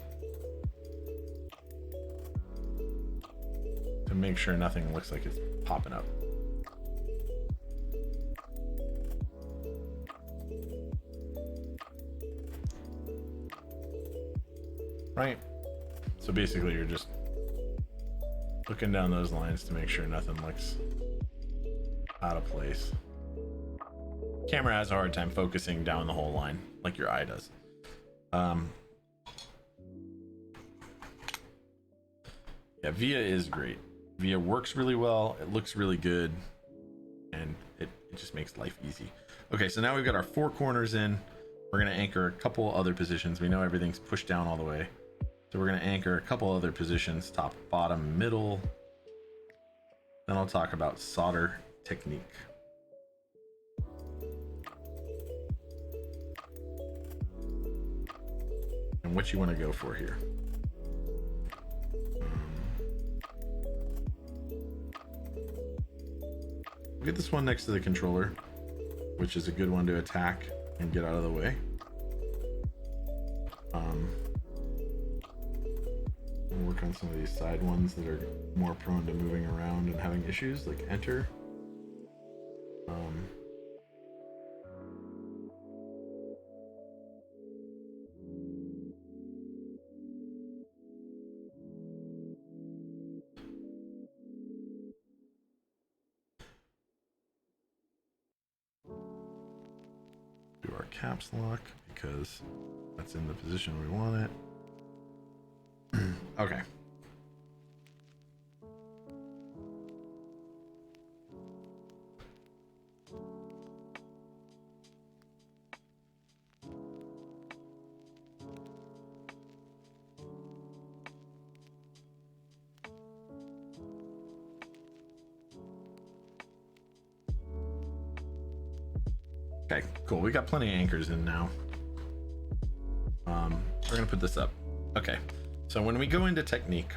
to make sure nothing looks like it's popping up. Right? So basically you're just looking down those lines to make sure nothing looks out of place. Camera has a hard time focusing down the whole line like your eye does. Yeah, Via is great. Via works really well, it looks really good, and it just makes life easy. Okay, so now we've got our 4 corners in. We're gonna anchor a couple other positions. We know everything's pushed down all the way, so we're gonna anchor a couple other positions: top, bottom, middle. Then I'll talk about solder technique. And what you want to go for here. We'll get this one next to the controller, which is a good one to attack and get out of the way. We'll work on some of these side ones that are more prone to moving around and having issues, like enter. Do our caps lock because that's in the position we want it. Okay. Okay, cool. We got plenty of anchors in now. We're gonna put this up. Okay, so when we go into technique,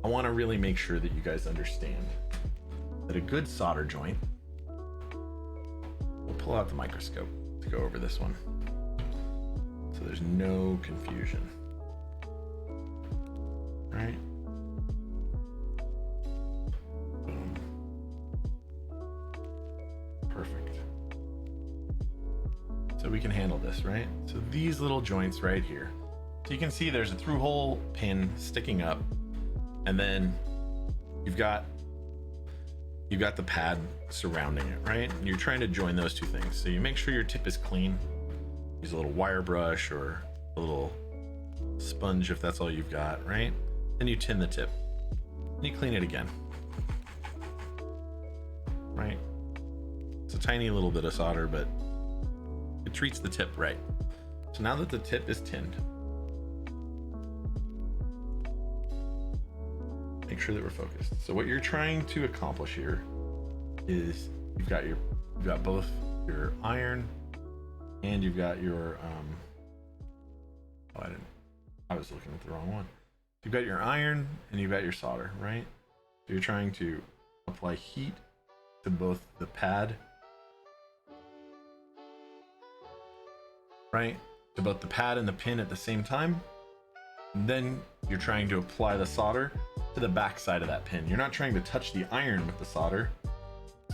I want to really make sure that you guys understand that a good solder joint. We'll pull out the microscope to go over this one, so there's no confusion. All right. Boom. Perfect. So we can handle this, right? So these little joints right here. So you can see there's a through hole pin sticking up, and then you've got the pad surrounding it, right? And you're trying to join those two things. So you make sure your tip is clean. Use a little wire brush or a little sponge if that's all you've got, right? Then you tin the tip. And you clean it again. Right? It's a tiny little bit of solder, but it treats the tip right. So now that the tip is tinned, make sure that we're focused. So what you're trying to accomplish here is you've got both your iron and you've got your I was looking at the wrong one. You've got your iron and you've got your solder, right? So you're trying to apply heat to both the pad, right? To both the pad and the pin at the same time. And then you're trying to apply the solder to the back side of that pin. You're not trying to touch the iron with the solder.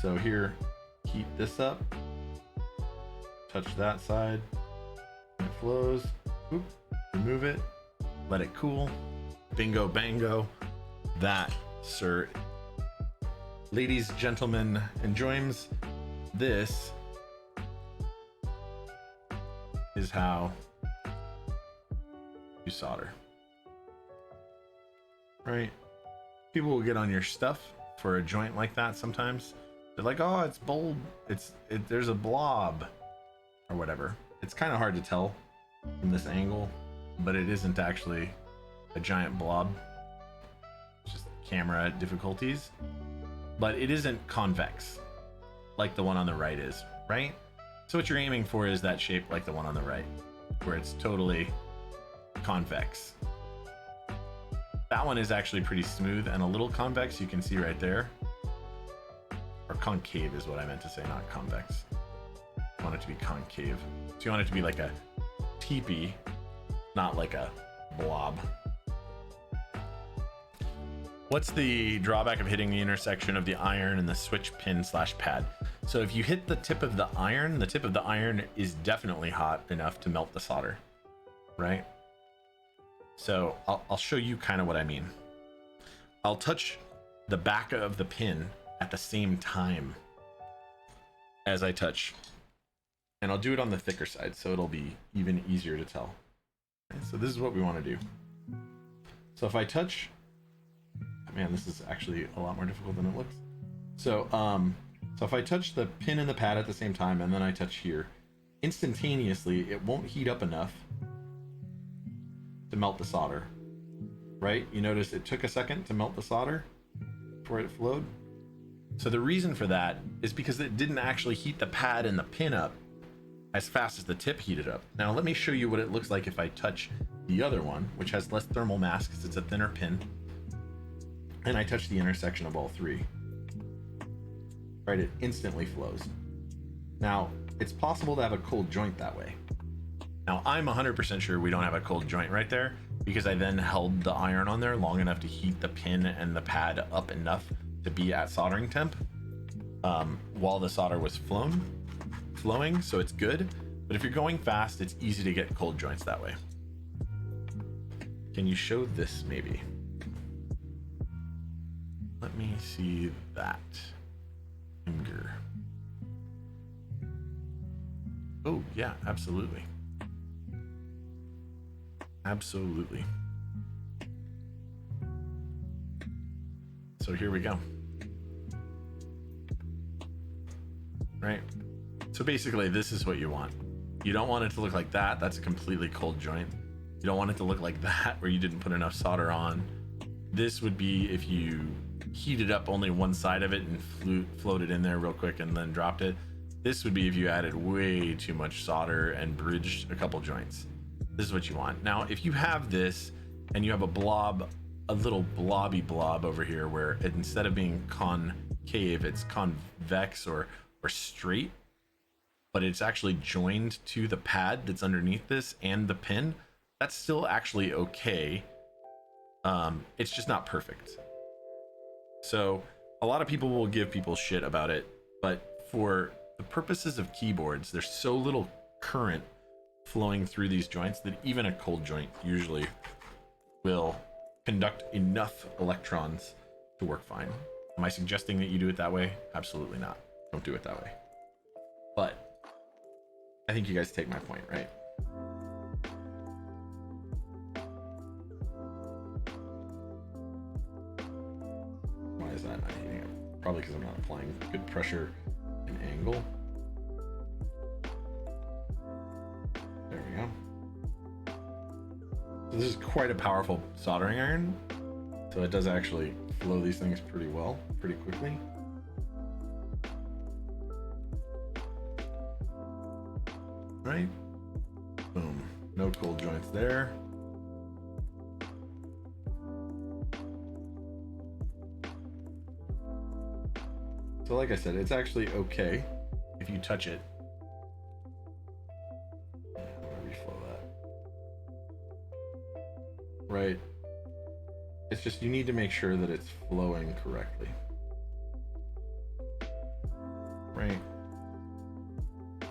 So here, heat this up, touch that side, and it flows. Oop, remove it, let it cool. Bingo bango. That, sir, ladies, gentlemen, and joins, this is how you solder. Right? People will get on your stuff for a joint like that sometimes. They're like, oh, it's bold, there's a blob or whatever. It's kind of hard to tell from this angle, but it isn't actually a giant blob. It's just camera difficulties, but it isn't convex like the one on the right is, right? So what you're aiming for is that shape like the one on the right, where it's totally convex. That one is actually pretty smooth and a little convex, you can see right there. Or concave is what I meant to say, not convex. I want it to be concave. So you want it to be like a teepee, not like a blob. What's the drawback of hitting the intersection of the iron and the switch pin / pad? So if you hit the tip of the iron is definitely hot enough to melt the solder, right? So I'll show you kind of what I mean. I'll touch the back of the pin at the same time as I touch, and I'll do it on the thicker side so it'll be even easier to tell. Okay, so this is what we want to do. So if I touch, man, this is actually a lot more difficult than it looks. So so if I touch the pin and the pad at the same time and then I touch here, instantaneously it won't heat up enough to melt the solder, right? You notice it took a second to melt the solder before it flowed. So the reason for that is because it didn't actually heat the pad and the pin up as fast as the tip heated up. Now let me show you what it looks like if I touch the other one, which has less thermal mass because it's a thinner pin, and I touch the intersection of all three. Right, it instantly flows. Now, it's possible to have a cold joint that way. Now, I'm 100% sure we don't have a cold joint right there because I then held the iron on there long enough to heat the pin and the pad up enough to be at soldering temp while the solder was flowing, so it's good. But if you're going fast, it's easy to get cold joints that way. Can you show this maybe? Let me see that. Finger. Oh, yeah, absolutely. Absolutely. So here we go. Right? So basically, this is what you want. You don't want it to look like that. That's a completely cold joint. You don't want it to look like that, where you didn't put enough solder on. This would be if you heated up only one side of it and floated in there real quick and then dropped it. This would be if you added way too much solder and bridged a couple joints. This is what you want. Now, if you have this and you have a blob, a little blobby blob over here where instead of being concave, it's convex or straight, but it's actually joined to the pad that's underneath this and the pin, that's still actually okay. It's just not perfect. So a lot of people will give people shit about it, but for the purposes of keyboards, there's so little current flowing through these joints that even a cold joint usually will conduct enough electrons to work fine. Am I suggesting that you do it that way? Absolutely not. Don't do it that way. But I think you guys take my point, right? Why is that not heating up? Probably because I'm not applying good pressure and angle. There we go. So this is quite a powerful soldering iron. So it does actually flow these things pretty well, pretty quickly. Right? Boom. No cold joints there. So like I said, it's actually okay if you touch it. I'm gonna reflow that. Right. It's just you need to make sure that it's flowing correctly. Right.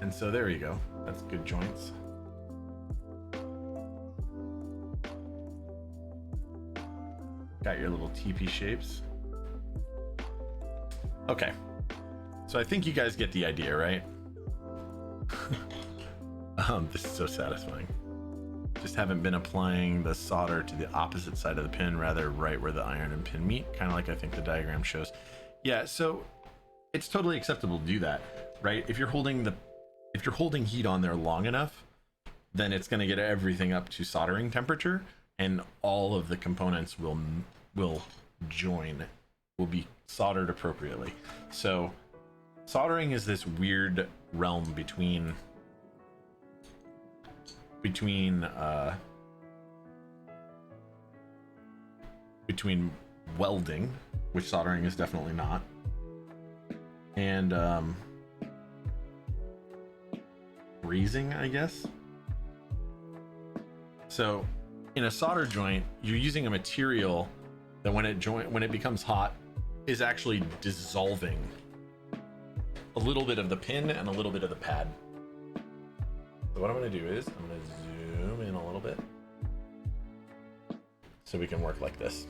And so there you go. That's good joints. Got your little teepee shapes. Okay. So I think you guys get the idea, right? This is so satisfying. Just haven't been applying the solder to the opposite side of the pin, rather right where the iron and pin meet, kind of like I think the diagram shows. Yeah, so it's totally acceptable to do that, right? If you're holding heat on there long enough, then it's going to get everything up to soldering temperature, and all of the components will join will be soldered appropriately. So soldering is this weird realm between welding, which soldering is definitely not, and freezing, I guess. So in a solder joint, you're using a material that when it becomes hot is actually dissolving a little bit of the pin and a little bit of the pad. So what I'm going to do is I'm going to zoom in a little bit so we can work like this.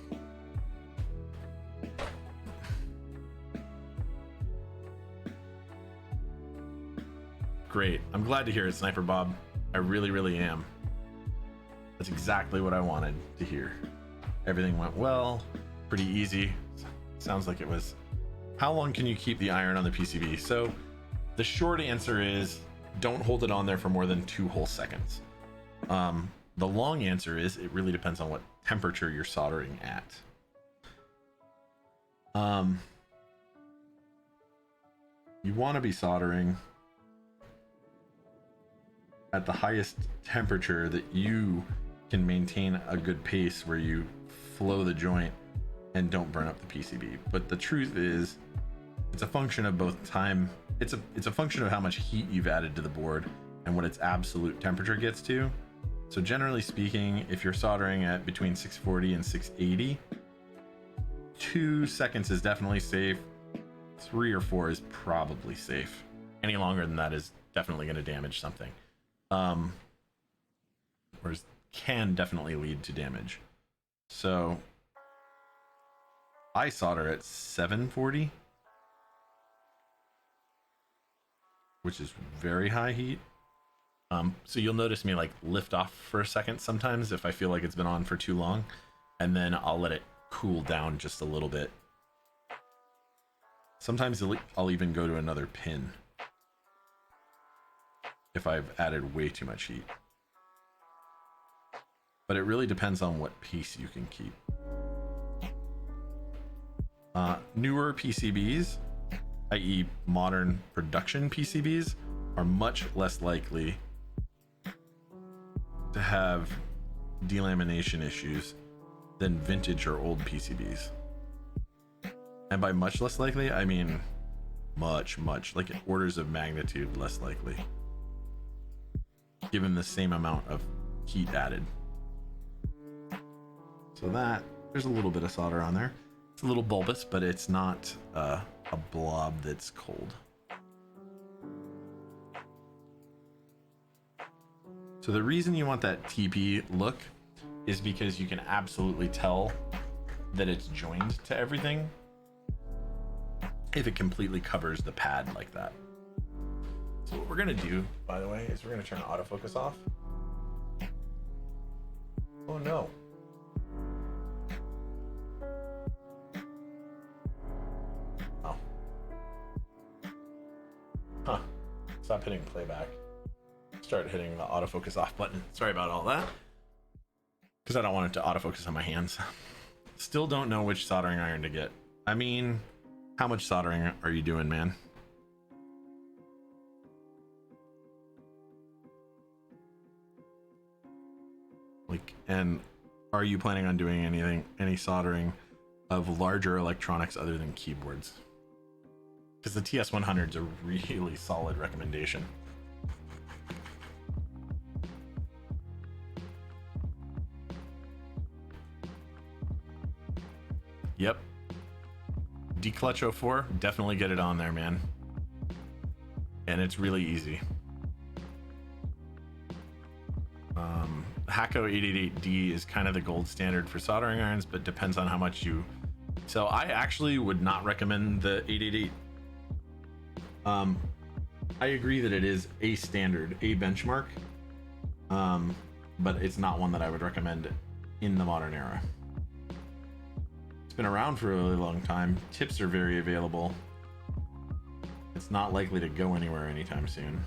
Great. I'm glad to hear it, Sniper Bob. I really, really am. That's exactly what I wanted to hear. Everything went well, pretty easy. Sounds like it was. How long can you keep the iron on the PCB? So the short answer is don't hold it on there for more than 2 whole seconds. The long answer is it really depends on what temperature you're soldering at. You want to be soldering at the highest temperature that you can maintain a good pace where you flow the joint and don't burn up the PCB. But the truth is, it's a function of both time. It's a function of how much heat you've added to the board and what its absolute temperature gets to. So generally speaking, if you're soldering at between 640 and 680, 2 seconds is definitely safe. 3 or 4 is probably safe. Any longer than that is definitely going to damage something. Whereas can definitely lead to damage. So I solder at 740, which is very high heat. So you'll notice me like lift off for a second sometimes if I feel like it's been on for too long, and then I'll let it cool down just a little bit. Sometimes I'll even go to another pin if I've added way too much heat. But it really depends on what piece you can keep. Newer PCBs, i.e. modern production PCBs, are much less likely to have delamination issues than vintage or old PCBs. And by much less likely, I mean much, like orders of magnitude less likely, given the same amount of heat added. So that, there's a little bit of solder on there. It's a little bulbous, but it's not a blob that's cold. So the reason you want that TP look is because you can absolutely tell that it's joined to everything if it completely covers the pad like that. So what we're gonna do, by the way, is we're gonna turn autofocus off. Oh no. Oh. Huh. Stop hitting playback. Start hitting the autofocus off button. Sorry about all that. Because I don't want it to autofocus on my hands. Still don't know which soldering iron to get. I mean, how much soldering are you doing, man? Like, and are you planning on doing any soldering of larger electronics other than keyboards? Because the TS100 is a really solid recommendation. Yep. Declutch 04, definitely get it on there, man. And it's really easy. Hakko 888D is kind of the gold standard for soldering irons, but depends on how much you... So I actually would not recommend the 888. I agree that it is a standard, a benchmark, but it's not one that I would recommend in the modern era. It's been around for a really long time. Tips are very available. It's not likely to go anywhere anytime soon.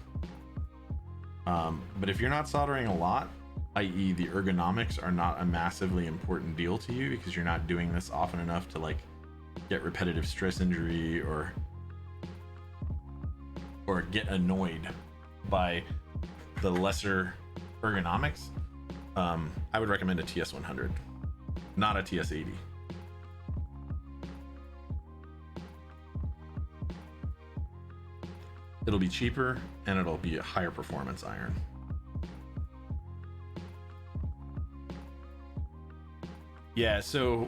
But if you're not soldering a lot, i.e. the ergonomics are not a massively important deal to you because you're not doing this often enough to like get repetitive stress injury or get annoyed by the lesser ergonomics, I would recommend a TS100, not a TS80. It'll be cheaper and it'll be a higher performance iron. Yeah, so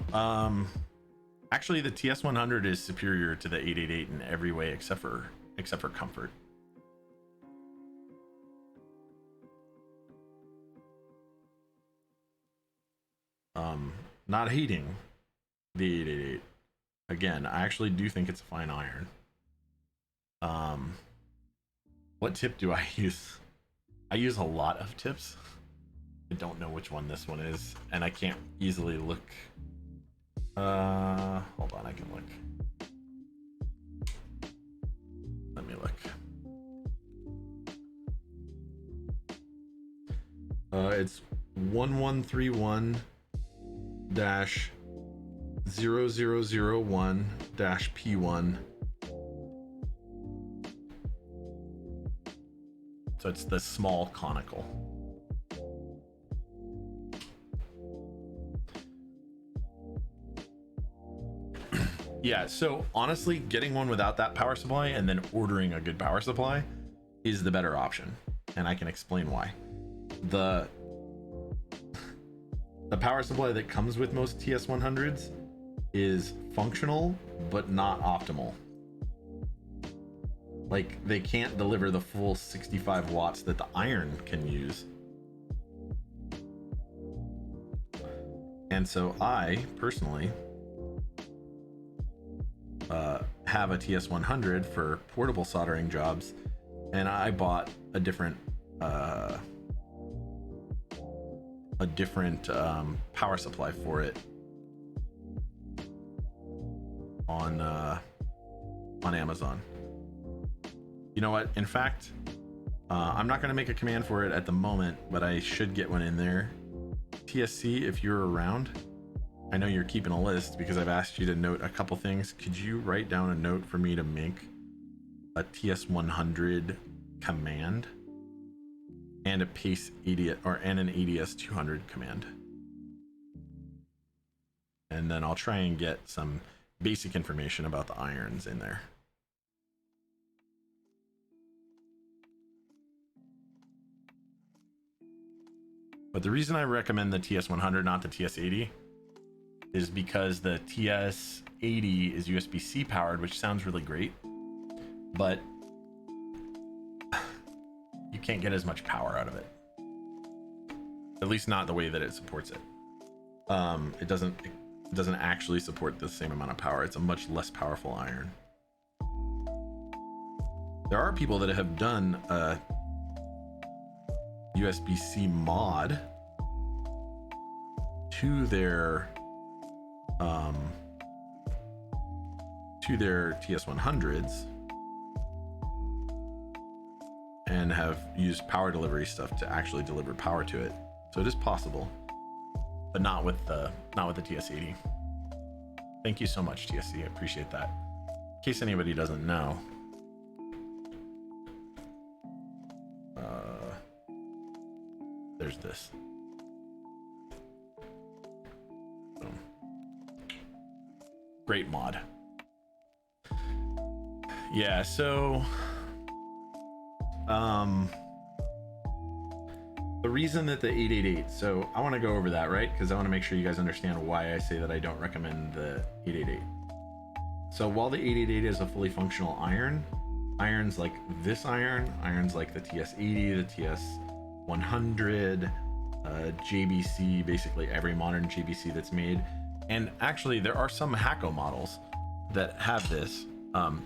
actually the TS100 is superior to the 888 in every way except for comfort. Not hating the 888. Again, I actually do think it's a fine iron. What tip do I use? I use a lot of tips. I don't know which one this one is, and I can't easily look. Hold on, I can look. Let me look. It's 1131-0001-P1. So it's the small conical. Yeah, so honestly, getting one without that power supply and then ordering a good power supply is the better option. And I can explain why. The power supply that comes with most TS100s is functional, but not optimal. Like, they can't deliver the full 65 watts that the iron can use. And so I, personally, have a TS100 for portable soldering jobs, and I bought a different power supply for it on Amazon. You know what? In fact, I'm not going to make a command for it at the moment, but I should get one in there. TSC, if you're around, I know you're keeping a list because I've asked you to note a couple things. Could you write down a note for me to make a TS100 command and a pace 80 and an ADS 200 command? And then I'll try and get some basic information about the irons in there. But the reason I recommend the TS100, not the TS80, is because the TS80 is USB-C powered, which sounds really great, but you can't get as much power out of it. At least not the way that it supports it. It doesn't actually support the same amount of power. It's a much less powerful iron. There are people that have done a USB-C mod to their TS100s and have used power delivery stuff to actually deliver power to it. So it is possible, but not with the TS80. Thank you so much, TSC. I appreciate that. In case anybody doesn't know, there's this. Boom. Great mod. Yeah, so the reason that the 888, so I want to go over that, right? Because I want to make sure you guys understand why I say that I don't recommend the 888. So while the 888 is a fully functional iron, irons like this iron, irons like the TS80, the TS100, JBC, basically every modern JBC that's made, and actually there are some Hacko models that have this,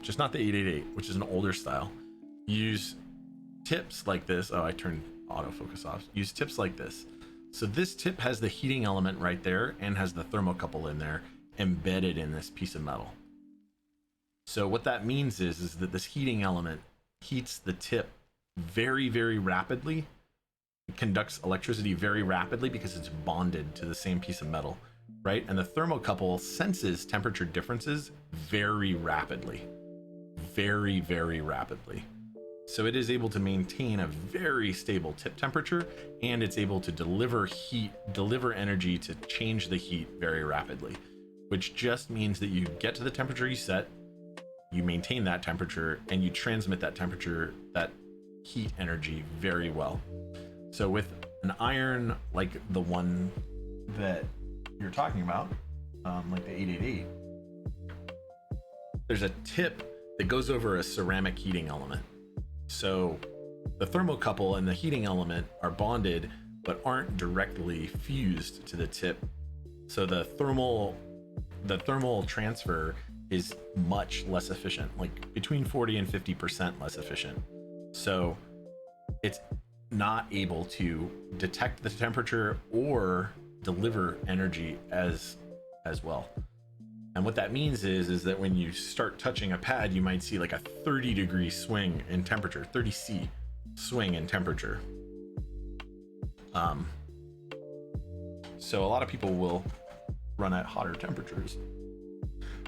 just not the 888, which is an older style. Use tips like this. Oh, I turned autofocus off. Use tips like this. So this tip has the heating element right there and has the thermocouple in there embedded in this piece of metal. So what that means is that this heating element heats the tip very, very rapidly, It conducts electricity very rapidly because it's bonded to the same piece of metal, right? And the thermocouple senses temperature differences very rapidly, very, very rapidly. So it is able to maintain a very stable tip temperature, and it's able to deliver heat, deliver energy to change the heat very rapidly, which just means that you get to the temperature you set, you maintain that temperature, and you transmit that temperature, that heat energy very well. So with an iron like the one that you're talking about, like the 888, there's a tip that goes over a ceramic heating element. So the thermocouple and the heating element are bonded but aren't directly fused to the tip. So the thermal transfer is much less efficient, like between 40 and 50% less efficient. So it's not able to detect the temperature or deliver energy as well. And what that means is that when you start touching a pad, you might see like a 30-degree swing in temperature, 30°C swing in temperature. So a lot of people will run at hotter temperatures,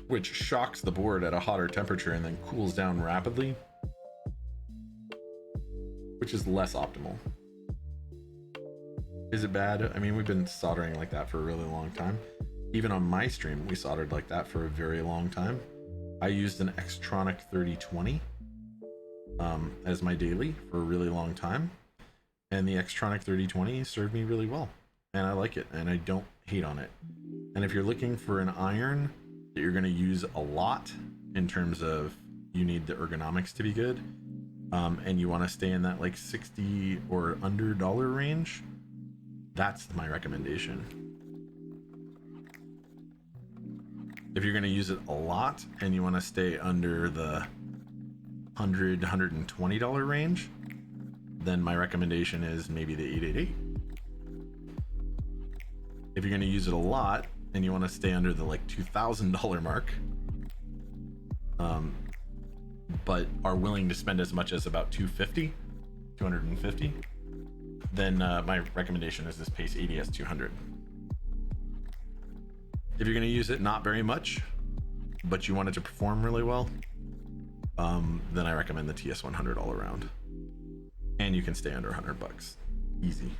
which shocks the board at a hotter temperature and then cools down rapidly, which is less optimal. Is it bad? I mean, we've been soldering like that for a really long time. Even on my stream, we soldered like that for a very long time. I used an Xtronic 3020 as my daily for a really long time. And the Xtronic 3020 served me really well. And I like it, and I don't hate on it. And if you're looking for an iron that you're gonna use a lot in terms of you need the ergonomics to be good, and you wanna stay in that like $60 or under dollar range, that's my recommendation. If you're going to use it a lot and you want to stay under the $100, $120 range, then my recommendation is maybe the 888. If you're going to use it a lot and you want to stay under the like $2,000 mark, but are willing to spend as much as about $250, then my recommendation is this Pace ADS 200. If you're going to use it not very much, but you want it to perform really well, then I recommend the TS 100 all around. And you can stay under $100. Easy.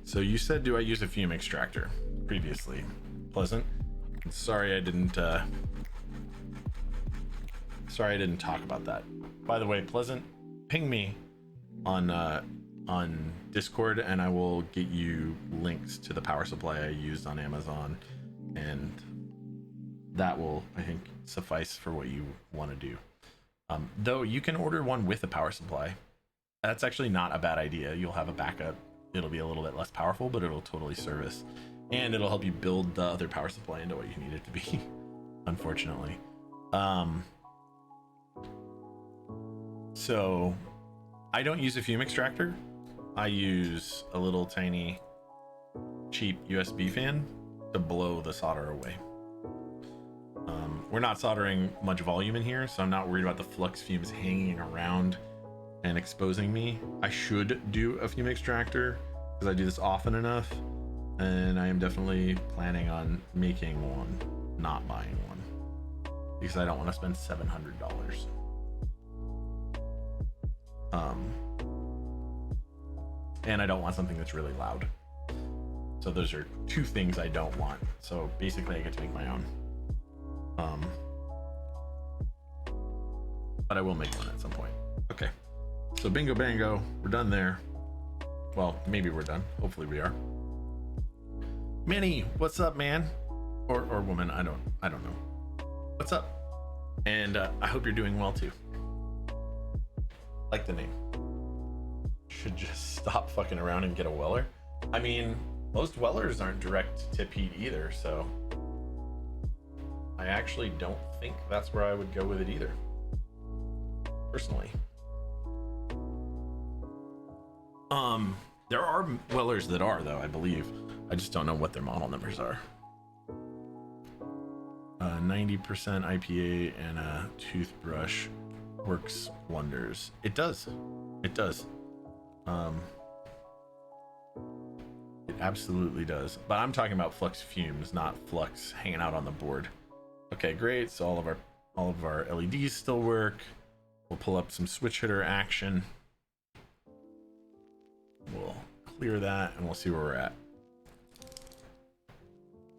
So you said, do I use a fume extractor previously? Pleasant. Sorry I didn't talk about that. By the way, Pleasant, ping me on Discord and I will get you links to the power supply I used on Amazon, and that will, I think, suffice for what you want to do. Though you can order one with a power supply. That's actually not a bad idea. You'll have a backup. It'll be a little bit less powerful, but it'll totally service, and it'll help you build the other power supply into what you need it to be. Unfortunately, so I don't use a fume extractor. I use a little tiny cheap USB fan to blow the solder away. We're not soldering much volume in here, so I'm not worried about the flux fumes hanging around and exposing me. I should do a fume extractor because I do this often enough, and I am definitely planning on making one, not buying one, because I don't want to spend $700. And I don't want something that's really loud. So those are two things I don't want. So basically I get to make my own. But I will make one at some point. Okay. So bingo bango, we're done there. Well, maybe we're done. Hopefully we are. Minnie, what's up, man? or woman. I don't know. What's up? And I hope you're doing well too. Like the name. Should just stop fucking around and get a Weller. I mean, most Wellers aren't direct tip heat either, so I actually don't think that's where I would go with it either, personally. There are Wellers that are, though, I believe. I just don't know what their model numbers are. 90% IPA and a toothbrush works wonders. It does. It does. It absolutely does. But I'm talking about flux fumes, not flux hanging out on the board. Okay, great. So all of our LEDs still work. We'll pull up some switch hitter action. We'll clear that and we'll see where we're at.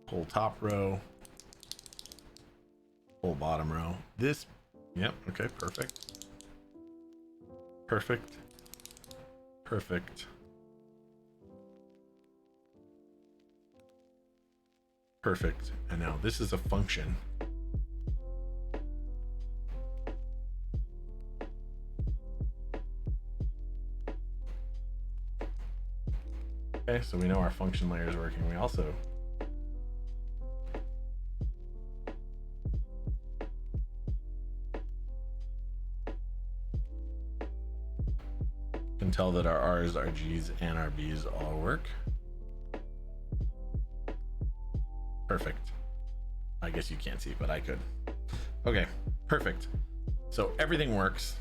Whole top row. Whole bottom row. This, yep, okay, perfect. Perfect. Perfect. Perfect. And now this is a function. Okay, so we know our function layer is working. We also can tell that our R's, our G's, and our B's all work. Perfect. I guess you can't see, but I could. Okay, perfect. So everything works.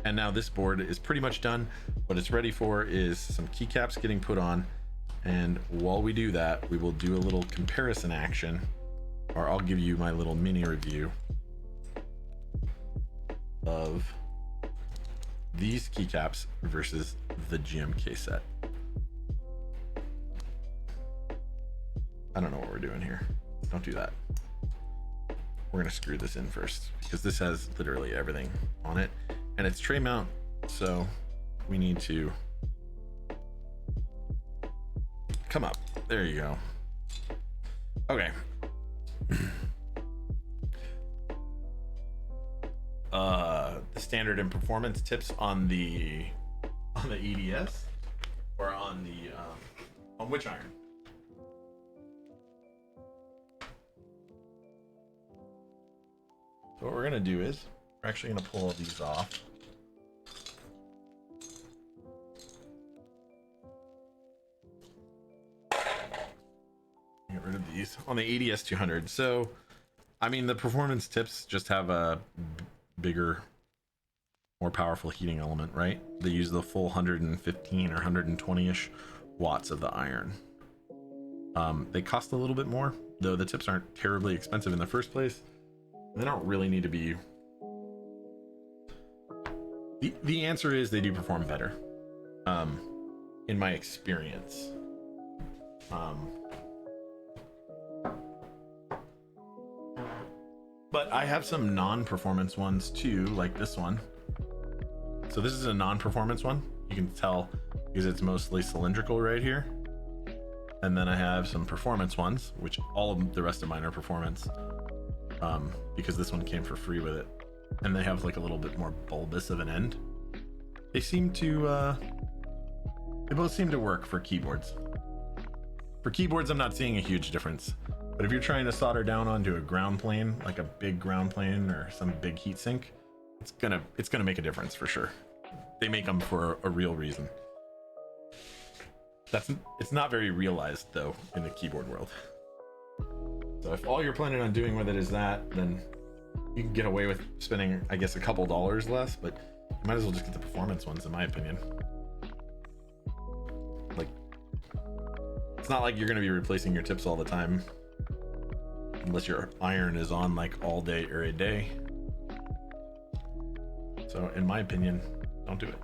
And now this board is pretty much done. What it's ready for is some keycaps getting put on. And while we do that, we will do a little comparison action, or I'll give you my little mini review of these keycaps versus the GMK set. I don't know what we're doing here. Don't do that. We're gonna screw this in first because this has literally everything on it. And it's tray mount, so we need to come up. There you go. Okay. The standard and performance tips on the EDS or on the on which iron? So what we're gonna do is we're actually gonna pull all these off. Get rid of these on the ADS 200. So, I mean, the performance tips just have a bigger, more powerful heating element, right? They use the full 115 or 120-ish watts of the iron. They cost a little bit more, though the tips aren't terribly expensive in the first place. They don't really need to be. The answer is they do perform better, in my experience. But I have some non-performance ones too, like this one. So this is a non-performance one. You can tell because it's mostly cylindrical right here. And then I have some performance ones, which all of the rest of mine are performance, because this one came for free with it. And they have like a little bit more bulbous of an end. They seem to, they both seem to work for keyboards. For keyboards, I'm not seeing a huge difference. But if you're trying to solder down onto a ground plane, like a big ground plane or some big heat sink, it's gonna make a difference for sure. They make them for a real reason. It's not very realized though in the keyboard world. So if all you're planning on doing with it is that, then you can get away with spending, I guess, a couple dollars less, but you might as well just get the performance ones, in my opinion. Like, it's not like you're gonna be replacing your tips all the time, unless your iron is on like all day every day. So in my opinion, don't do it.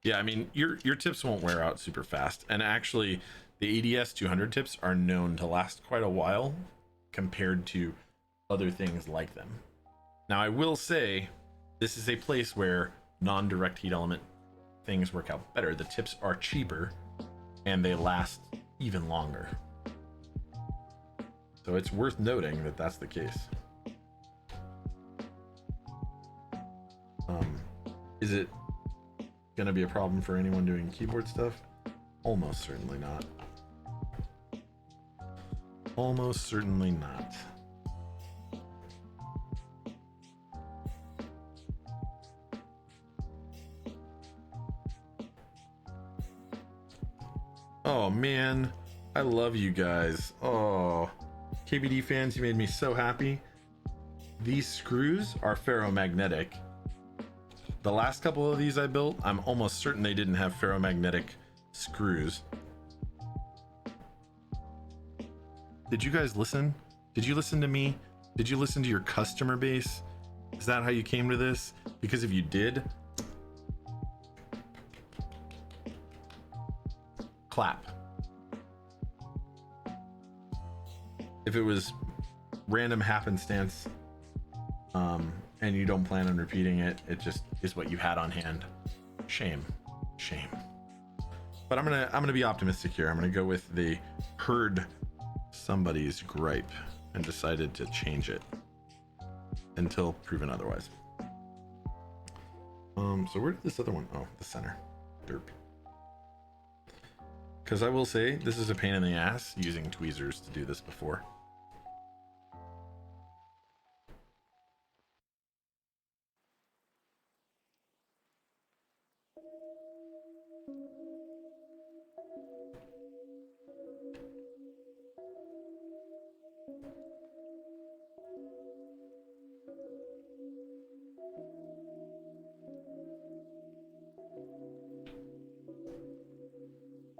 Yeah, I mean, your tips won't wear out super fast, and actually, the ADS 200 tips are known to last quite a while compared to other things like them. Now, I will say, this is a place where non-direct heat element things work out better. The tips are cheaper, and they last even longer. So it's worth noting that that's the case. Is it gonna be a problem for anyone doing keyboard stuff? Almost certainly not. Almost certainly not. Oh man, I love you guys. Oh, KBD fans, you made me so happy. These screws are ferromagnetic. The last couple of these I built, I'm almost certain they didn't have ferromagnetic screws. Did you guys listen? Did you listen to me? Did you listen to your customer base? Is that how you came to this? Because if you did, clap. If it was random happenstance, and you don't plan on repeating it, it just is what you had on hand. Shame. But I'm gonna be optimistic here. I'm gonna go with the heard somebody's gripe and decided to change it until proven otherwise. So where did this other one? Oh, the center. Derp. Because I will say this is a pain in the ass using tweezers to do this before.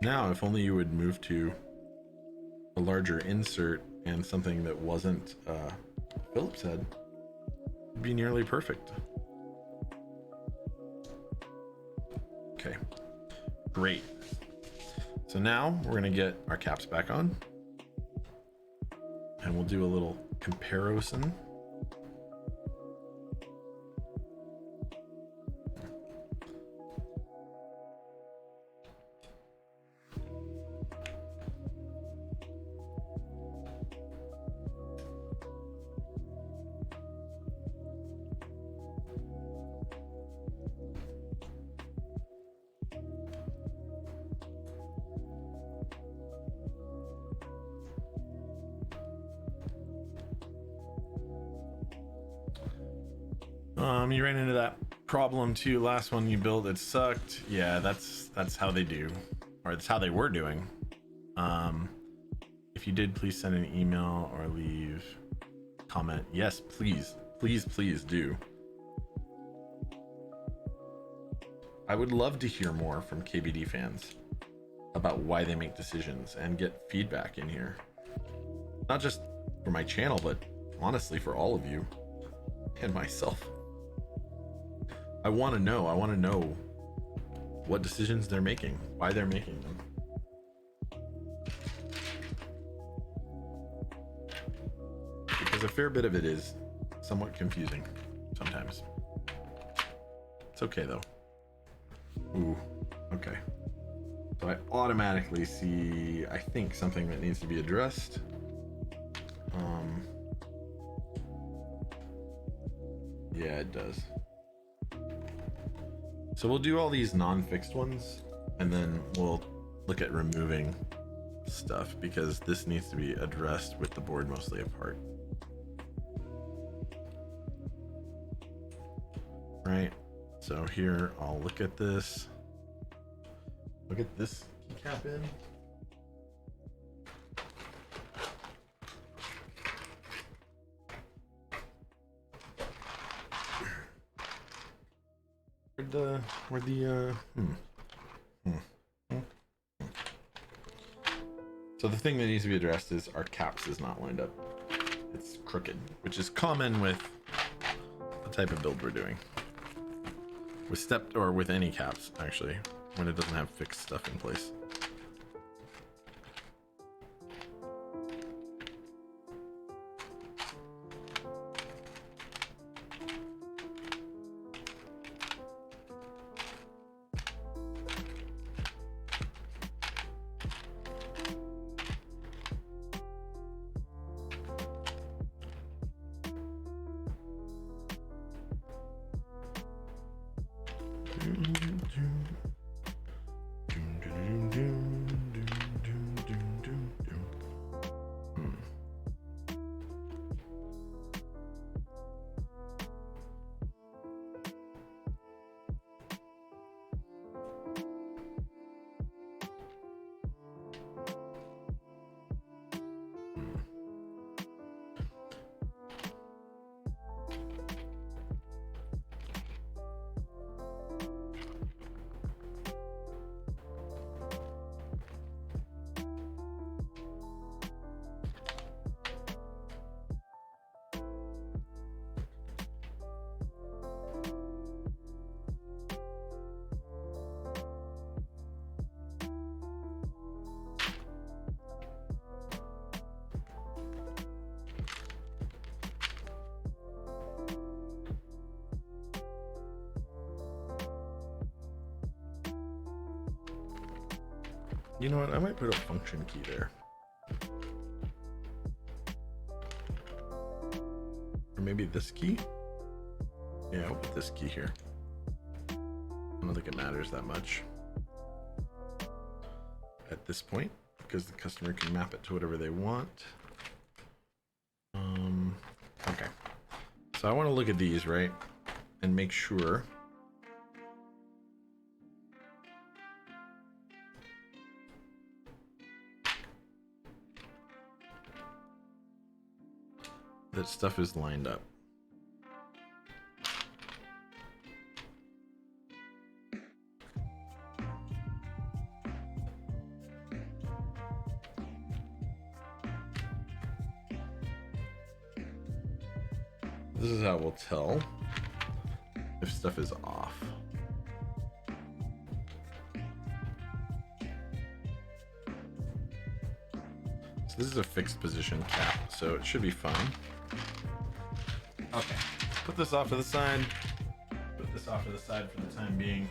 Now, if only you would move to a larger insert and something that wasn't Phillips head, it'd be nearly perfect. Okay, great. So now we're gonna get our caps back on, and we'll do a little comparison. You ran into that problem too. Last one you built, it sucked. Yeah, that's how they do, or that's how they were doing. If you did, please send an email or leave comment. Yes, please do. I would love to hear more from KBD fans about why they make decisions and get feedback in here, not just for my channel, but honestly for all of you and myself. I want to know what decisions they're making, why they're making them. Because a fair bit of it is somewhat confusing sometimes. It's okay though. Ooh, okay. So I automatically see, I think, something that needs to be addressed. Yeah, it does. So we'll do all these non-fixed ones, and then we'll look at removing stuff, because this needs to be addressed with the board mostly apart. Right, so here I'll look at this. Look at this keycap in. So the thing that needs to be addressed is our caps is not lined up. It's crooked, which is common with the type of build we're doing. with stepped or with any caps actually when it doesn't have fixed stuff in place. You know what? I might put a function key there. Or maybe this key? Yeah, I'll put this key here. I don't think it matters that much at this point because the customer can map it to whatever they want. Okay. So I want to look at these, right? And make sure that stuff is lined up. This is how we'll tell if stuff is off. So this is a fixed position cap, so it should be fine. Okay, put this off to the side. Put this off to the side for the time being.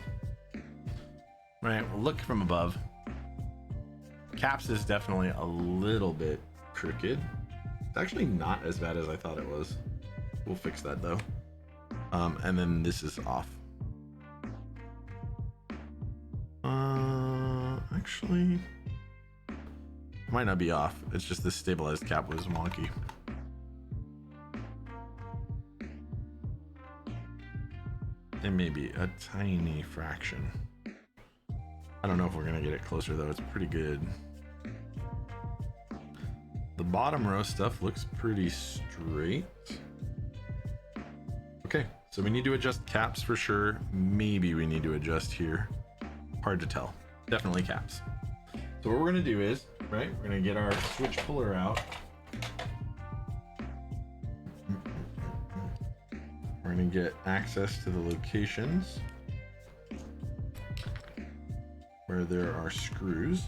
Right, we'll look from above. Caps is definitely a little bit crooked. It's actually not as bad as I thought it was. We'll fix that though. And then this is off. Actually, might not be off. It's just this stabilized cap was wonky. It may be a tiny fraction. I don't know if we're gonna get it closer though. It's pretty good. The bottom row stuff looks pretty straight. Okay, so we need to adjust caps for sure. Maybe we need to adjust here. Hard to tell. Definitely caps. So what we're gonna do is, right, we're gonna get our switch puller out. We're gonna get access to the locations where there are screws.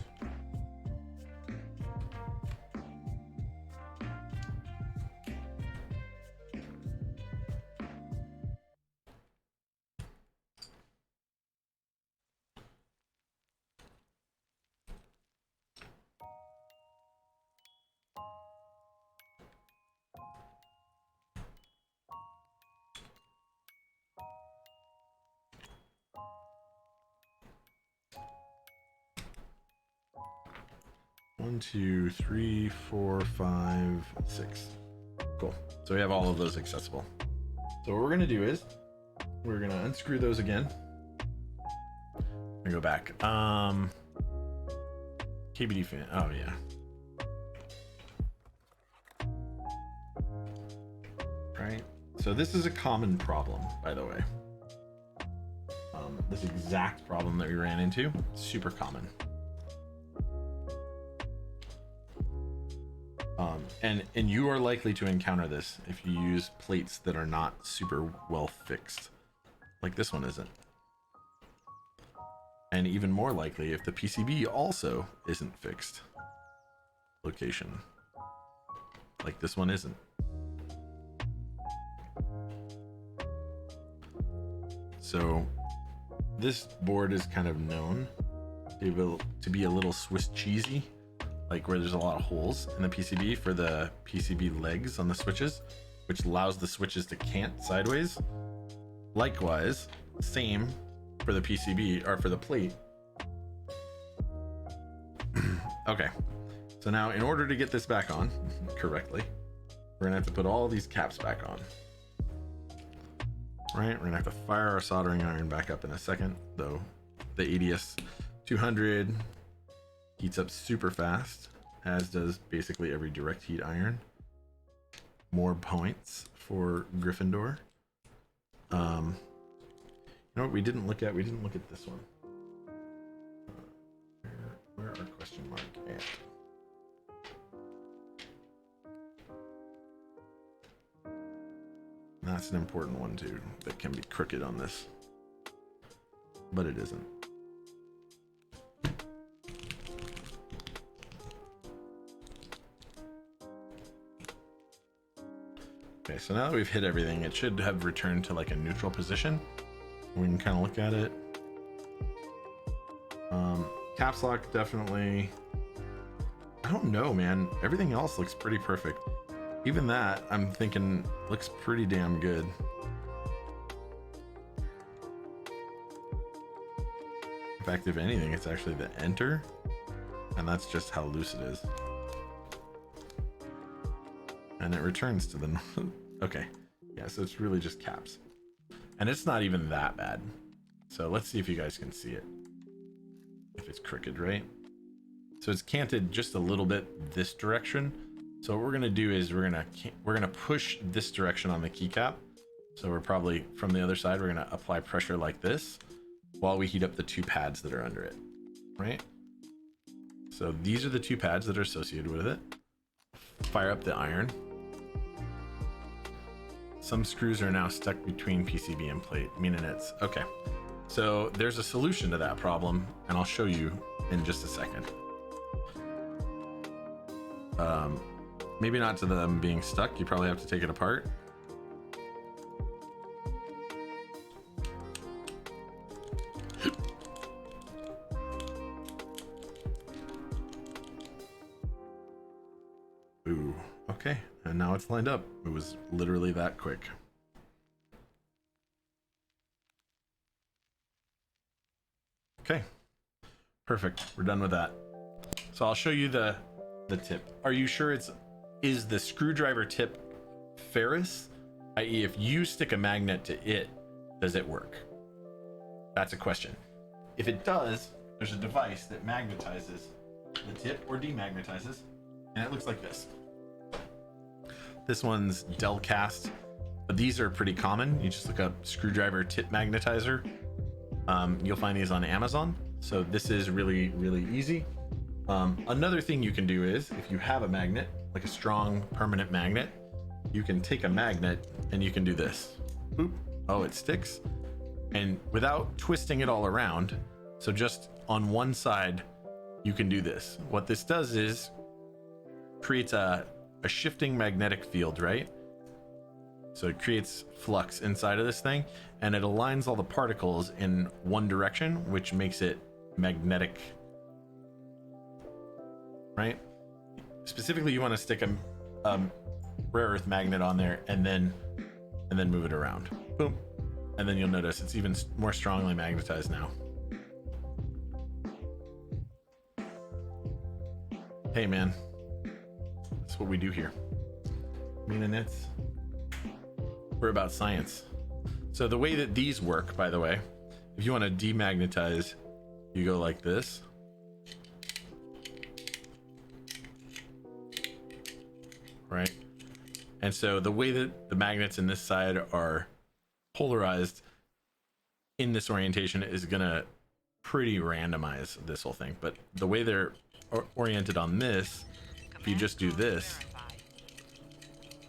One, two, three, 4, 5, 6. Cool. So we have all of those accessible. So what we're gonna do is we're gonna unscrew those again. Go back. KBD fan. Oh yeah. Right. So this is a common problem, by the way. This exact problem that we ran into, super common. And you are likely to encounter this if you use plates that are not super well fixed. Like this one isn't. And even more likely if the PCB also isn't fixed location. Like this one isn't. So this board is kind of known to be a little Swiss cheesy, like where there's a lot of holes in the PCB for the PCB legs on the switches, which allows the switches to cant sideways. Likewise, same for the PCB or for the plate. Okay, so now in order to get this back on correctly, we're gonna have to put all these caps back on. Right, we're gonna have to fire our soldering iron back up in a second, though the ADS 200 heats up super fast, as does basically every direct heat iron. More points for Gryffindor. You know what we didn't look at? We didn't look at this one. Where are question mark at? That's an important one too, that can be crooked on this, but it isn't. Okay, so now that we've hit everything, it should have returned to like a neutral position. We can kind of look at it. Caps lock, definitely. I don't know, man. Everything else looks pretty perfect. Even that, I'm thinking, looks pretty damn good. In fact, if anything, it's actually the enter, and that's just how loose it is. And it returns to the... Okay, yeah, so it's really just caps. And it's not even that bad. So let's see if you guys can see it. If it's crooked, right? So it's canted just a little bit this direction. So what we're gonna do is we're gonna push this direction on the keycap. So we're probably from the other side, we're gonna apply pressure like this while we heat up the two pads that are under it, right? So these are the two pads that are associated with it. Fire up the iron. Some screws are now stuck between PCB and plate, meaning it's okay. So there's a solution to that problem, and I'll show you in just a second. Maybe not to them being stuck. You probably have to take it apart. Ooh, okay. And now it's lined up. It was literally that quick. Okay, perfect. We're done with that. So I'll show you the tip. Are you sure is the screwdriver tip ferrous? i.e. if you stick a magnet to it, does it work? That's a question. If it does, there's a device that magnetizes the tip or demagnetizes, and it looks like this. This one's Delcast, but these are pretty common. You just look up screwdriver tip magnetizer. You'll find these on Amazon. So this is really, really easy. Another thing you can do is if you have a magnet, like a strong permanent magnet, you can take a magnet and you can do this. Boop. Oh, it sticks. And without twisting it all around, so just on one side, you can do this. What this does is creates a shifting magnetic field, right? So it creates flux inside of this thing, and it aligns all the particles in one direction, which makes it magnetic, right? Specifically, you want to stick a rare earth magnet on there and then move it around. Boom. And then you'll notice it's even more strongly magnetized now. Hey man, that's what we do here. Me and Nits. We're about science. So the way that these work, by the way, if you want to demagnetize, you go like this. Right? And so the way that the magnets in this side are polarized in this orientation is gonna pretty randomize this whole thing. But the way they're oriented on this, if you just do this,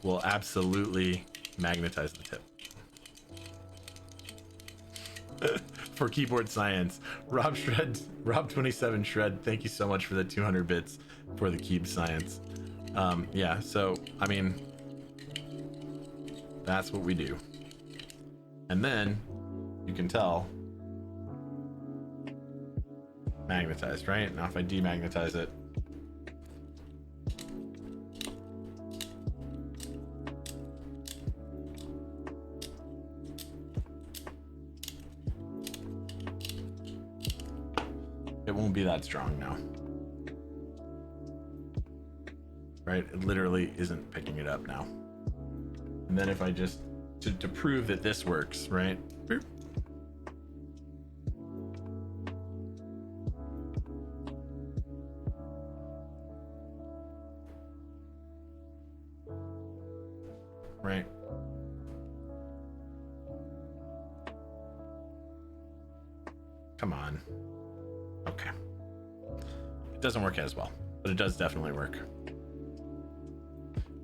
will absolutely magnetize the tip. for keyboard science. Rob 27 Shred, thank you so much for the 200 bits for the keyboard science. Yeah, so I mean, that's what we do. And then you can tell magnetized, right? Now if I demagnetize it, it won't be that strong now, right? It literally isn't picking it up now. And then if I just to prove that this works, right? Boop. Right. Come on. Okay. It doesn't work as well, but it does definitely work.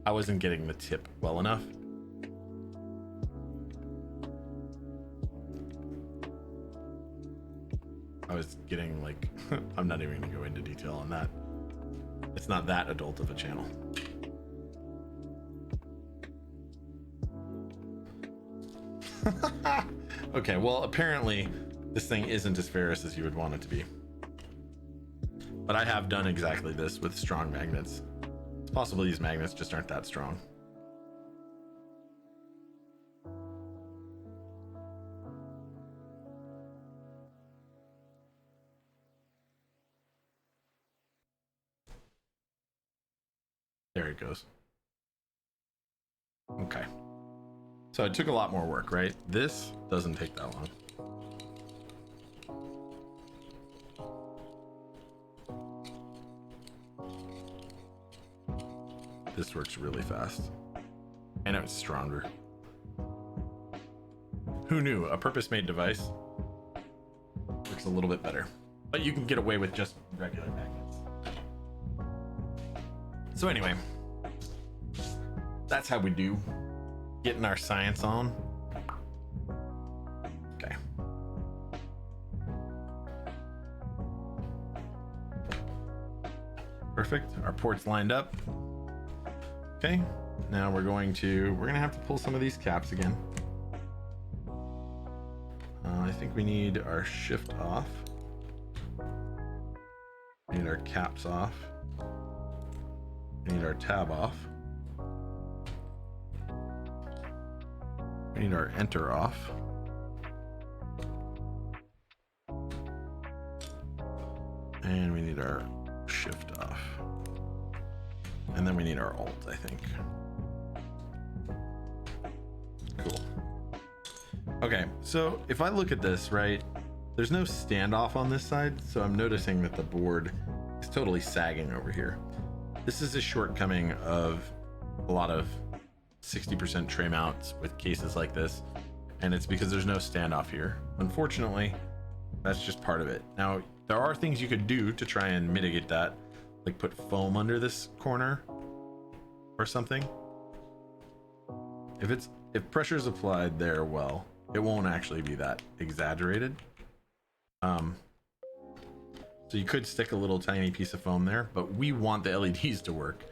I wasn't getting the tip well enough. I was getting like, I'm not even gonna go into detail on that. It's not that adult of a channel. Okay, well, apparently this thing isn't as ferrous as you would want it to be. But I have done exactly this with strong magnets. It's possible these magnets just aren't that strong. There it goes. Okay. So it took a lot more work, right? This doesn't take that long. This works really fast. And it's stronger. Who knew? A purpose-made device works a little bit better. But you can get away with just regular magnets. So anyway, that's how we do. Getting our science on. Okay. Perfect. Our ports lined up. Okay. Now we're gonna have to pull some of these caps again. I think we need our shift off. We need our caps off. We need our tab off. We need our enter off. And we need our shift off. And then we need our alt, I think. Cool. Okay, so if I look at this, right, there's no standoff on this side, so I'm noticing that the board is totally sagging over here. This is a shortcoming of a lot of 60% tray mounts with cases like this, and it's because there's no standoff here. Unfortunately, that's just part of it. Now, there are things you could do to try and mitigate that, like put foam under this corner or something. If pressure is applied there, well, it won't actually be that exaggerated. So you could stick a little tiny piece of foam there, but we want the LEDs to work,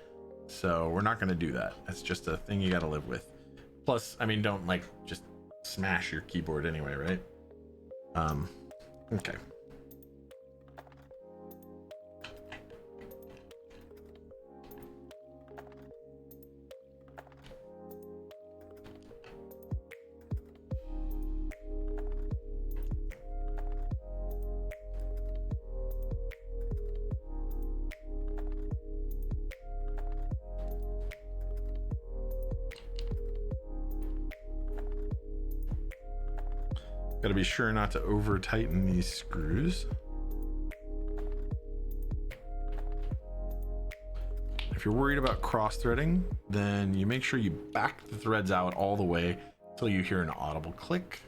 so we're not going to do that. That's just a thing you got to live with. Plus, I mean, don't like just smash your keyboard anyway, right? Okay. Got to be sure not to over tighten these screws. If you're worried about cross threading, then you make sure you back the threads out all the way until you hear an audible click.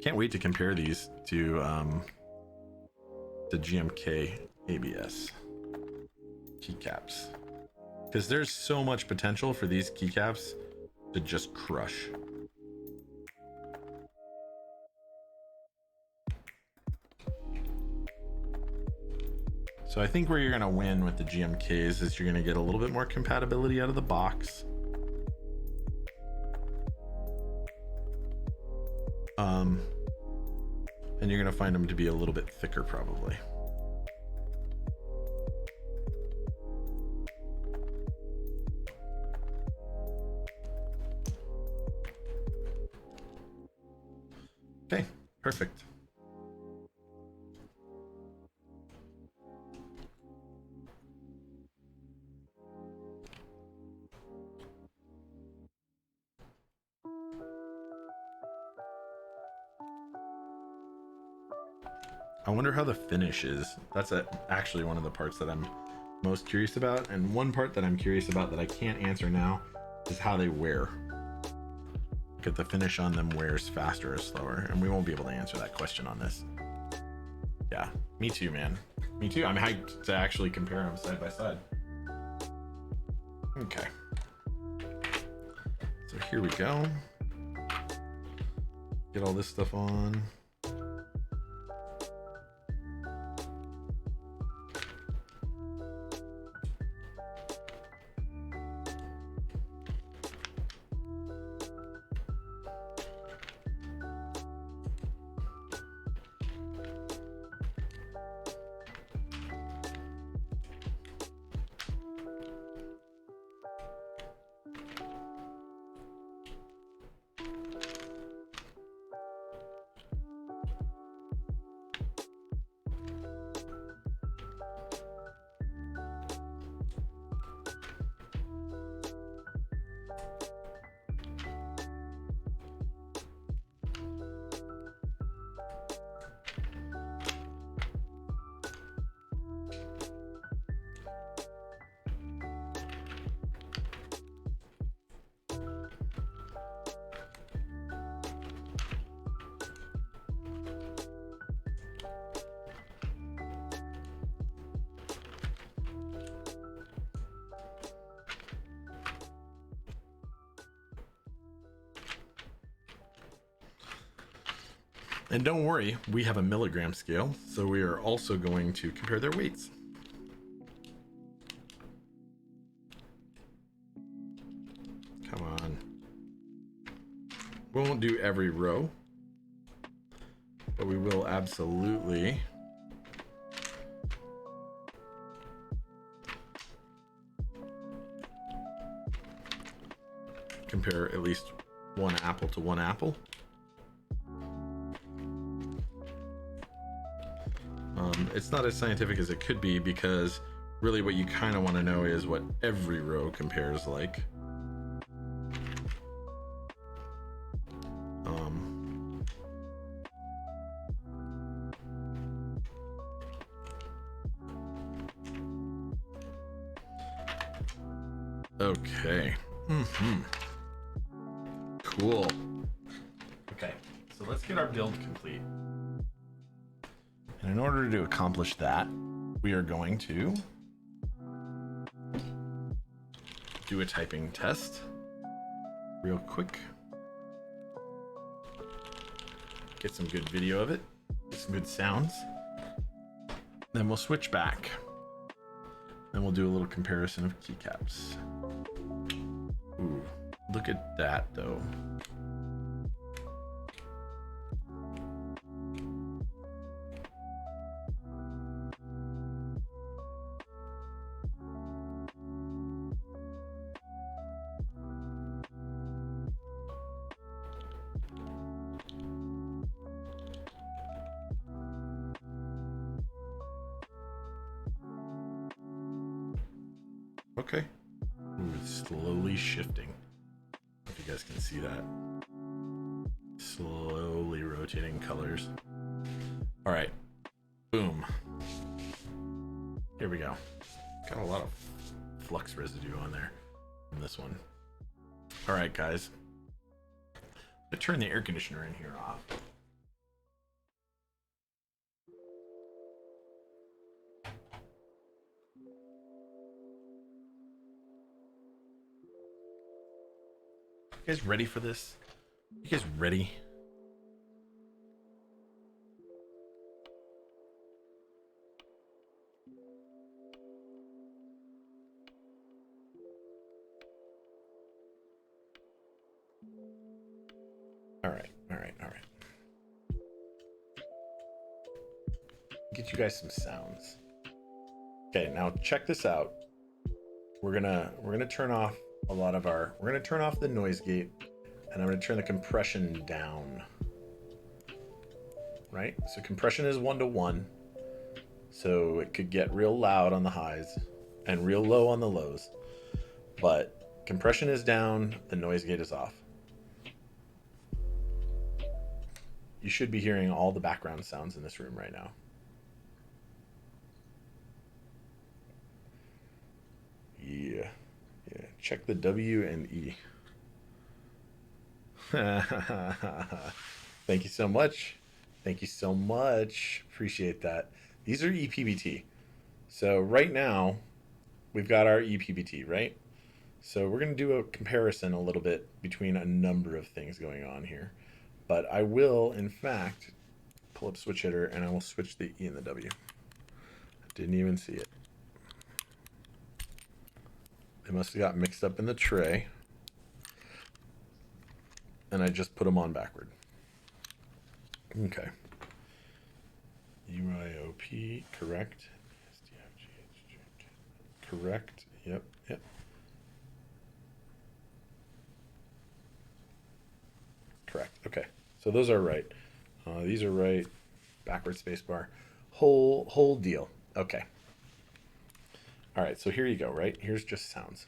Can't wait to compare these to GMK ABS keycaps, because there's so much potential for these keycaps to just crush. So I think where you're gonna win with the GMKs is you're gonna get a little bit more compatibility out of the box. And you're gonna find them to be a little bit thicker probably. Okay, perfect. I wonder how the finish is. That's actually one of the parts that I'm most curious about. And one part that I'm curious about that I can't answer now is how they wear. Like if the finish on them wears faster or slower. And we won't be able to answer that question on this. Yeah, me too, man. Me too. I'm hyped to actually compare them side by side. Okay. So here we go. Get all this stuff on. And don't worry, we have a milligram scale, so we are also going to compare their weights. Come on. We won't do every row, but we will absolutely compare at least one apple to one apple. It's not as scientific as it could be because really what you kind of want to know is what every row compares like. Okay. Cool. Okay, so let's get our build complete. And in order to accomplish that, we are going to do a typing test real quick. Get some good video of it, get some good sounds. Then we'll switch back. Then we'll do a little comparison of keycaps. Ooh, look at that though. Okay. Ooh, it's slowly shifting. If you guys can see that. Slowly rotating colors. All right. Boom. Here we go. Got a lot of flux residue on there in this one. All right, guys. I'm gonna turn the air conditioner in here off. You guys ready for this? You guys ready? get you guys some sounds. Okay, now check this out. We're gonna turn off a lot of our. We're gonna turn off the noise gate, and I'm gonna turn the compression down. Right. So compression is 1:1. So it could get real loud on the highs and real low on the lows. But compression is down, the noise gate is off. You should be hearing all the background sounds in this room right now. Yeah. Yeah. Check the W and E. Thank you so much. Thank you so much. Appreciate that. These are EPBT. So right now, we've got our EPBT, right? So we're going to do a comparison a little bit between a number of things going on here. But I will, in fact, pull up switch hitter and I will switch the E and the W. I didn't even see it. They must have got mixed up in the tray. And I just put them on backward. Okay. UIOP, correct. Correct. Yep. Correct. Okay. So those are right. These are right. Backward spacebar. Whole deal. Okay. All right. So here you go. Right. Here's just sounds.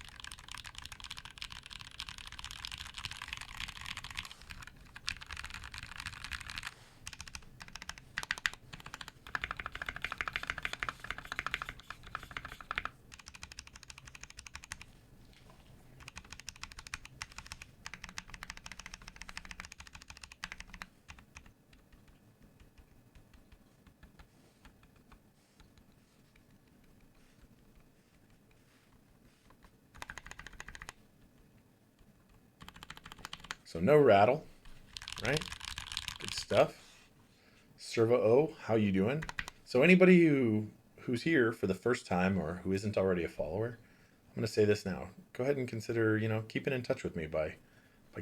So no rattle, right? Good stuff. Servo O, how you doing? So anybody who's here for the first time or who isn't already a follower, I'm going to say this now. Go ahead and consider, keeping in touch with me by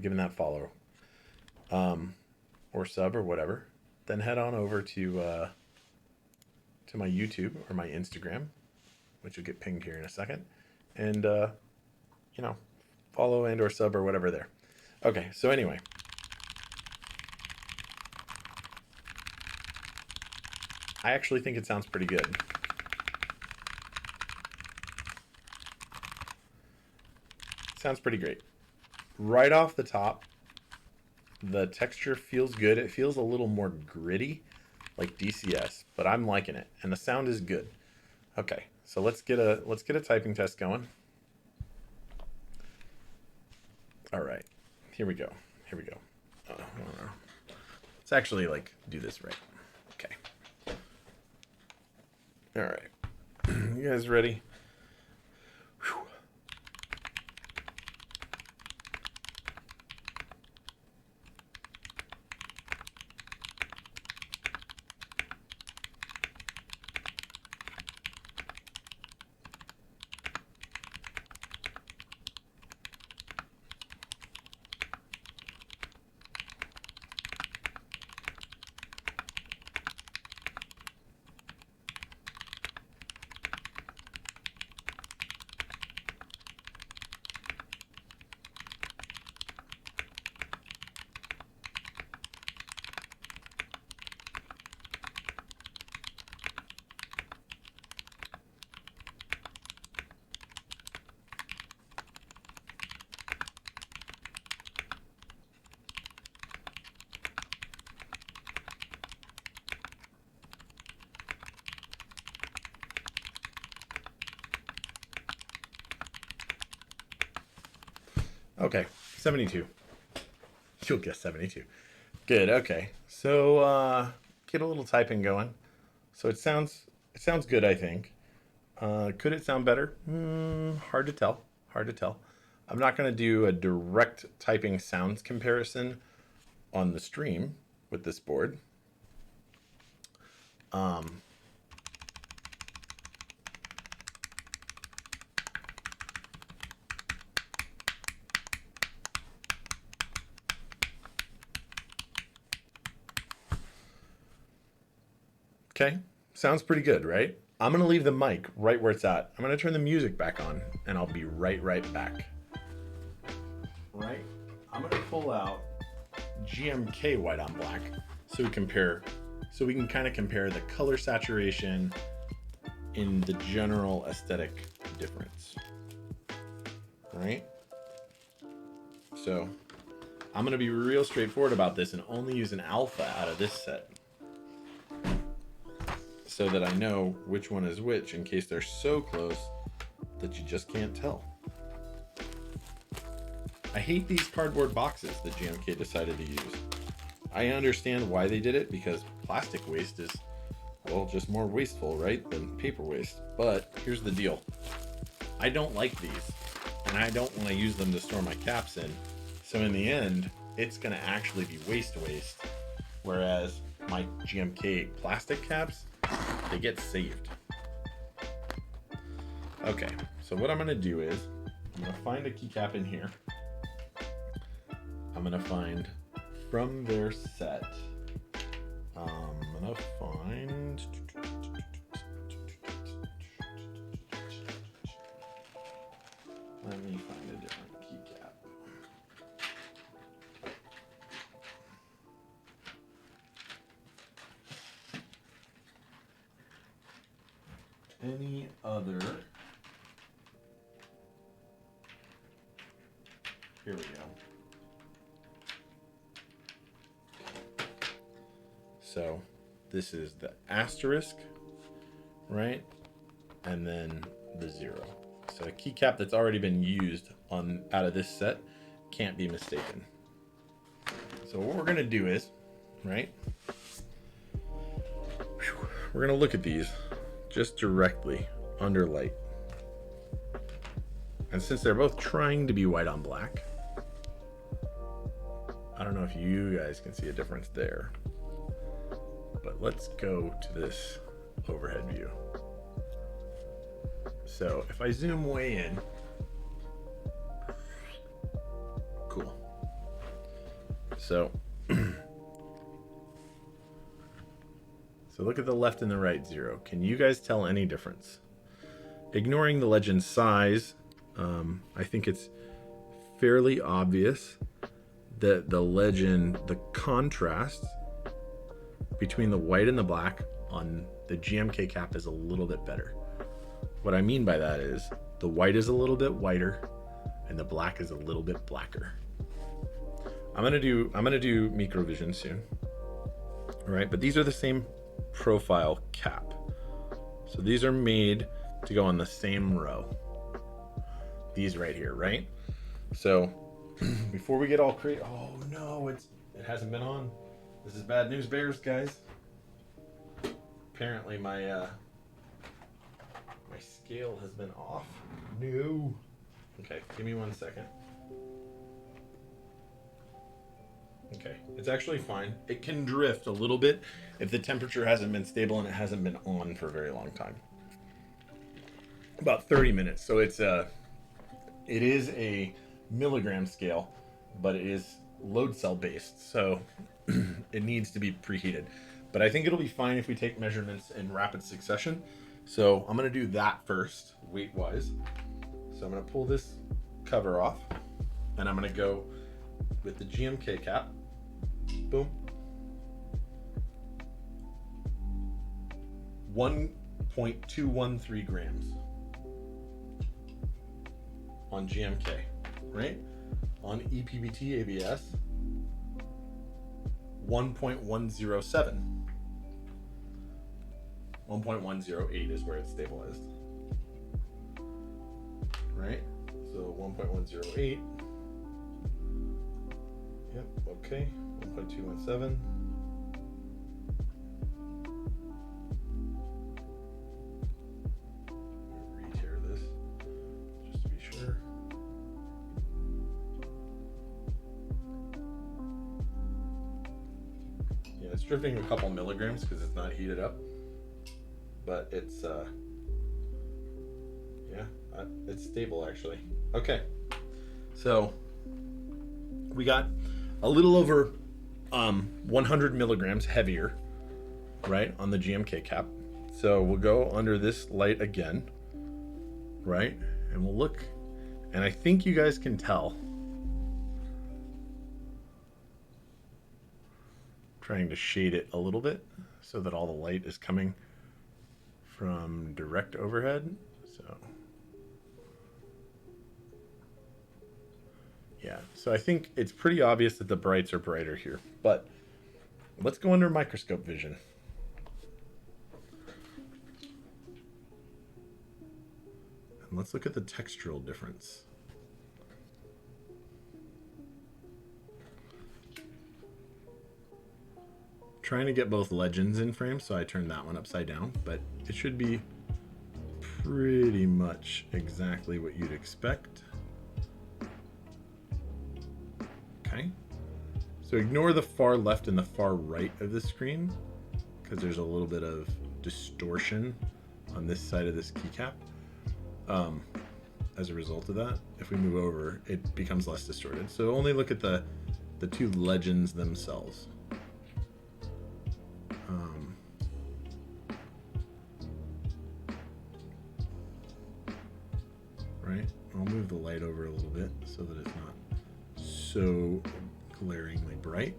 giving that follow, or sub or whatever. Then head on over to my YouTube or my Instagram, which will get pinged here in a second, and follow and or sub or whatever there. Okay, so anyway. I actually think it sounds pretty good. Sounds pretty great. Right off the top, the texture feels good. It feels a little more gritty, like DCS, but I'm liking it, and the sound is good. Okay, so let's get a typing test going. All right, here we go. Let's actually do this right. Okay. All right, you guys ready? Whew. Okay, 72. You'll guess 72. Good. Okay, so get a little typing going. So it sounds good, I think. Could it sound better? Hard to tell. I'm not going to do a direct typing sounds comparison on the stream with this board. Okay, Sounds pretty good, right? I'm gonna leave the mic right where it's at. I'm gonna turn the music back on, and I'll be right back. Right? I'm gonna pull out GMK white on black so we can kind of compare the color saturation in the general aesthetic difference. Right? So I'm gonna be real straightforward about this and only use an alpha out of this set, so that I know which one is which in case they're so close that you just can't tell. I hate these cardboard boxes that GMK decided to use. I understand why they did it, because plastic waste is, well, just more wasteful, right, than paper waste. But here's the deal. I don't like these, and I don't want to use them to store my caps in. So in the end, it's gonna actually be waste, whereas my GMK plastic caps, they get saved. Okay, so what I'm gonna do is, I'm gonna find a keycap in here. I'm gonna find from their set, I'm gonna find, let me find a different keycap. Any other? Here we go. So this is the asterisk, right? And then the 0. So a keycap that's already been used out of this set can't be mistaken. So what we're gonna do is, right? We're gonna look at these just directly under light. And since they're both trying to be white on black, I don't know if you guys can see a difference there, but let's go to this overhead view. So if I zoom way in, cool. So look at the left and the right 0. Can you guys tell any difference? Ignoring the legend size, I think it's fairly obvious that the legend, the contrast between the white and the black on the GMK cap is a little bit better. What I mean by that is the white is a little bit whiter and the black is a little bit blacker. I'm gonna do microvision soon. All right, but these are the same profile cap. So these are made to go on the same row. These right here, right? So before we get all crazy, oh no, it hasn't been on. This is bad news bears, guys. Apparently my scale has been off. No. Okay, give me 1 second. Okay, it's actually fine. It can drift a little bit if the temperature hasn't been stable and it hasn't been on for a very long time. About 30 minutes. So it is a milligram scale, but it is load cell based, so it needs to be preheated. But I think it'll be fine if we take measurements in rapid succession. So I'm gonna do that first, weight-wise. So I'm gonna pull this cover off, and I'm gonna go with the GMK cap. Boom. 1.213 grams on GMK, right? On EPBT ABS, 1.107. 1.108 is where it's stabilized, right? So 1.108. Yep, okay. 1.217. Re-tear this just to be sure. Yeah, it's drifting a couple milligrams because it's not heated up, but it's it's stable actually. Okay, so we got a little over 100 milligrams heavier, right, on the GMK cap. So we'll go under this light again, right? And we'll look, and I think you guys can tell. Trying to shade it a little bit so that all the light is coming from direct overhead. So yeah, so I think it's pretty obvious that the brights are brighter here, but let's go under microscope vision. And let's look at the textural difference. Trying to get both legends in frame, so I turned that one upside down, but it should be pretty much exactly what you'd expect. Okay, so ignore the far left and the far right of the screen because there's a little bit of distortion on this side of this keycap. As a result of that, if we move over, it becomes less distorted. So only look at the two legends themselves. Right, I'll move the light over a little bit so that it's not so glaringly bright.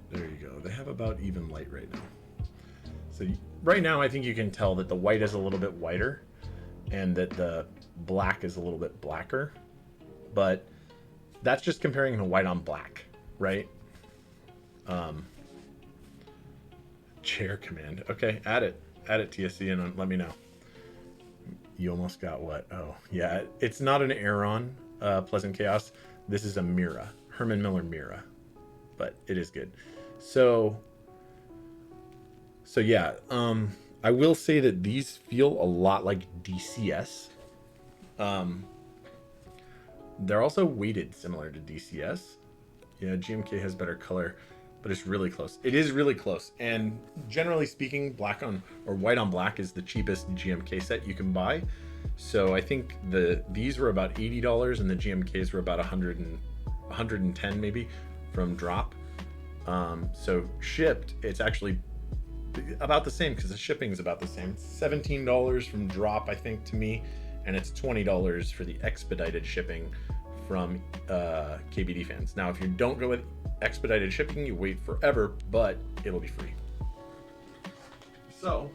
There you go. They have about even light right now. So right now I think you can tell that the white is a little bit whiter and that the black is a little bit blacker, but that's just comparing the white on black, right? Chair command. Okay, add it TSC and let me know. You almost got what? Oh yeah, it's not an Aeron Pleasant Chaos. This is a Mira, Herman Miller Mira, but it is good. So yeah, I will say that these feel a lot like DCS. They're also weighted similar to DCS. Yeah, GMK has better color, but it's really close. It is really close. And generally speaking, black on or white on black is the cheapest GMK set you can buy. So I think these were about $80 and the GMKs were about 110 maybe from drop. So shipped, it's actually about the same because the shipping is about the same. It's $17 from drop, I think, to me, and it's $20 for the expedited shipping from KBD fans. Now, if you don't go with expedited shipping, you wait forever, but it'll be free. So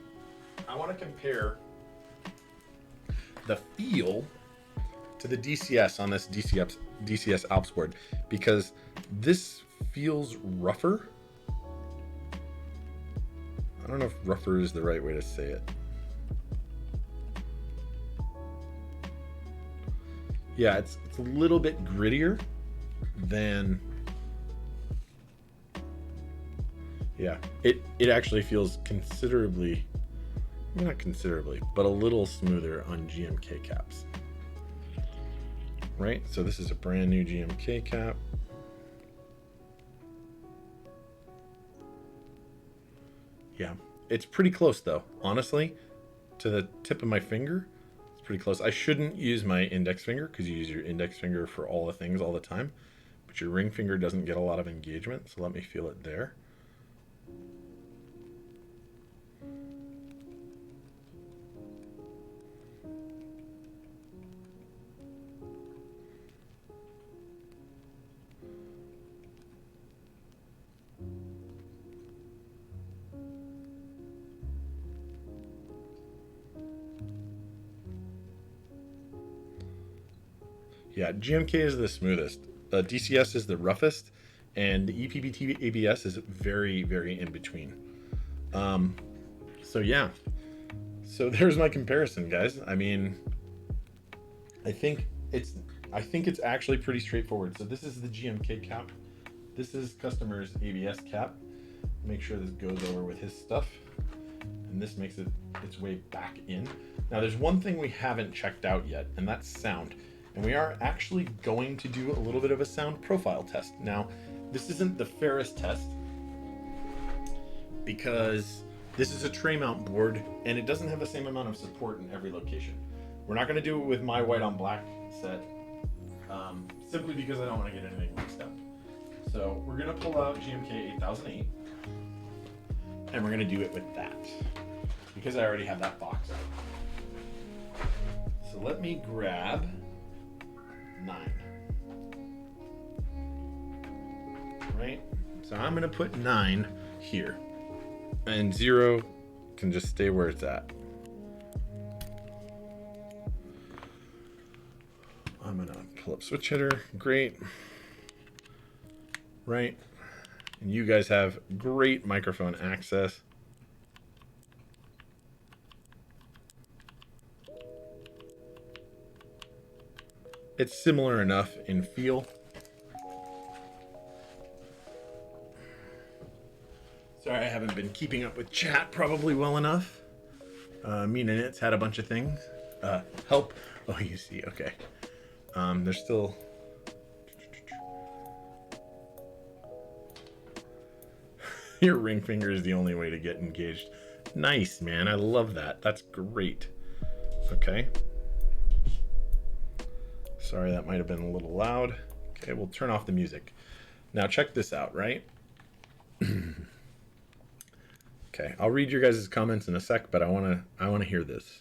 I want to compare the feel to the DCS on this DCS Alps board because this feels rougher. I don't know if rougher is the right way to say it. Yeah, it's a little bit grittier than, yeah, it actually feels considerably, not considerably, but a little smoother on GMK caps. Right, so this is a brand new GMK cap. Yeah, it's pretty close though, honestly, to the tip of my finger. Pretty close. I shouldn't use my index finger because you use your index finger for all the things all the time, but your ring finger doesn't get a lot of engagement, so let me feel it there. Yeah, GMK is the smoothest. DCS is the roughest, and the EPBT ABS is very, very in between. So yeah, so there's my comparison, guys. I mean, I think it's actually pretty straightforward. So this is the GMK cap. This is customer's ABS cap. Make sure this goes over with his stuff, and this makes it its way back in. Now, there's one thing we haven't checked out yet, and that's sound. And we are actually going to do a little bit of a sound profile test. Now, this isn't the fairest test because this is a tray mount board and it doesn't have the same amount of support in every location. We're not going to do it with my white on black set simply because I don't want to get anything mixed up. So we're gonna pull out GMK 8008, and we're gonna do it with that because I already have that box out. So let me grab 9. Right? So I'm gonna put 9 here, and 0 can just stay where it's at. I'm gonna pull up switch hitter. Great. Right. And you guys have great microphone access. It's similar enough in feel. Sorry, I haven't been keeping up with chat probably well enough. Mean and It's had a bunch of things. Help. Oh, you see. Okay. There's still... Your ring finger is the only way to get engaged. Nice, man. I love that. That's great. Okay. Sorry, that might have been a little loud. Okay, we'll turn off the music. Now check this out, right? Okay, I'll read your guys' comments in a sec, but I wanna hear this.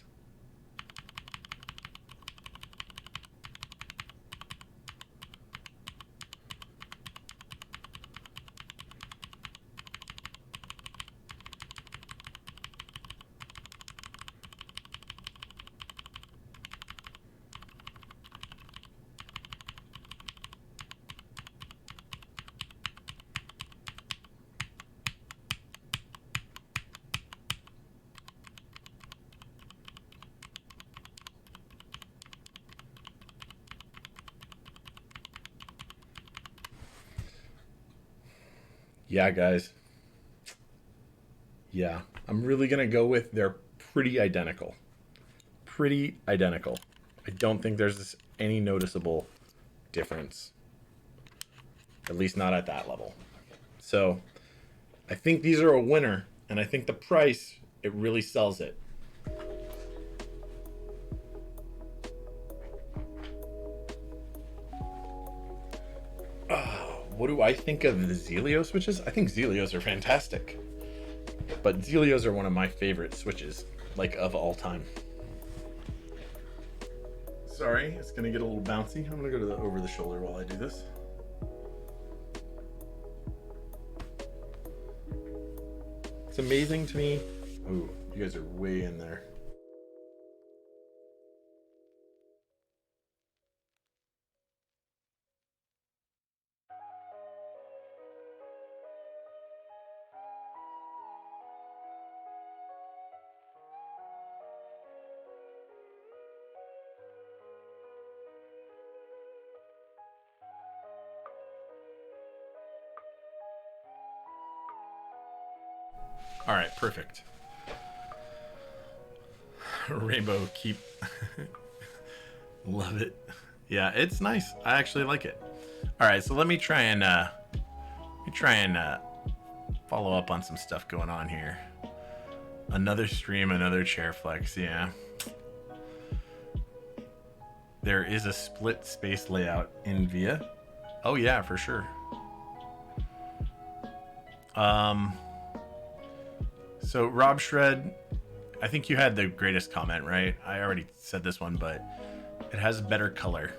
Yeah, guys. Yeah, I'm really gonna go with they're pretty identical. Pretty identical. I don't think there's any noticeable difference. At least not at that level. So I think these are a winner, and I think the price, it really sells it. What do I think of the Zealio switches? I think Zealios are fantastic. But Zealios are one of my favorite switches, like of all time. Sorry, it's gonna get a little bouncy. I'm gonna go to the over the shoulder while I do this. It's amazing to me. Ooh, you guys are way in there. All right, perfect. Rainbow, keep... Love it. Yeah, it's nice. I actually like it. All right, so let me try and follow up on some stuff going on here. Another stream, another chair flex. Yeah. There is a split space layout in VIA. Oh yeah, for sure. So Rob Shred, I think you had the greatest comment, right? I already said this one, but it has better color,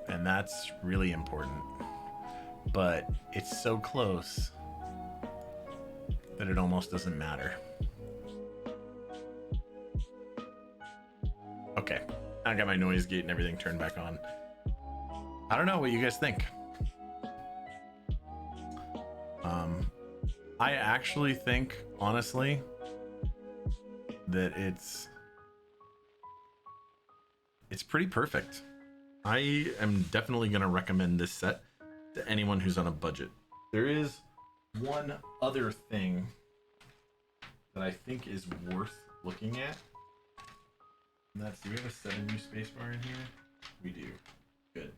and that's really important. But it's so close that it almost doesn't matter. Okay, I got my noise gate and everything turned back on. I don't know what you guys think. I actually think, honestly, that it's pretty perfect. I am definitely going to recommend this set to anyone who's on a budget. There is one other thing that I think is worth looking at. And that's, do we have a 7U spacebar in here? We do. Good.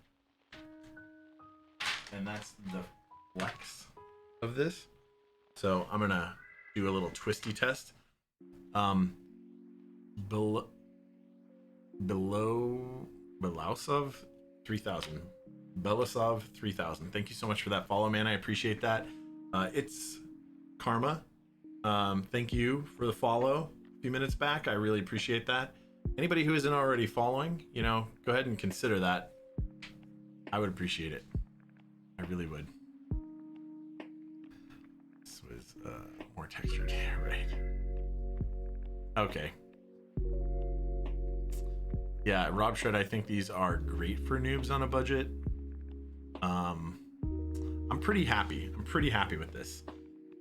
And that's the flex of this. So I'm gonna do a little twisty test. Belousov 3000. Belisov 3000. Thank you so much for that follow, man. I appreciate that. It's Karma. Thank you for the follow a few minutes back. I really appreciate that. Anybody who isn't already following, you know, go ahead and consider that. I would appreciate it. I really would. This was more textured here, right? Okay. Yeah, Rob Shred, I think these are great for noobs on a budget. I'm pretty happy. I'm pretty happy with this.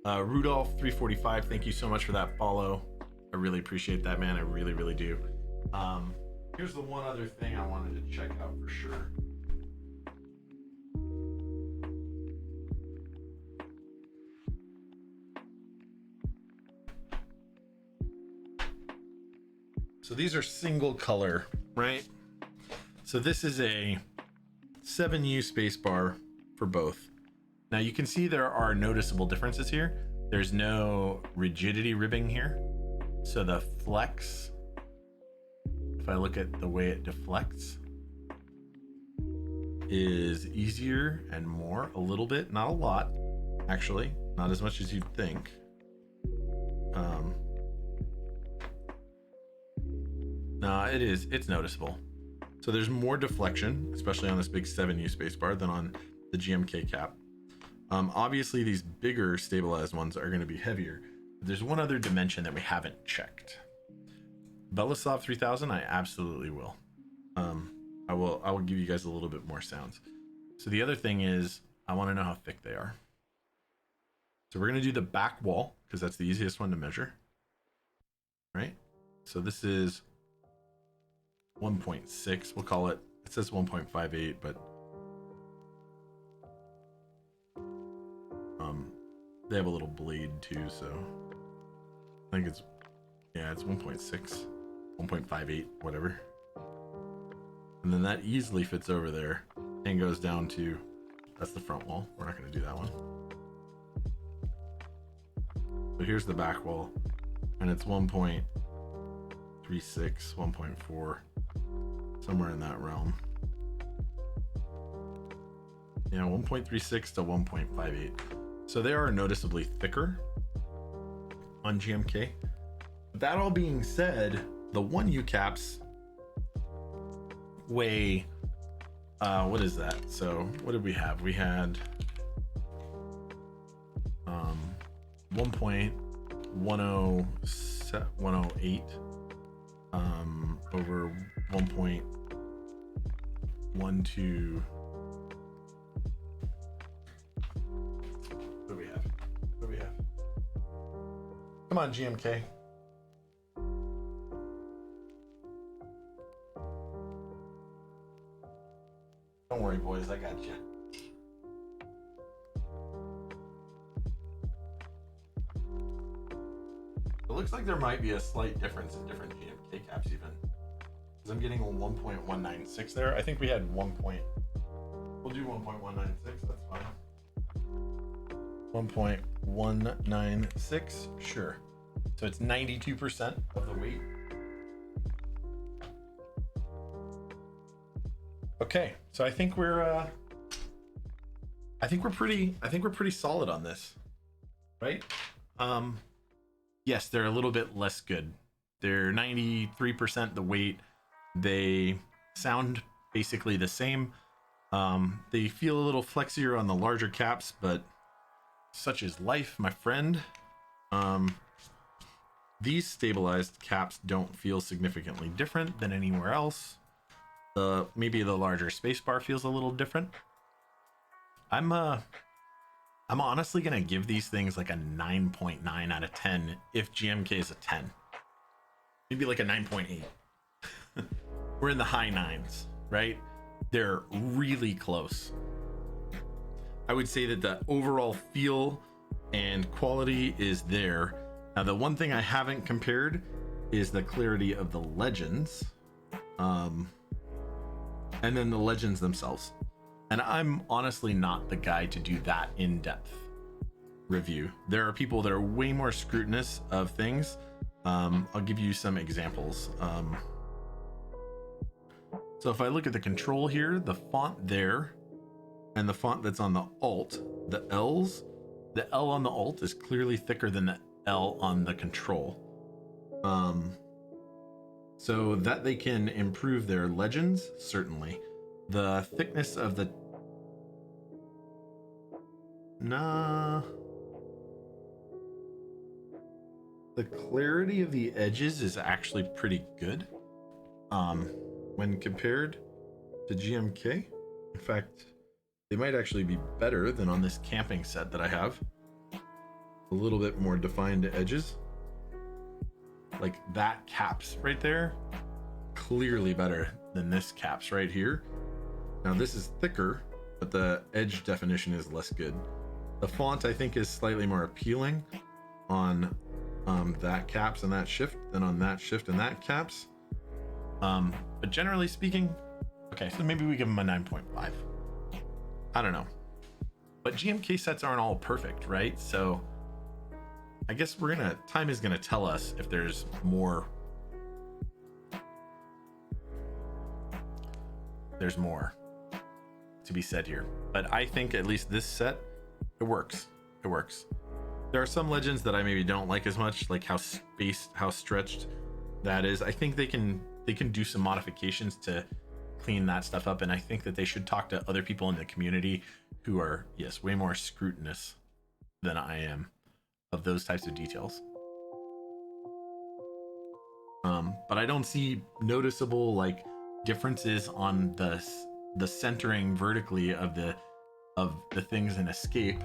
Rudolph 345, thank you so much for that follow. I really appreciate that, man. I really, really do. Here's the one other thing I wanted to check out for sure. So these are single color, right? So this is a 7U spacebar for both. Now you can see there are noticeable differences here. There's no rigidity ribbing here. So the flex, if I look at the way it deflects, is easier and more, a little bit, not a lot, actually, not as much as you'd think. No, it's noticeable. So there's more deflection, especially on this big 7U spacebar than on the GMK cap. Obviously these bigger stabilized ones are going to be heavier. But there's one other dimension that we haven't checked. Belisov 3000, I absolutely will. I will give you guys a little bit more sounds. So the other thing is, I want to know how thick they are. So we're going to do the back wall because that's the easiest one to measure. Right? So this is 1.6, we'll call it. It says 1.58, but they have a little blade too, so I think it's 1.6, 1.58, whatever. And then that easily fits over there and goes down to, that's the front wall. We're not going to do that one. So here's the back wall, and it's 1.36, 1.4, somewhere in that realm. Yeah, 1.36 to 1.58. So they are noticeably thicker on GMK. That all being said, the 1U caps weigh, what is that? So what did we have? We had 1.108 over 1.12. What do we have? Come on, GMK. Don't worry, boys, I got you. It looks like there might be a slight difference in different GMK caps even. Because I'm getting a 1.196 there. I think we had we'll do 1.196, that's fine. 1.196, sure. So it's 92% of the weight. Okay, so I think we're pretty solid on this, right? Yes, they're a little bit less good. They're 93% the weight. They sound basically the same. They feel a little flexier on the larger caps, but such is life, my friend. These stabilized caps don't feel significantly different than anywhere else. Maybe the larger spacebar feels a little different. I'm honestly gonna give these things like a 9.9 out of 10 if GMK is a 10. Maybe like a 9.8. We're in the high nines, right? They're really close. I would say that the overall feel and quality is there. Now, the one thing I haven't compared is the clarity of the legends. And then the legends themselves. And I'm honestly not the guy to do that in-depth review. There are people that are way more scrutinous of things. I'll give you some examples. So if I look at the control here, the font there And the font that's on the alt, the L on the alt is clearly thicker than the L on the control. So that they can improve their legends, certainly. The thickness of the... Nah. The clarity of the edges is actually pretty good. When compared to GMK. In fact, they might actually be better than on this camping set that I have. A little bit more defined edges. Like that caps right there, clearly better than this caps right here. Now this is thicker, but the edge definition is less good. The font I think is slightly more appealing on that caps and that shift than on that shift and that caps. But generally speaking, okay, so maybe we give them a 9.5. I don't know. But GMK sets aren't all perfect, right? So I guess time is gonna tell us if there's more. There's more to be said here. But I think at least this set, it works. It works. There are some legends that I maybe don't like as much, like how stretched that is. I think they can do some modifications to clean that stuff up, and I think that they should talk to other people in the community who are, yes, way more scrutinous than I am of those types of details. But I don't see noticeable like differences on the centering vertically of the things in Escape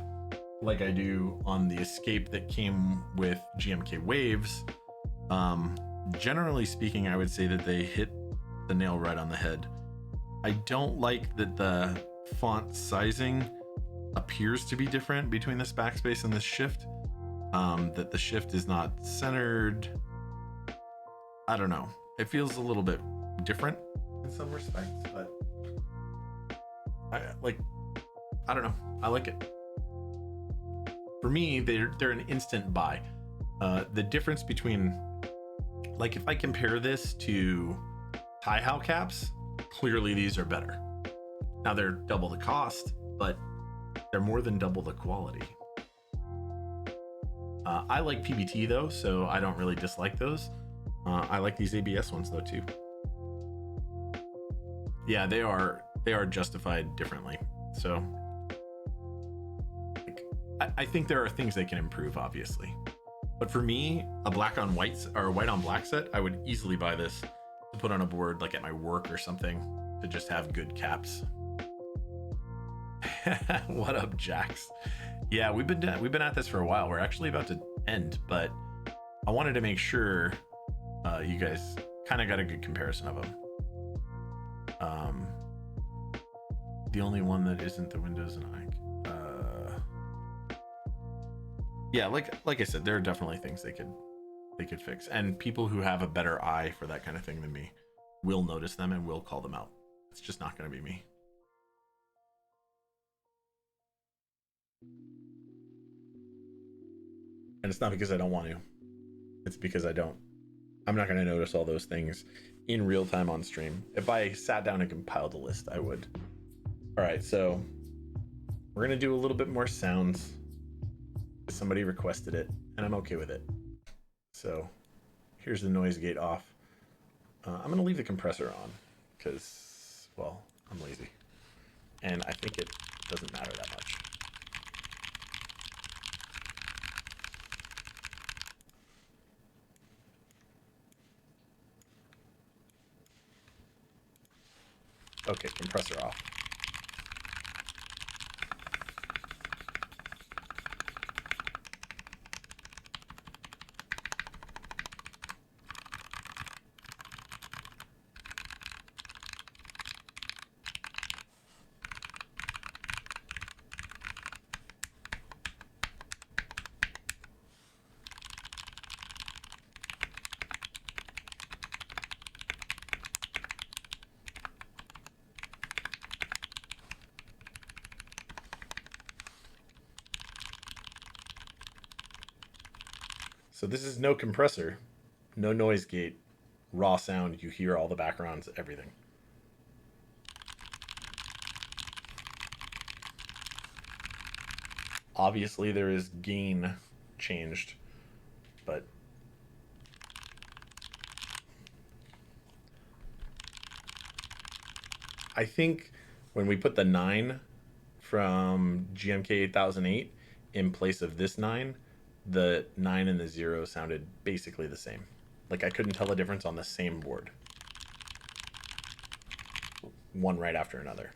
like I do on the Escape that came with GMK Waves. Generally speaking, I would say that they hit the nail right on the head. I don't like that the font sizing appears to be different between this backspace and this shift. That the shift is not centered. I don't know. It feels a little bit different in some respects, but I don't know. I like it. For me, they're an instant buy. The difference between, like, if I compare this to tie-how caps, clearly these are better. Now they're double the cost, but they're more than double the quality. I like PBT though, so I don't really dislike those. I like these ABS ones though too. Yeah, they are justified differently. So I think there are things they can improve, obviously. But for me, a black on white or a white on black set, I would easily buy this to put on a board, like at my work or something, to just have good caps. What up, Jax? Yeah, we've been at this for a while. We're actually about to end, but I wanted to make sure you guys kind of got a good comparison of them. The only one that isn't the Windows and yeah, like I said, there are definitely things they could fix, and people who have a better eye for that kind of thing than me will notice them and will call them out. It's just not going to be me. And it's not because I don't want to. It's because I don't. I'm not going to notice all those things in real time on stream. If I sat down and compiled a list, I would. All right, so we're going to do a little bit more sounds. Somebody requested it, and I'm okay with it. So here's the noise gate off. I'm going to leave the compressor on because, well, I'm lazy. And I think it doesn't matter that much. Okay, compressor off. So this is no compressor, no noise gate, raw sound. You hear all the backgrounds, everything. Obviously there is gain changed, but I think when we put the 9 from GMK 8008 in place of this 9, the 9 and the 0 sounded basically the same. Like I couldn't tell the difference on the same board. One right after another.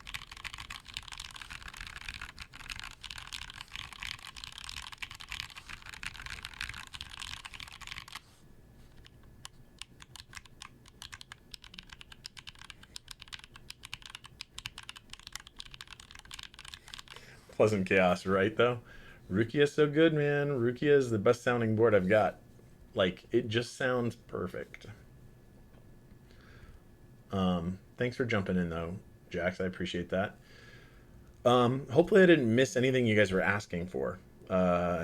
Pleasant Chaos, right though? Rukia is so good, man. Rukia is the best sounding board I've got. Like, it just sounds perfect. Thanks for jumping in though, Jax. I appreciate that. Hopefully I didn't miss anything you guys were asking for.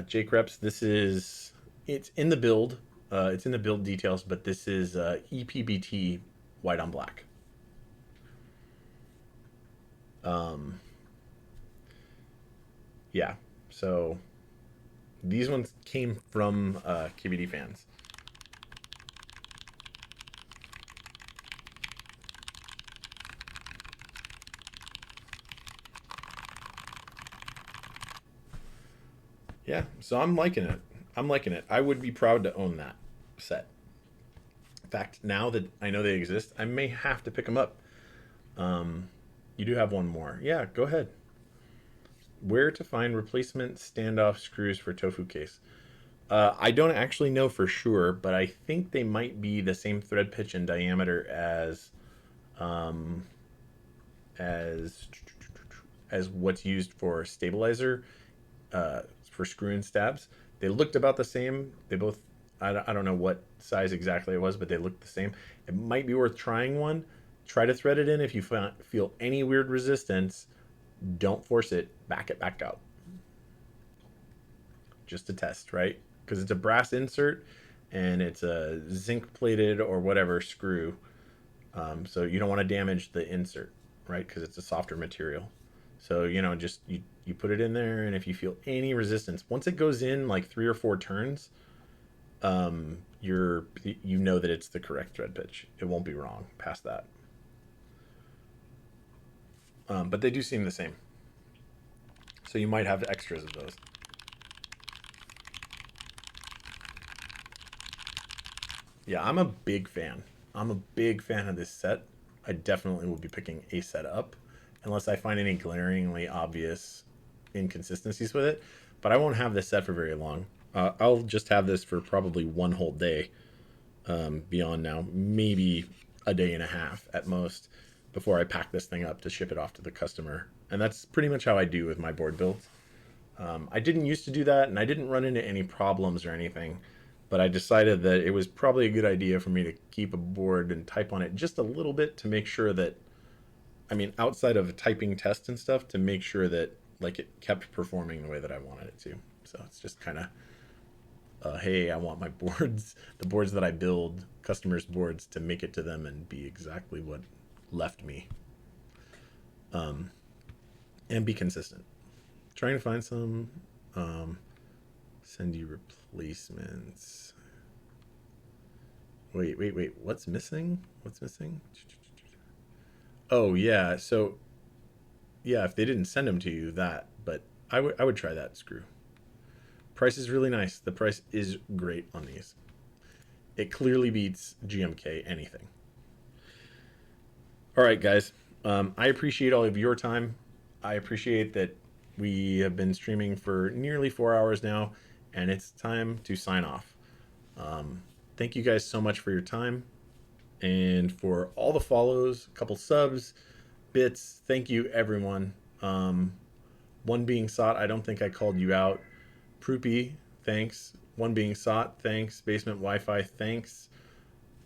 Jake Reps, it's in the build. It's in the build details, but this is EPBT white on black. Yeah, so these ones came from KBD fans. Yeah, so I'm liking it. I'm liking it. I would be proud to own that set. In fact, now that I know they exist, I may have to pick them up. You do have one more. Yeah, go ahead. Where to find replacement standoff screws for Tofu case? I don't actually know for sure, but I think they might be the same thread pitch and diameter um, as what's used for stabilizer for screw and stabs. They looked about the same. They both, I don't know what size exactly it was, but they looked the same. It might be worth trying one. Try to thread it in. If you feel any weird resistance, don't force it. Back it back out. Just to test, right? Because it's a brass insert and it's a zinc plated or whatever screw. So you don't want to damage the insert, right? Because it's a softer material. So, just you put it in there, and if you feel any resistance, once it goes in like 3 or 4 turns, you know that it's the correct thread pitch. It won't be wrong past that. But they do seem the same. So you might have extras of those. Yeah, I'm a big fan. I'm a big fan of this set. I definitely will be picking a set up unless I find any glaringly obvious inconsistencies with it. But I won't have this set for very long. I'll just have this for probably one whole day beyond now. Maybe a day and a half at most before I pack this thing up to ship it off to the customer. And that's pretty much how I do with my board builds. I didn't used to do that, and I didn't run into any problems or anything. But I decided that it was probably a good idea for me to keep a board and type on it just a little bit to make sure that, outside of a typing test and stuff, to make sure that like it kept performing the way that I wanted it to. So it's just kind of, hey, I want my boards, the boards that I build, customers' boards, to make it to them and be exactly what left me. And be consistent. Trying to find some, send you replacements. Wait. What's missing? Oh yeah. So yeah, if they didn't send them to you, but I would try that screw. Price is really nice. The price is great on these. It clearly beats GMK anything. All right, guys. I appreciate all of your time. I appreciate that we have been streaming for nearly 4 hours now, and it's time to sign off. Thank you guys so much for your time and for all the follows, a couple subs, bits. Thank you, everyone. One being sought, I don't think I called you out. Proopy, thanks. One being sought, thanks. Basement Wi-Fi, thanks.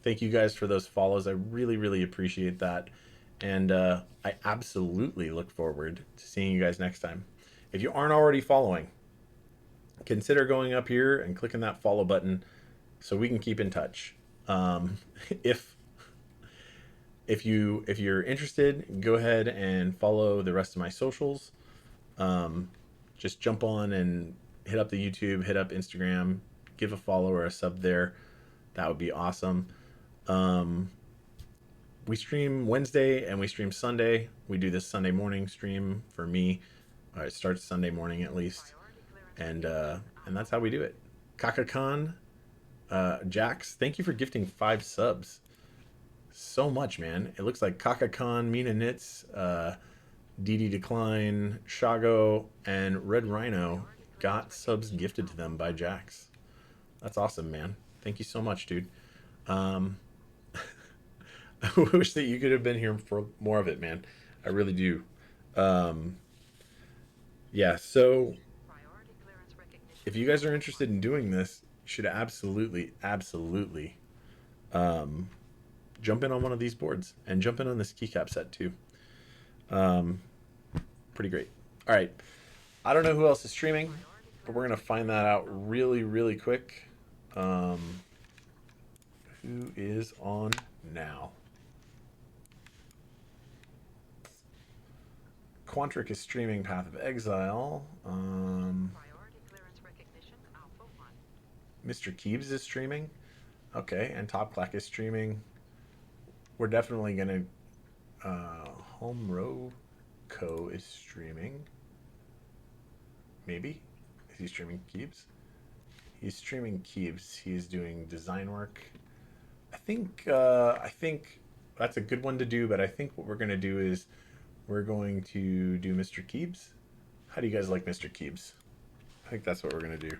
Thank you guys for those follows. I really, really appreciate that. And I absolutely look forward to seeing you guys next time. If you aren't already following, consider going up here and clicking that follow button so we can keep in touch. If you're interested, go ahead and follow the rest of my socials. just jump on and hit up the YouTube, hit up Instagram, give a follow or a sub there. That would be awesome. We stream Wednesday and we stream Sunday. We do this Sunday morning stream for me. It starts Sunday morning at least, and that's how we do it. Kakakan, Jax, thank you for gifting 5 subs. So much, man. It looks like Kakakan, Mina Knits, DD Decline, Shago, and Red Rhino got subs gifted to them by Jax. That's awesome, man. Thank you so much, dude. I wish that you could have been here for more of it, man. I really do. Yeah, so if you guys are interested in doing this, you should absolutely jump in on one of these boards and jump in on this keycap set too. Pretty great. All right. I don't know who else is streaming, but we're going to find that out really quick. Who is on now? Quantric is streaming Path of Exile. Mr. Keebs is streaming. Okay, and Top Clack is streaming. We're definitely gonna. Home Row Co is streaming. Maybe. Is he streaming Keebs? He's streaming Keebs. He's doing design work. I think that's a good one to do. But I think what we're gonna do is we're going to do Mr. Keebs. How do you guys like Mr. Keebs? I think that's what we're gonna do.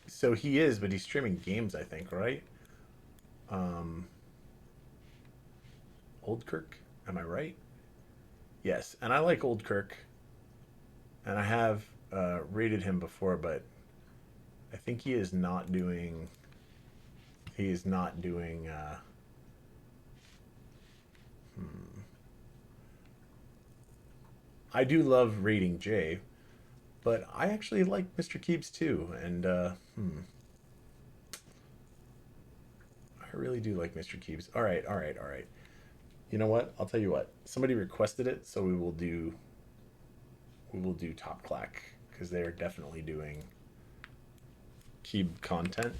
So he is, but he's streaming games, I think, right? Old Kirk, am I right? Yes, and I like Old Kirk, and I have rated him before, but I think he is not doing. He is not doing. I do love rating J, but I actually like Mr. Keebs too, and I really do like Mr. Keebs. All right. You know what? I'll tell you what. Somebody requested it, so we will do Top Clack because they are definitely doing Keeb content.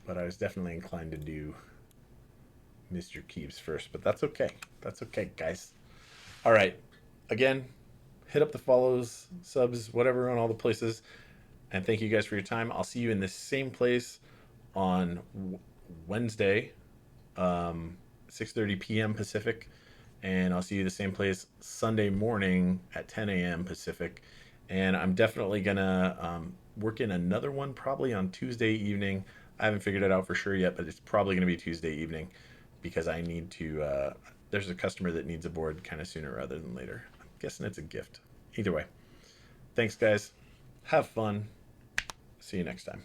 But I was definitely inclined to do Mr. Keebs first, but that's okay. That's okay, guys. All right. Again, hit up the follows, subs, whatever on all the places. And thank you guys for your time. I'll see you in the same place on Wednesday, 6:30 p.m. Pacific. And I'll see you the same place Sunday morning at 10 a.m. Pacific. And I'm definitely going to work in another one probably on Tuesday evening. I haven't figured it out for sure yet, but it's probably going to be Tuesday evening because I need to... there's a customer that needs a board kind of sooner rather than later. I'm guessing it's a gift. Either way. Thanks, guys. Have fun. See you next time.